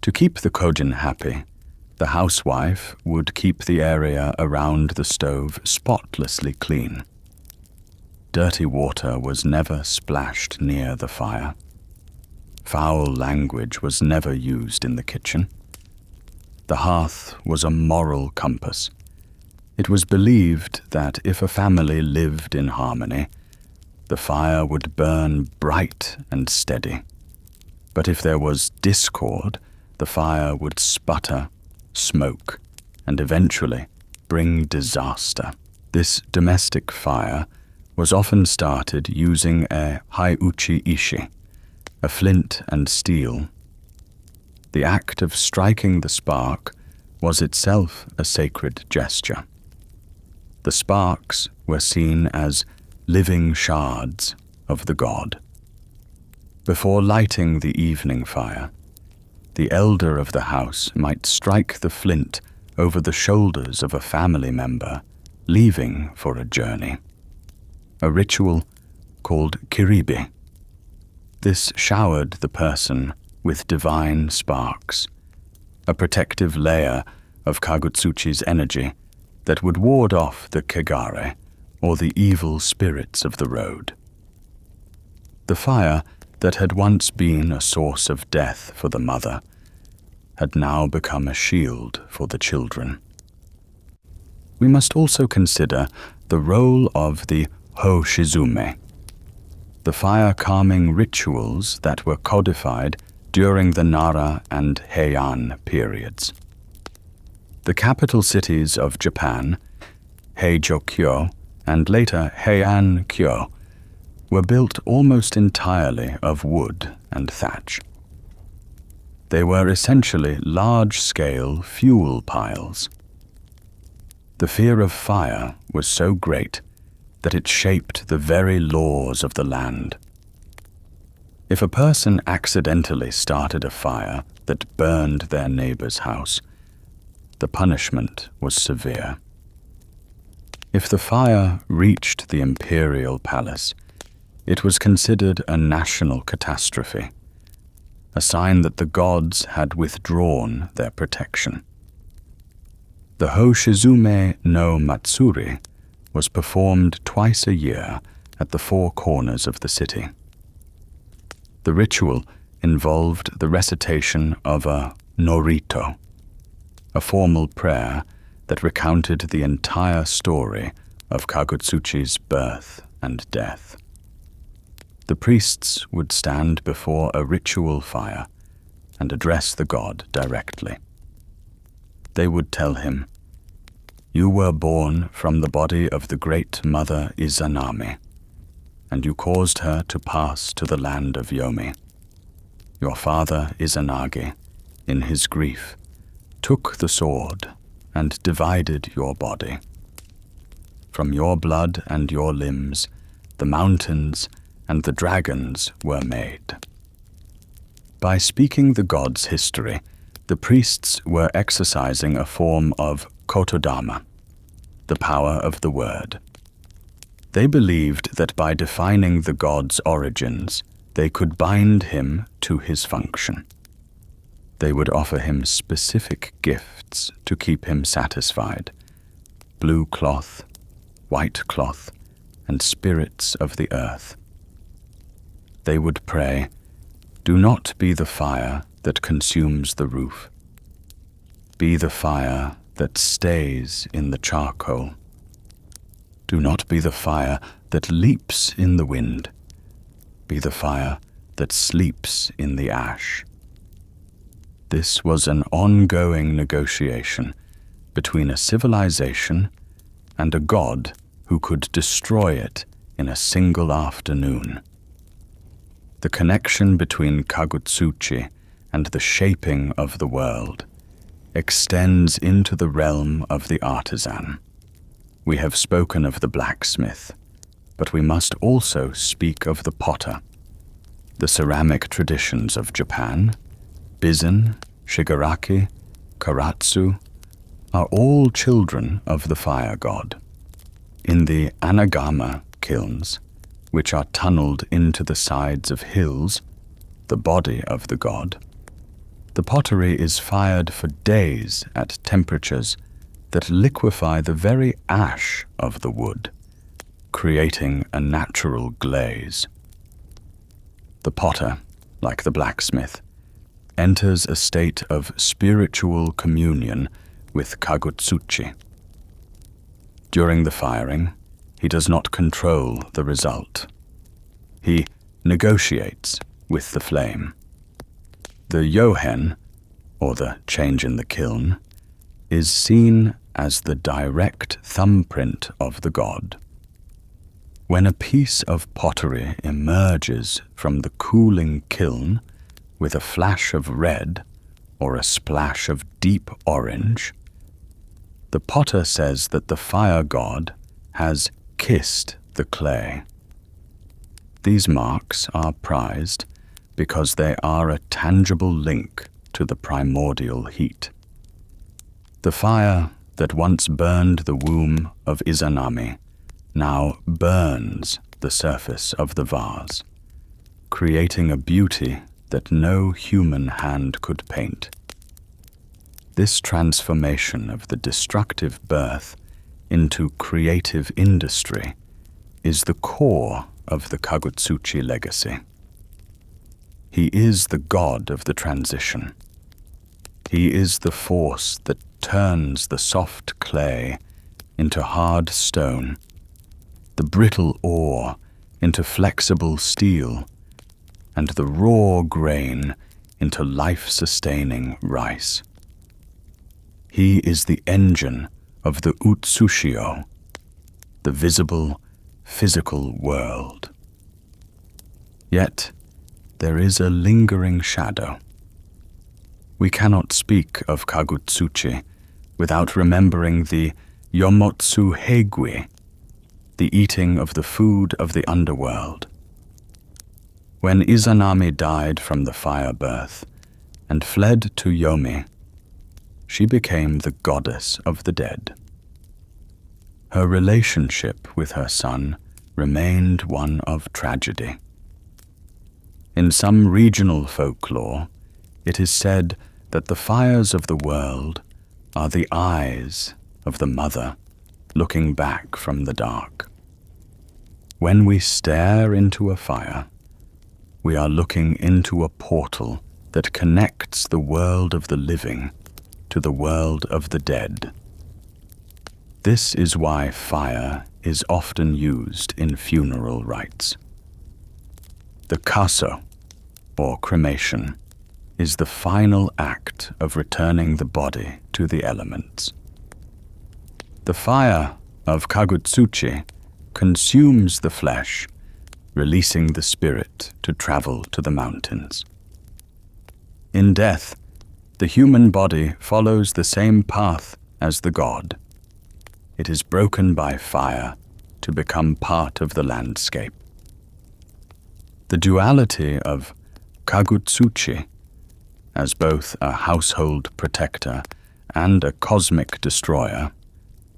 To keep the Kojin happy, the housewife would keep the area around the stove spotlessly clean. Dirty water was never splashed near the fire. Foul language was never used in the kitchen. The hearth was a moral compass. It was believed that if a family lived in harmony, the fire would burn bright and steady. But if there was discord, the fire would sputter, smoke, and eventually bring disaster. This domestic fire was often started using a haiuchi ishi, a flint and steel. The act of striking the spark was itself a sacred gesture. The sparks were seen as living shards of the god. Before lighting the evening fire, the elder of the house might strike the flint over the shoulders of a family member leaving for a journey, a ritual called kiribi. This showered the person with divine sparks, a protective layer of Kagutsuchi's energy that would ward off the kegare, or the evil spirits of the road. The fire that had once been a source of death for the mother had now become a shield for the children. We must also consider the role of the Hoshizume, the fire-calming rituals that were codified during the Nara and Heian periods. The capital cities of Japan, Heijō-kyo and later Heian-kyo, were built almost entirely of wood and thatch. They were essentially large-scale fuel piles. The fear of fire was so great that it shaped the very laws of the land. If a person accidentally started a fire that burned their neighbor's house, the punishment was severe. If the fire reached the imperial palace, it was considered a national catastrophe, a sign that the gods had withdrawn their protection. The Hoshizume no Matsuri was performed twice a year at the four corners of the city. The ritual involved the recitation of a norito, a formal prayer that recounted the entire story of Kagutsuchi's birth and death. The priests would stand before a ritual fire and address the god directly. They would tell him, "You were born from the body of the great mother Izanami, and you caused her to pass to the land of Yomi. Your father Izanagi, in his grief, took the sword and divided your body. From your blood and your limbs, the mountains and the dragons were made." By speaking the god's history, the priests were exercising a form of kotodama, the power of the word. They believed that by defining the god's origins, they could bind him to his function. They would offer him specific gifts to keep him satisfied: blue cloth, white cloth, and spirits of the earth. They would pray, "Do not be the fire that consumes the roof. Be the fire that stays in the charcoal. Do not be the fire that leaps in the wind. Be the fire that sleeps in the ash." This was an ongoing negotiation between a civilization and a god who could destroy it in a single afternoon. The connection between Kagutsuchi and the shaping of the world extends into the realm of the artisan. We have spoken of the blacksmith, but we must also speak of the potter. The ceramic traditions of Japan, Bizen, Shigaraki, Karatsu, are all children of the fire god. In the anagama kilns, which are tunneled into the sides of hills, the body of the god, the pottery is fired for days at temperatures that liquefy the very ash of the wood, creating a natural glaze. The potter, like the blacksmith, enters a state of spiritual communion with Kagutsuchi. During the firing, he does not control the result. He negotiates with the flame. The yohen, or the change in the kiln, is seen as the direct thumbprint of the god. When a piece of pottery emerges from the cooling kiln with a flash of red or a splash of deep orange, the potter says that the fire god has kissed the clay. These marks are prized because they are a tangible link to the primordial heat. The fire that once burned the womb of Izanami now burns the surface of the vase, creating a beauty that no human hand could paint. This transformation of the destructive birth into creative industry is the core of the Kagutsuchi legacy. He is the god of the transition. He is the force that turns the soft clay into hard stone, the brittle ore into flexible steel, and the raw grain into life-sustaining rice. He is the engine of the Utsushio, the visible, physical world. Yet, there is a lingering shadow. We cannot speak of Kagutsuchi without remembering the Yomotsu Heigui, the eating of the food of the underworld. When Izanami died from the fire birth and fled to Yomi, she became the goddess of the dead. Her relationship with her son remained one of tragedy. In some regional folklore, it is said that the fires of the world are the eyes of the mother looking back from the dark. When we stare into a fire, we are looking into a portal that connects the world of the living to the world of the dead. This is why fire is often used in funeral rites. The kaso, or cremation, is the final act of returning the body to the elements. The fire of Kagutsuchi consumes the flesh, releasing the spirit to travel to the mountains. In death, the human body follows the same path as the god. It is broken by fire to become part of the landscape. The duality of Kagutsuchi as both a household protector and a cosmic destroyer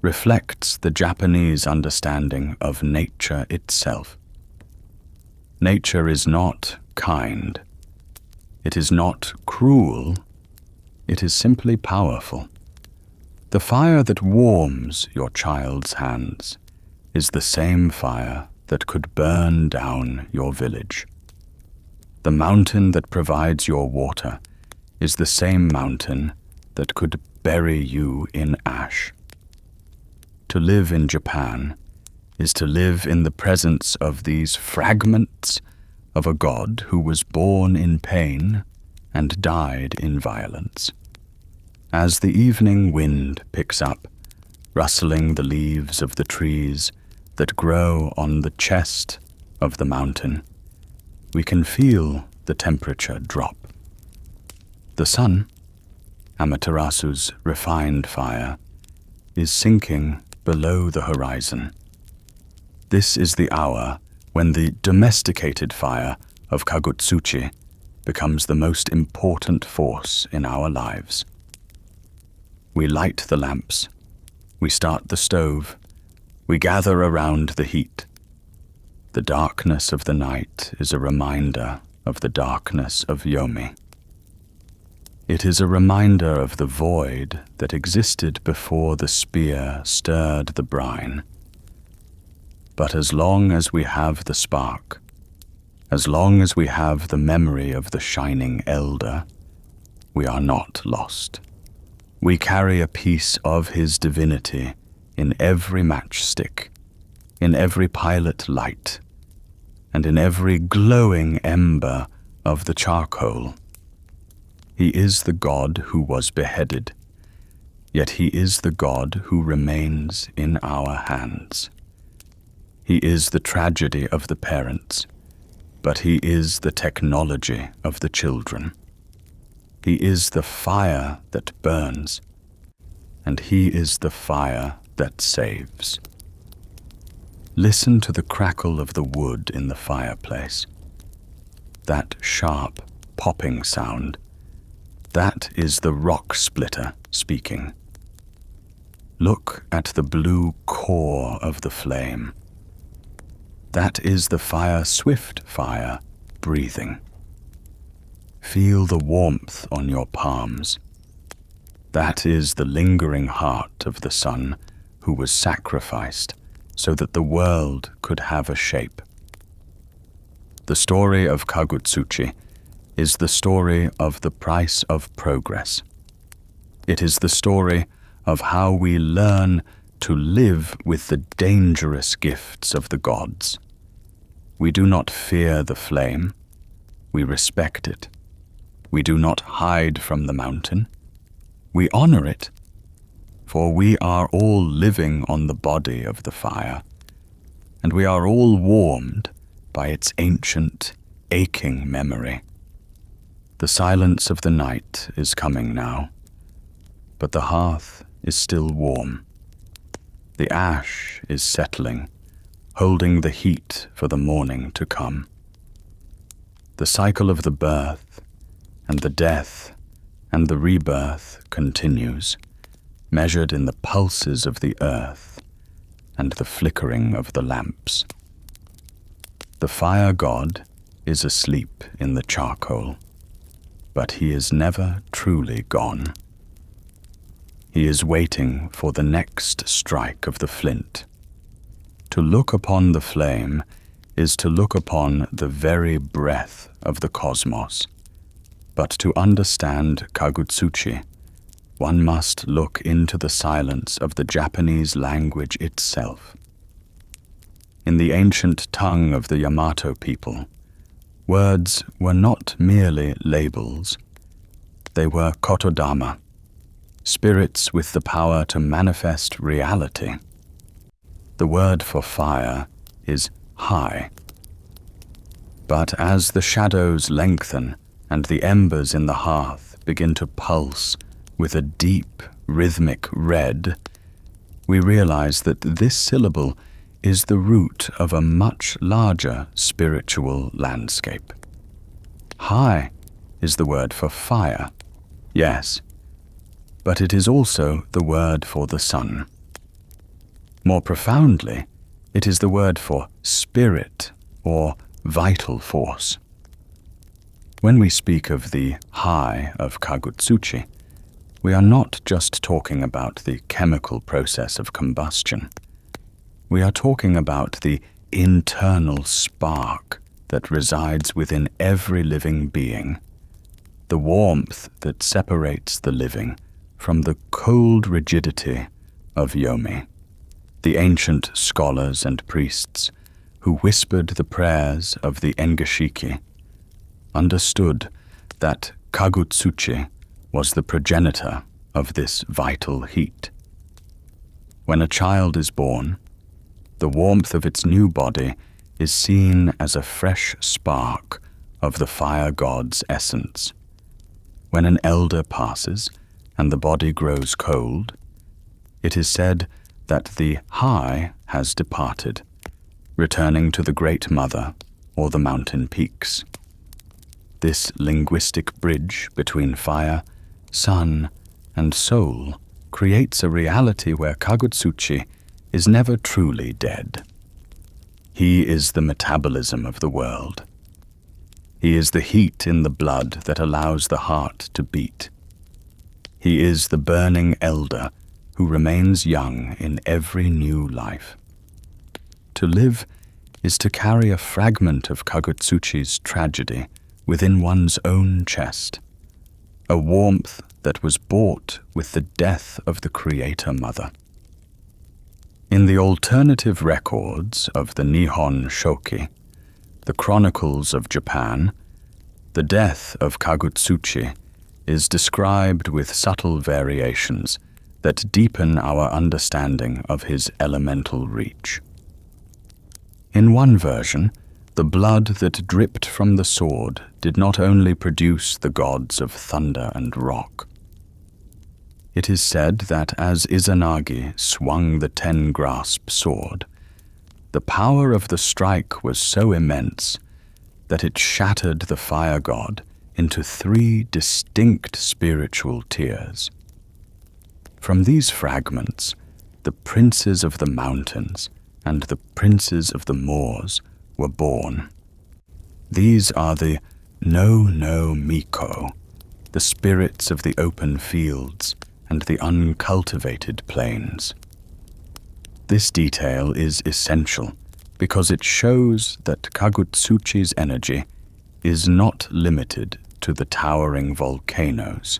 reflects the Japanese understanding of nature itself. Nature is not kind. It is not cruel. It is simply powerful. The fire that warms your child's hands is the same fire that could burn down your village. The mountain that provides your water is the same mountain that could bury you in ash. To live in Japan is to live in the presence of these fragments of a god who was born in pain and died in violence. As the evening wind picks up, rustling the leaves of the trees that grow on the chest of the mountain, we can feel the temperature drop. The sun, Amaterasu's refined fire, is sinking below the horizon. This is the hour when the domesticated fire of Kagutsuchi becomes the most important force in our lives. We light the lamps, we start the stove, we gather around the heat. The darkness of the night is a reminder of the darkness of Yomi. It is a reminder of the void that existed before the spear stirred the brine. But as long as we have the spark, as long as we have the memory of the shining elder, we are not lost. We carry a piece of his divinity in every matchstick, in every pilot light, and in every glowing ember of the charcoal. He is the god who was beheaded, yet he is the god who remains in our hands. He is the tragedy of the parents, but he is the technology of the children. He is the fire that burns, and he is the fire that saves. Listen to the crackle of the wood in the fireplace. That sharp, popping sound, that is the rock splitter speaking. Look at the blue core of the flame. That is the swift fire breathing. Feel the warmth on your palms. That is the lingering heart of the sun who was sacrificed so that the world could have a shape. The story of Kagutsuchi is the story of the price of progress. It is the story of how we learn to live with the dangerous gifts of the gods. We do not fear the flame, we respect it. We do not hide from the mountain, we honor it, for we are all living on the body of the fire, and we are all warmed by its ancient, aching memory. The silence of the night is coming now, but the hearth is still warm. The ash is settling, holding the heat for the morning to come. The cycle of the birth and the death and the rebirth continues, measured in the pulses of the earth and the flickering of the lamps. The fire god is asleep in the charcoal, but he is never truly gone. He is waiting for the next strike of the flint. To look upon the flame is to look upon the very breath of the cosmos, but to understand Kagutsuchi one must look into the silence of the Japanese language itself. In the ancient tongue of the Yamato people, words were not merely labels. They were kotodama, spirits with the power to manifest reality. The word for fire is hai. But as the shadows lengthen and the embers in the hearth begin to pulse with a deep, rhythmic red, we realize that this syllable is the root of a much larger spiritual landscape. Hai is the word for fire, yes, but it is also the word for the sun. More profoundly, it is the word for spirit or vital force. When we speak of the hai of Kagutsuchi, we are not just talking about the chemical process of combustion. We are talking about the internal spark that resides within every living being, the warmth that separates the living from the cold rigidity of Yomi. The ancient scholars and priests who whispered the prayers of the Engashiki understood that Kagutsuchi was the progenitor of this vital heat. When a child is born, the warmth of its new body is seen as a fresh spark of the fire god's essence. When an elder passes and the body grows cold, it is said that the hai has departed, returning to the Great Mother or the mountain peaks. This linguistic bridge between fire, sun, and soul creates a reality where Kagutsuchi is never truly dead. He is the metabolism of the world. He is the heat in the blood that allows the heart to beat. He is the burning elder who remains young in every new life. To live is to carry a fragment of Kagutsuchi's tragedy within one's own chest, a warmth that was bought with the death of the Creator Mother. In the alternative records of the Nihon Shoki, the chronicles of Japan, the death of Kagutsuchi is described with subtle variations that deepen our understanding of his elemental reach. In one version, the blood that dripped from the sword did not only produce the gods of thunder and rock. It is said that as Izanagi swung the 10-grasp sword, the power of the strike was so immense that it shattered the fire god into 3 distinct spiritual tiers. From these fragments, the princes of the mountains and the princes of the moors were born. These are the no Miko, the spirits of the open fields and the uncultivated plains. This detail is essential because it shows that Kagutsuchi's energy is not limited to the towering volcanoes.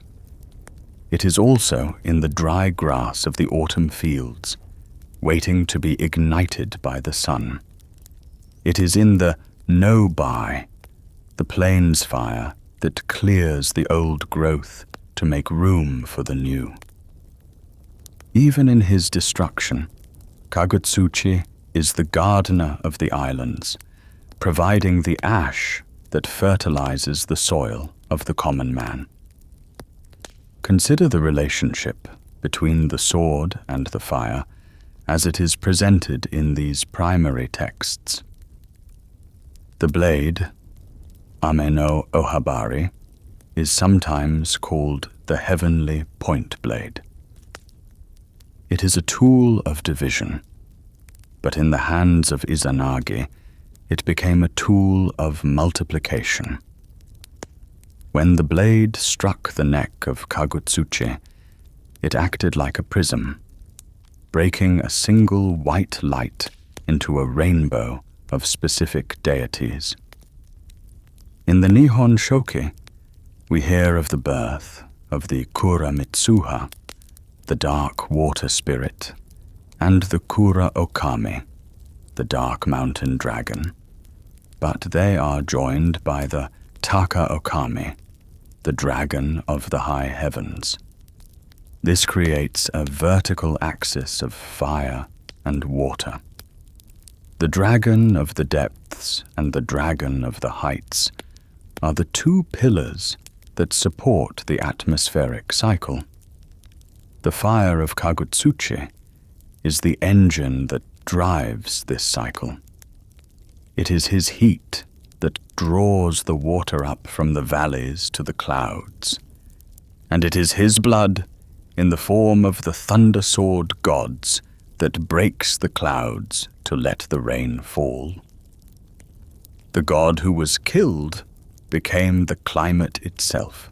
It is also in the dry grass of the autumn fields, waiting to be ignited by the sun. It is in the no-bai, the plains fire that clears the old growth to make room for the new. Even in his destruction, Kagutsuchi is the gardener of the islands, providing the ash that fertilizes the soil of the common man. Consider the relationship between the sword and the fire as it is presented in these primary texts. The blade, Ame no Ohabari, is sometimes called the heavenly point blade. It is a tool of division, but in the hands of Izanagi, it became a tool of multiplication. When the blade struck the neck of Kagutsuchi, it acted like a prism, breaking a single white light into a rainbow of specific deities. In the Nihon Shoki, we hear of the birth of the Kura Mitsuha, the dark water spirit, and the Kura Okami, the dark mountain dragon, but they are joined by the Taka Okami, the dragon of the high heavens. This creates a vertical axis of fire and water. The dragon of the depths and the dragon of the heights are the two pillars that support the atmospheric cycle. The fire of Kagutsuchi is the engine that drives this cycle. It is his heat that draws the water up from the valleys to the clouds, and it is his blood, in the form of the thunder sword gods, that breaks the clouds to let the rain fall. The god who was killed became the climate itself.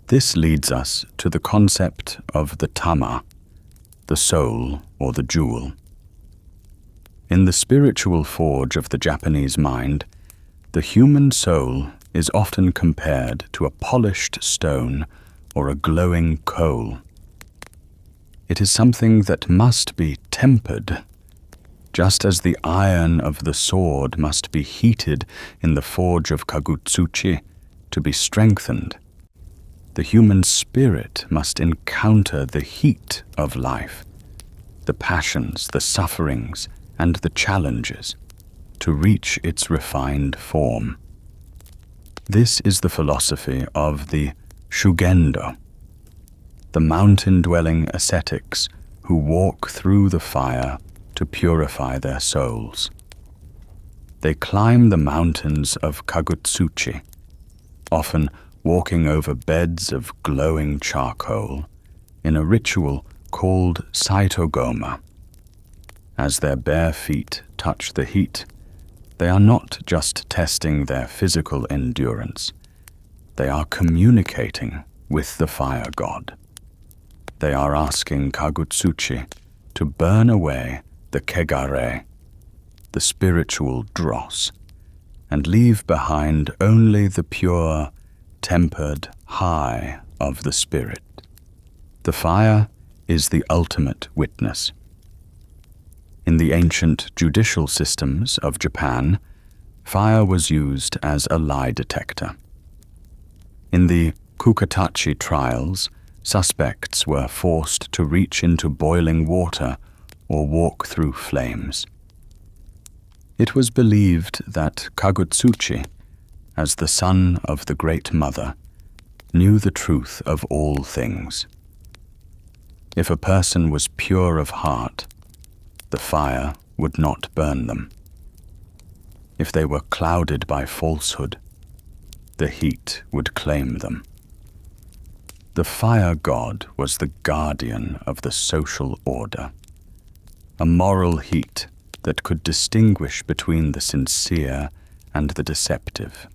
This leads us to the concept of the tama, the soul or the jewel. In the spiritual forge of the Japanese mind, the human soul is often compared to a polished stone or a glowing coal. It is something that must be tempered, just as the iron of the sword must be heated in the forge of Kagutsuchi to be strengthened. The human spirit must encounter the heat of life, the passions, the sufferings, and the challenges, to reach its refined form. This is the philosophy of the Shugendo, the mountain-dwelling ascetics who walk through the fire to purify their souls. They climb the mountains of Kagutsuchi, often walking over beds of glowing charcoal, in a ritual called Saitogoma. As their bare feet touch the heat, they are not just testing their physical endurance. They are communicating with the fire god. They are asking Kagutsuchi to burn away the kegare, the spiritual dross, and leave behind only the pure, tempered high of the spirit. The fire is the ultimate witness. In the ancient judicial systems of Japan, fire was used as a lie detector. In the Kukatachi trials, suspects were forced to reach into boiling water or walk through flames. It was believed that Kagutsuchi, as the son of the Great Mother, knew the truth of all things. If a person was pure of heart, the fire would not burn them. If they were clouded by falsehood, the heat would claim them. The fire god was the guardian of the social order, a moral heat that could distinguish between the sincere and the deceptive.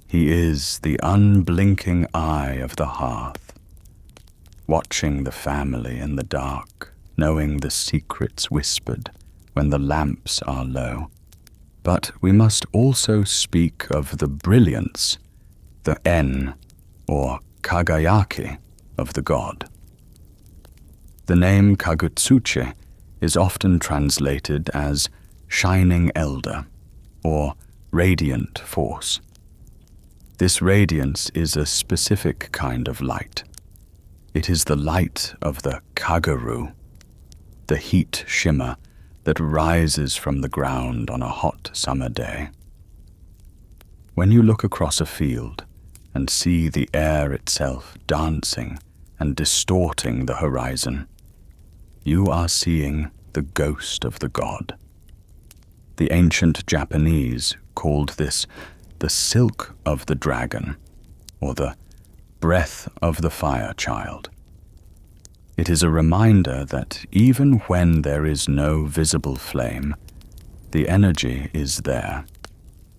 He is the unblinking eye of the hearth, watching the family in the dark, knowing the secrets whispered when the lamps are low. But we must also speak of the brilliance, the en, or kagayaki, of the god. The name Kagutsuchi is often translated as shining elder, or radiant force. This radiance is a specific kind of light. It is the light of the kagaru, the heat shimmer that rises from the ground on a hot summer day. When you look across a field and see the air itself dancing and distorting the horizon, you are seeing the ghost of the god. The ancient Japanese called this the silk of the dragon, or the breath of the fire child. It is a reminder that even when there is no visible flame, the energy is there,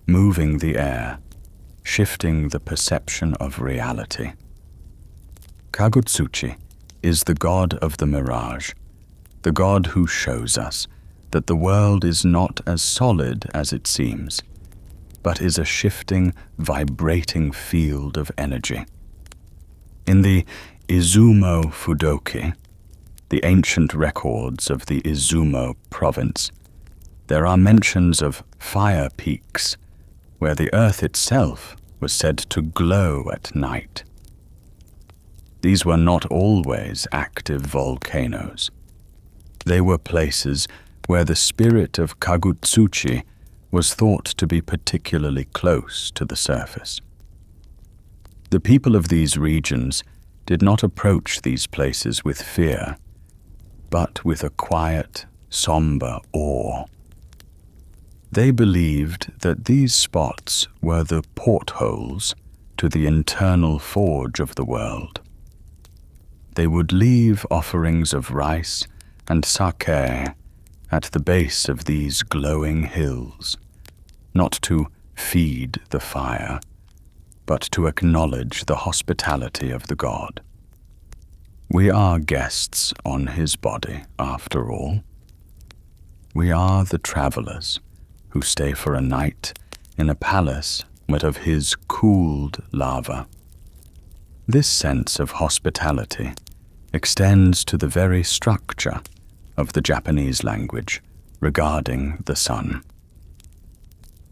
moving the air, shifting the perception of reality. Kagutsuchi is the god of the mirage, the god who shows us that the world is not as solid as it seems, but is a shifting, vibrating field of energy. In the Izumo Fudoki, the ancient records of the Izumo province, there are mentions of fire peaks where the earth itself was said to glow at night. These were not always active volcanoes. They were places where the spirit of Kagutsuchi was thought to be particularly close to the surface. The people of these regions did not approach these places with fear, but with a quiet, somber awe. They believed that these spots were the portholes to the internal forge of the world. They would leave offerings of rice and sake at the base of these glowing hills, not to feed the fire, but to acknowledge the hospitality of the god. We are guests on his body, after all. We are the travelers who stay for a night in a palace made of his cooled lava. This sense of hospitality extends to the very structure of the Japanese language regarding the sun.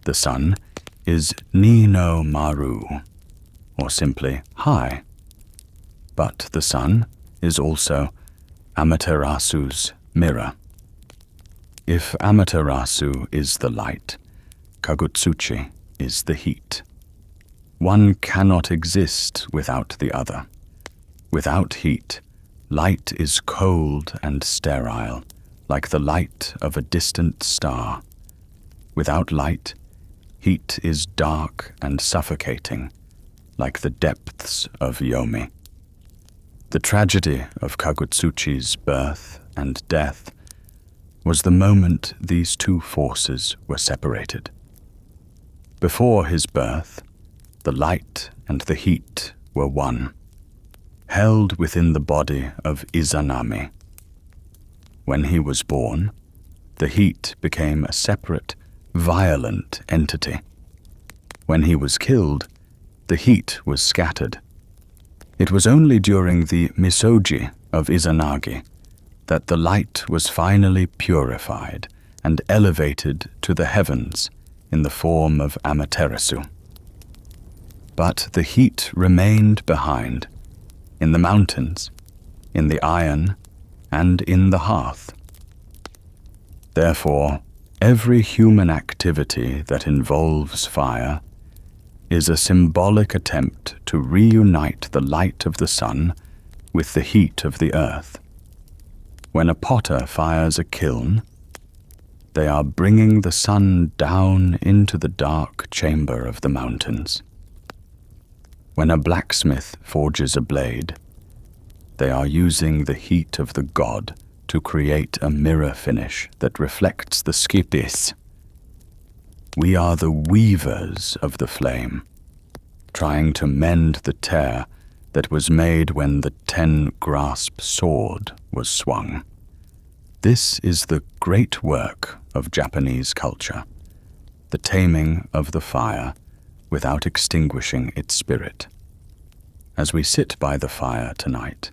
The sun is Ni no Maru, or simply high. But the sun is also Amaterasu's mirror. If Amaterasu is the light, Kagutsuchi is the heat. One cannot exist without the other. Without heat, light is cold and sterile, like the light of a distant star. Without light, heat is dark and suffocating, like the depths of Yomi. The tragedy of Kagutsuchi's birth and death was the moment these two forces were separated. Before his birth, the light and the heat were one, held within the body of Izanami. When he was born, the heat became a separate, violent entity. When he was killed, the heat was scattered. It was only during the Misogi of Izanagi that the light was finally purified and elevated to the heavens in the form of Amaterasu. But the heat remained behind, in the mountains, in the iron, and in the hearth. Therefore, every human activity that involves fire is a symbolic attempt to reunite the light of the sun with the heat of the earth. When a potter fires a kiln, they are bringing the sun down into the dark chamber of the mountains. When a blacksmith forges a blade, they are using the heat of the god to create a mirror finish that reflects the skipis. We are the weavers of the flame, trying to mend the tear that was made when the 10-grasp sword was swung. This is the great work of Japanese culture, the taming of the fire without extinguishing its spirit. As we sit by the fire tonight,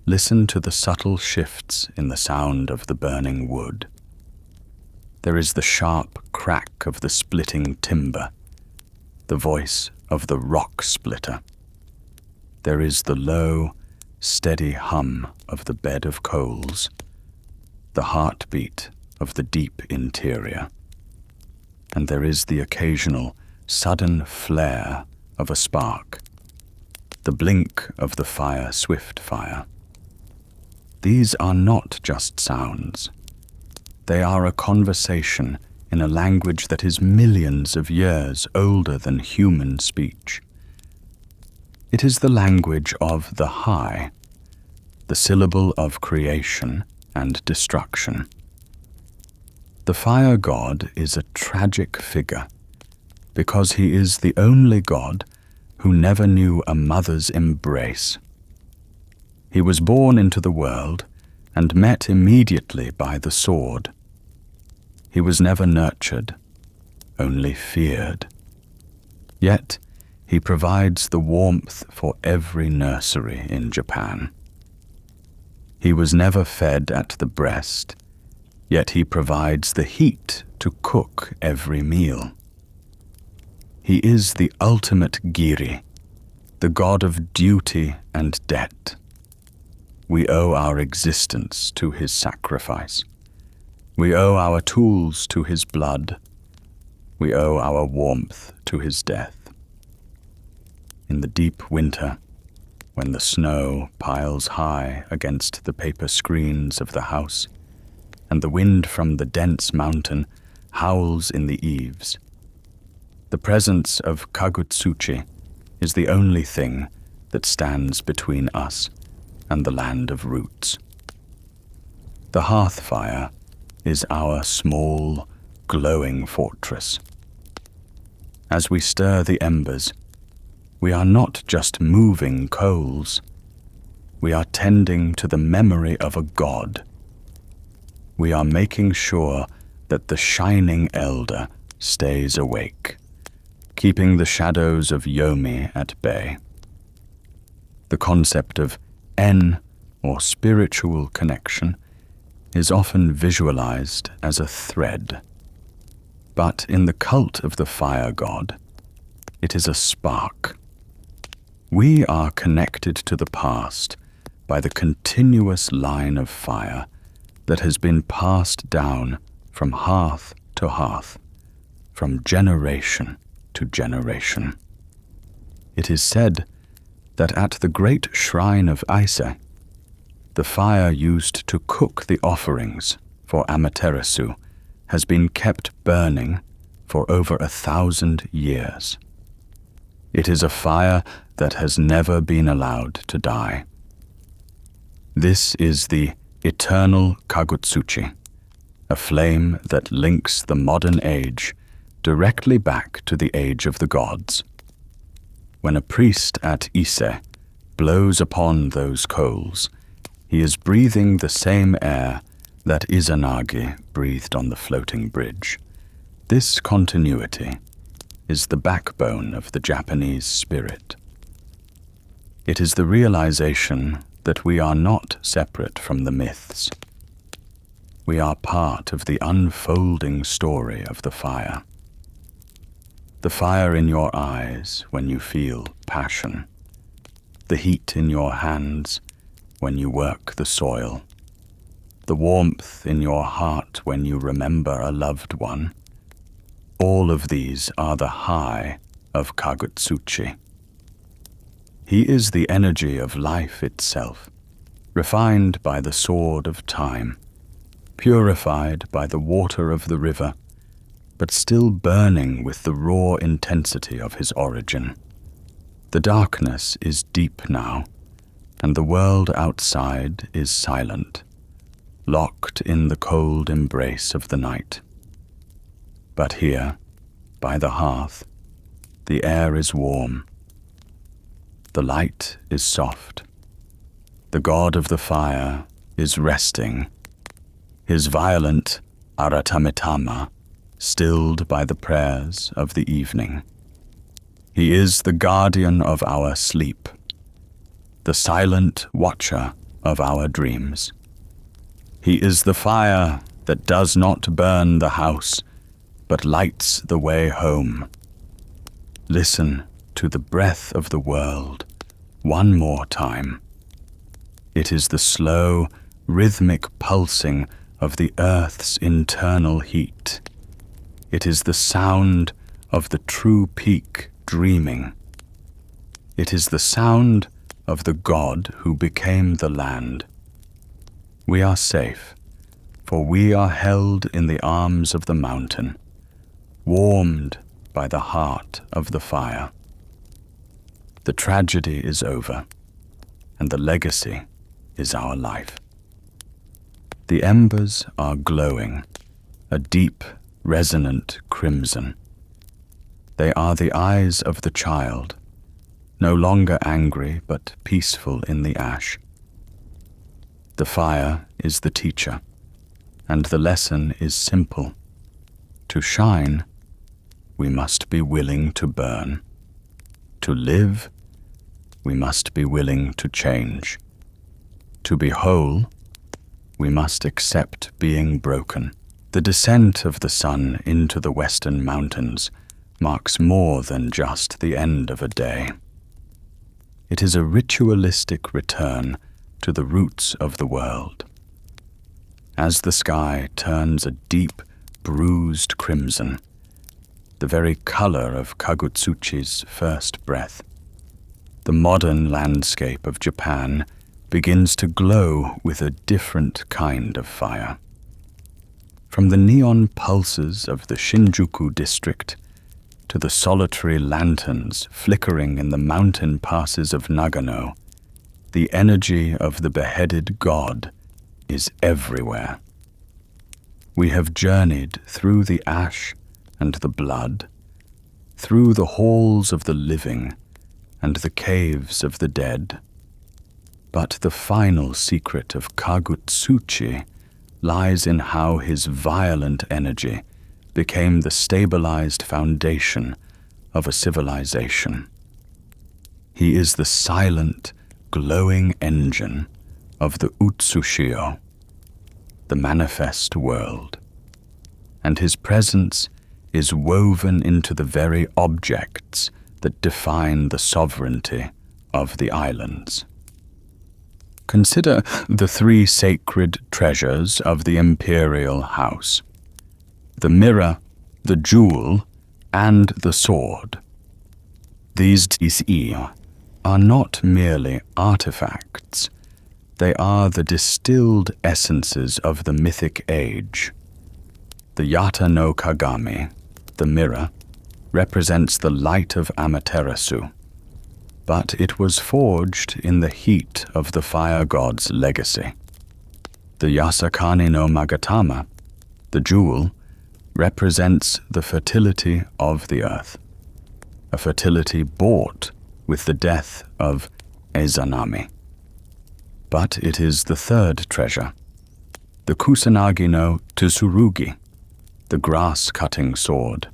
listen to the subtle shifts in the sound of the burning wood. There is the sharp crack of the splitting timber, the voice of the rock splitter. There is the low, steady hum of the bed of coals, the heartbeat of the deep interior. And there is the occasional, sudden flare of a spark, the blink of the swift fire. These are not just sounds. They are a conversation in a language that is millions of years older than human speech. It is the language of the high, the syllable of creation and destruction. The fire god is a tragic figure because he is the only god who never knew a mother's embrace. He was born into the world and met immediately by the sword. He was never nurtured, only feared. Yet, He provides the warmth for every nursery in Japan. He was never fed at the breast, yet he provides the heat to cook every meal. He is the ultimate Giri, the god of duty and debt. We owe our existence to his sacrifice. We owe our tools to his blood. We owe our warmth to his death. In the deep winter, when the snow piles high against the paper screens of the house, and the wind from the dense mountain howls in the eaves, the presence of Kagutsuchi is the only thing that stands between us and the land of roots. The hearth fire is our small, glowing fortress. As we stir the embers, we are not just moving coals. We are tending to the memory of a god. We are making sure that the shining elder stays awake, keeping the shadows of Yomi at bay. The concept of en, or spiritual connection, is often visualized as a thread. But in the cult of the fire god, it is a spark. We are connected to the past by the continuous line of fire that has been passed down from hearth to hearth, from generation to generation. It is said that at the great shrine of Ise, the fire used to cook the offerings for Amaterasu has been kept burning for over 1,000 years. It is a fire that has never been allowed to die. This is the eternal Kagutsuchi, a flame that links the modern age directly back to the age of the gods. When a priest at Ise blows upon those coals, he is breathing the same air that Izanagi breathed on the floating bridge. This continuity is the backbone of the Japanese spirit. It is the realization that we are not separate from the myths. We are part of the unfolding story of the fire. The fire in your eyes when you feel passion, the heat in your hands when you work the soil, the warmth in your heart when you remember a loved one. All of these are the high of Kagutsuchi. He is the energy of life itself, refined by the sword of time, purified by the water of the river, but still burning with the raw intensity of his origin. The darkness is deep now, and the world outside is silent, locked in the cold embrace of the night. But here, by the hearth, the air is warm. The light is soft. The god of the fire is resting, his violent aratamitama stilled by the prayers of the evening. He is the guardian of our sleep, the silent watcher of our dreams. He is the fire that does not burn the house, but lights the way home. Listen to the breath of the world one more time. It is the slow, rhythmic pulsing of the earth's internal heat. It is the sound of the true peak dreaming. It is the sound of the God who became the land. We are safe, for we are held in the arms of the mountain, warmed by the heart of the fire. The tragedy is over, and the legacy is our life. The embers are glowing, a deep, resonant crimson. They are the eyes of the child, no longer angry but peaceful in the ash. The fire is the teacher, and the lesson is simple. To shine, we must be willing to burn. To live, we must be willing to change. To be whole, we must accept being broken. The descent of the sun into the western mountains marks more than just the end of a day. It is a ritualistic return to the roots of the world. As the sky turns a deep, bruised crimson, the very color of Kagutsuchi's first breath, the modern landscape of Japan begins to glow with a different kind of fire. From the neon pulses of the Shinjuku district to the solitary lanterns flickering in the mountain passes of Nagano, the energy of the beheaded god is everywhere. We have journeyed through the ash and the blood, through the halls of the living and the caves of the dead. But the final secret of Kagutsuchi lies in how his violent energy became the stabilized foundation of a civilization. He is the silent, glowing engine of the Utsushio, the manifest world, and his presence is woven into the very objects that define the sovereignty of the islands. Consider the three sacred treasures of the imperial house: the mirror, the jewel, and the sword. These deities are not merely artifacts, they are the distilled essences of the mythic age. The Yata no Kagami, the mirror, represents the light of Amaterasu, but it was forged in the heat of the fire god's legacy. The Yasakani no Magatama, the jewel, represents the fertility of the earth, a fertility bought with the death of Izanami. But it is the third treasure, the Kusanagi no Tsurugi, the grass-cutting sword,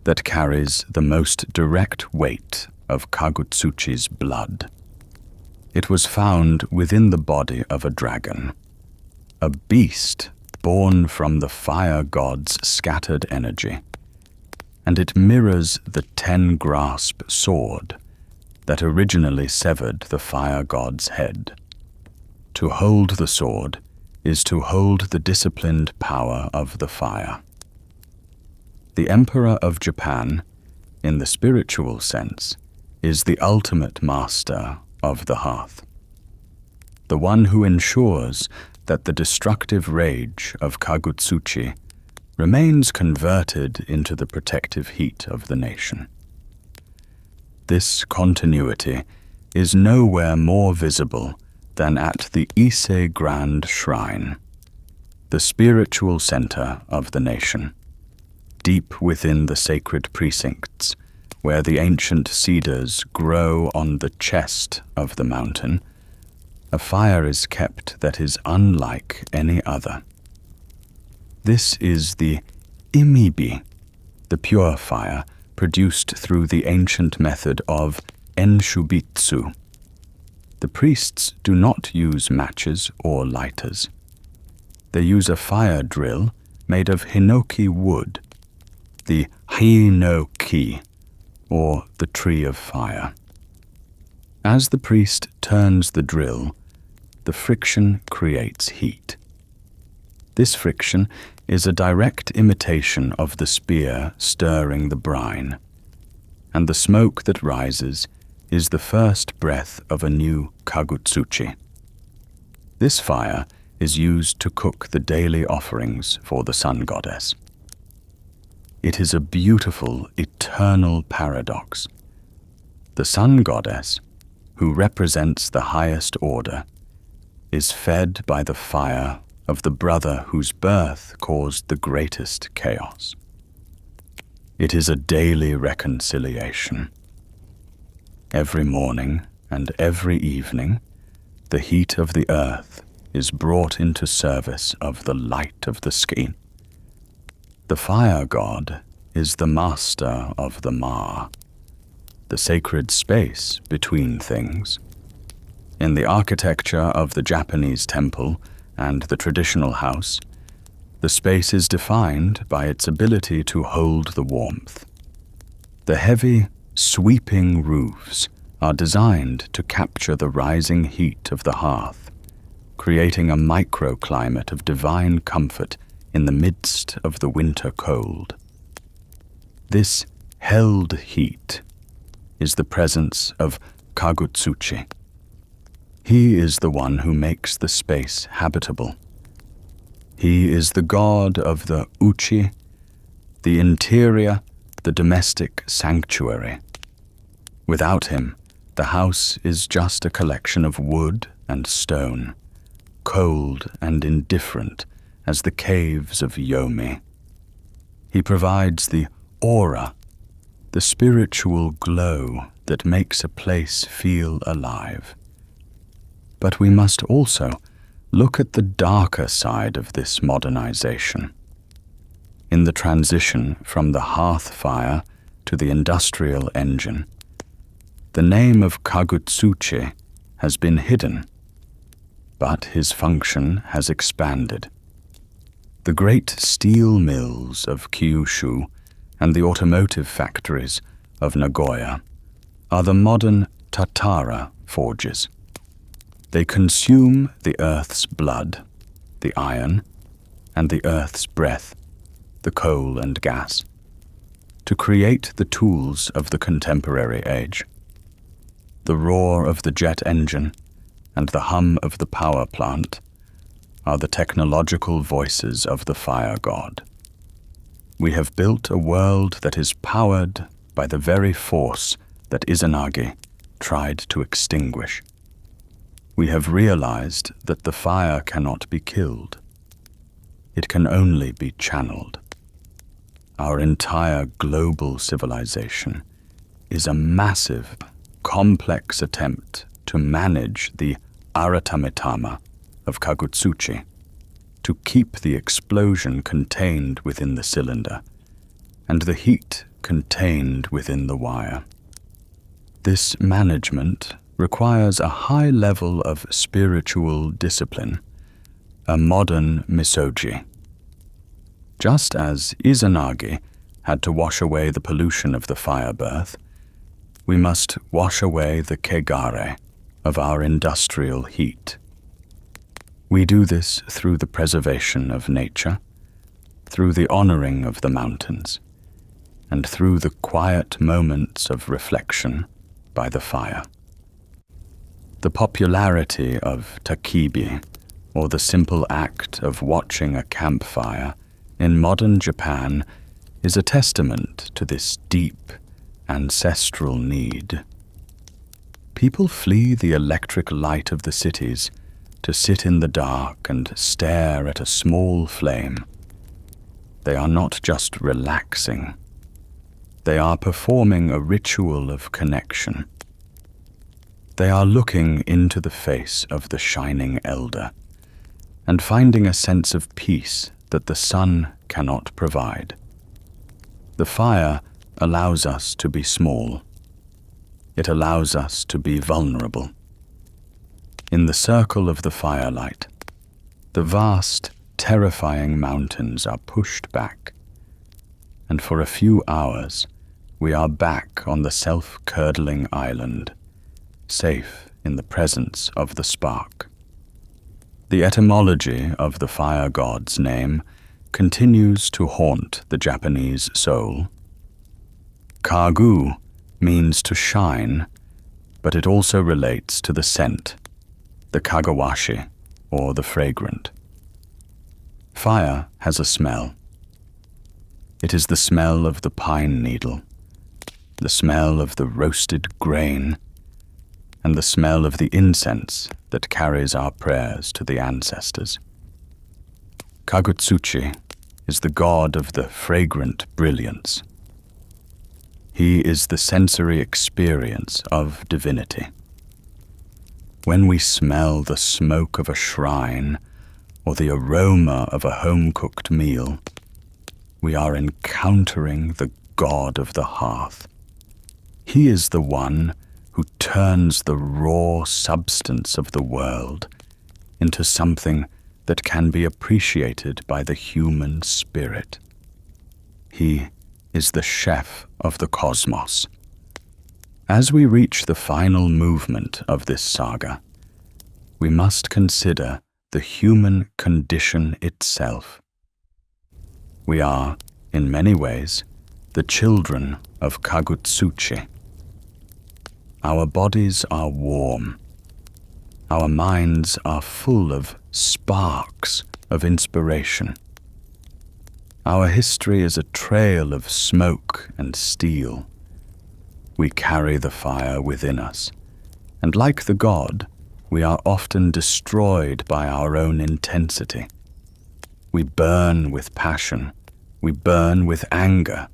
that carries the most direct weight of Kagutsuchi's blood. It was found within the body of a dragon, a beast born from the fire god's scattered energy, and it mirrors the 10-grasp sword that originally severed the fire god's head. To hold the sword is to hold the disciplined power of the fire. The Emperor of Japan, in the spiritual sense, is the ultimate master of the hearth, the one who ensures that the destructive rage of Kagutsuchi remains converted into the protective heat of the nation. This continuity is nowhere more visible than at the Ise Grand Shrine, the spiritual center of the nation. Deep within the sacred precincts, where the ancient cedars grow on the chest of the mountain, a fire is kept that is unlike any other. This is the imibi, the pure fire produced through the ancient method of enshubitsu. The priests do not use matches or lighters. They use a fire drill made of hinoki wood, the hinoki, or the tree of fire. As the priest turns the drill, the friction creates heat. This friction is a direct imitation of the spear stirring the brine, and the smoke that rises is the first breath of a new Kagutsuchi. This fire is used to cook the daily offerings for the sun goddess. It is a beautiful, eternal paradox. The sun goddess, who represents the highest order, is fed by the fire of the brother whose birth caused the greatest chaos. It is a daily reconciliation. Every morning and every evening, the heat of the earth is brought into service of the light of the sky. The fire god is the master of the Ma. the sacred space between things. In the architecture of the Japanese temple and the traditional house, the space is defined by its ability to hold the warmth. The heavy, sweeping roofs are designed to capture the rising heat of the hearth, creating a microclimate of divine comfort in the midst of the winter cold. This held heat is the presence of Kagutsuchi. He is the one who makes the space habitable. He is the god of the uchi, the interior, the domestic sanctuary. Without him, the house is just a collection of wood and stone, cold and indifferent as the caves of Yomi. He provides the aura, the spiritual glow that makes a place feel alive. But we must also look at the darker side of this modernization. In the transition from the hearth fire to the industrial engine, the name of Kagutsuchi has been hidden, but his function has expanded. The great steel mills of Kyushu and the automotive factories of Nagoya are the modern Tatara forges. They consume the earth's blood, the iron, and the earth's breath, the coal and gas, to create the tools of the contemporary age. The roar of the jet engine and the hum of the power plant are the technological voices of the fire god. We have built a world that is powered by the very force that Izanagi tried to extinguish. We have realized that the fire cannot be killed. It can only be channeled. Our entire global civilization is a massive, complex attempt to manage the aratamitama of Kagutsuchi, to keep the explosion contained within the cylinder and the heat contained within the wire. This management requires a high level of spiritual discipline, a modern Misogi. Just as Izanagi had to wash away the pollution of the fire birth, we must wash away the kegare of our industrial heat. We do this through the preservation of nature, through the honoring of the mountains, and through the quiet moments of reflection by the fire. The popularity of takibi, or the simple act of watching a campfire in modern Japan, is a testament to this deep, ancestral need. People flee the electric light of the cities to sit in the dark and stare at a small flame. They are not just relaxing. They are performing a ritual of connection. They are looking into the face of the shining elder and finding a sense of peace that the sun cannot provide. The fire allows us to be small. It allows us to be vulnerable. In the circle of the firelight, the vast, terrifying mountains are pushed back, and for a few hours we are back on the self-curdling island, safe in the presence of the spark. The etymology of the fire god's name continues to haunt the Japanese soul. Kagu means to shine, but it also relates to the scent, the kagawashi, or the fragrant. Fire has a smell. It is the smell of the pine needle, the smell of the roasted grain, and the smell of the incense that carries our prayers to the ancestors. Kagutsuchi is the god of the fragrant brilliance. He is the sensory experience of divinity. When we smell the smoke of a shrine or the aroma of a home-cooked meal, we are encountering the god of the hearth. He He is the one who turns the raw substance of the world into something that can be appreciated by the human spirit. He is the chef of the cosmos. As we reach the final movement of this saga, we must consider the human condition itself. We are, in many ways, the children of Kagutsuchi. Our bodies are warm. Our minds are full of sparks of inspiration. Our history is a trail of smoke and steel. We carry the fire within us, and like the god, we are often destroyed by our own intensity. We burn with passion, we burn with anger,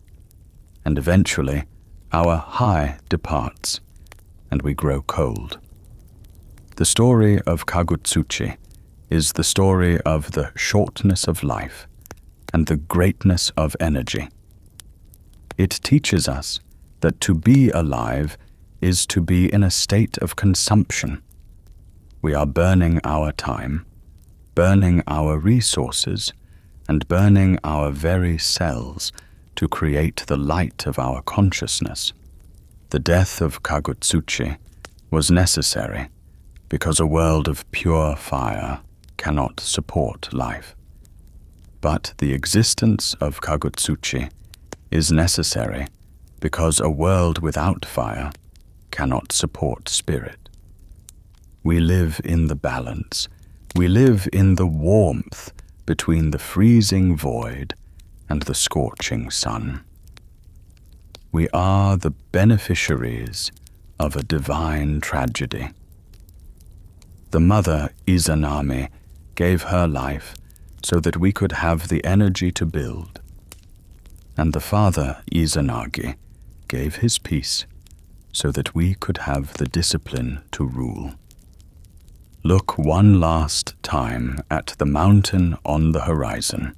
and eventually our high departs, and we grow cold. The story of Kagutsuchi is the story of the shortness of life and the greatness of energy. It teaches us that to be alive is to be in a state of consumption. We are burning our time, burning our resources, and burning our very cells to create the light of our consciousness. The death of Kagutsuchi was necessary because a world of pure fire cannot support life. But the existence of Kagutsuchi is necessary because a world without fire cannot support spirit. We live in the balance. We live in the warmth between the freezing void and the scorching sun. We are the beneficiaries of a divine tragedy. The mother Izanami gave her life so that we could have the energy to build, and the father Izanagi gave his peace so that we could have the discipline to rule. Look one last time at the mountain on the horizon.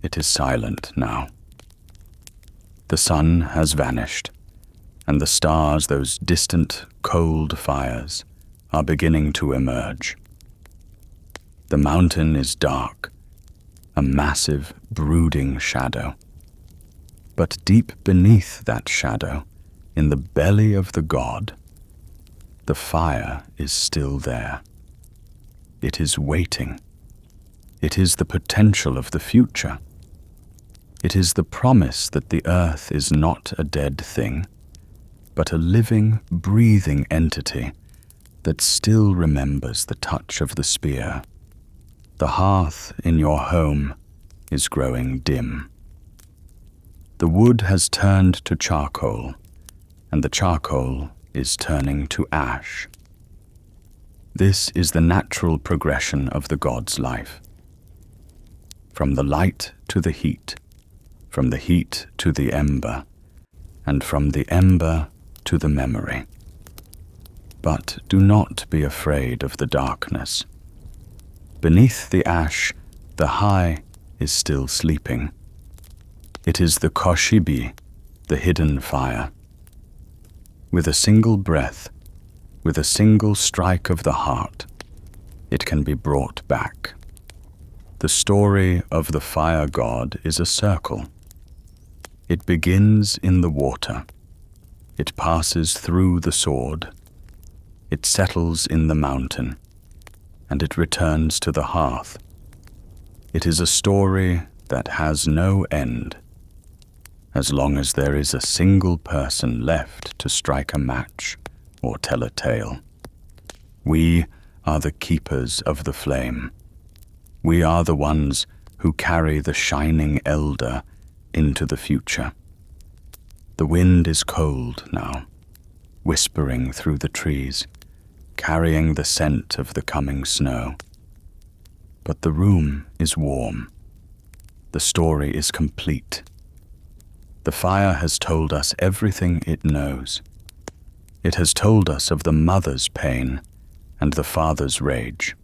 It is silent now. The sun has vanished, and the stars, those distant, cold fires, are beginning to emerge. The mountain is dark, a massive, brooding shadow. But deep beneath that shadow, in the belly of the god, the fire is still there. It is waiting. It is the potential of the future. It is the promise that the earth is not a dead thing, but a living, breathing entity that still remembers the touch of the spear. The hearth in your home is growing dim. The wood has turned to charcoal, and the charcoal is turning to ash. This is the natural progression of the god's life. From the light to the heat, from the heat to the ember, and from the ember to the memory. But do not be afraid of the darkness. Beneath the ash, the high is still sleeping. It is the koshibi, the hidden fire. With a single breath, with a single strike of the heart, it can be brought back. The story of the fire god is a circle. It begins in the water. It passes through the sword. It settles in the mountain, and it returns to the hearth. It is a story that has no end, as long as there is a single person left to strike a match or tell a tale. We are the keepers of the flame. We are the ones who carry the shining elder into the future. The wind is cold now, whispering through the trees, carrying the scent of the coming snow. But the room is warm. The story is complete. The fire has told us everything it knows. It has told us of the mother's pain and the father's rage.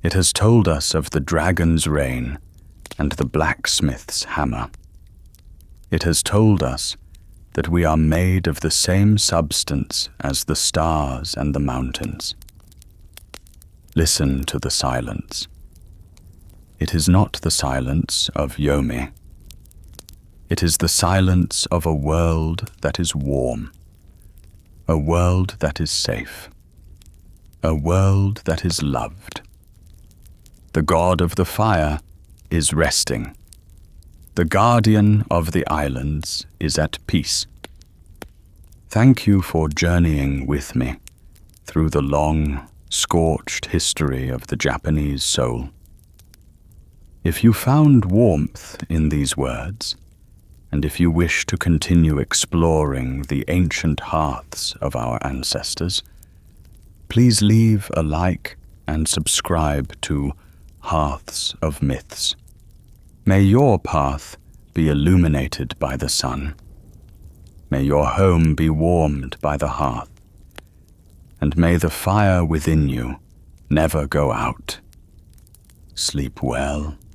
It has told us of the dragon's reign and the blacksmith's hammer. It has told us that we are made of the same substance as the stars and the mountains. Listen to the silence. It is not the silence of Yomi. It is the silence of a world that is warm, a world that is safe, a world that is loved. The god of the fire is resting. The guardian of the islands is at peace. Thank you for journeying with me through the long, scorched history of the Japanese soul. If you found warmth in these words, and if you wish to continue exploring the ancient hearths of our ancestors, please leave a like and subscribe to Hearths of Myths. May your path be illuminated by the sun. May your home be warmed by the hearth. And may the fire within you never go out. Sleep well.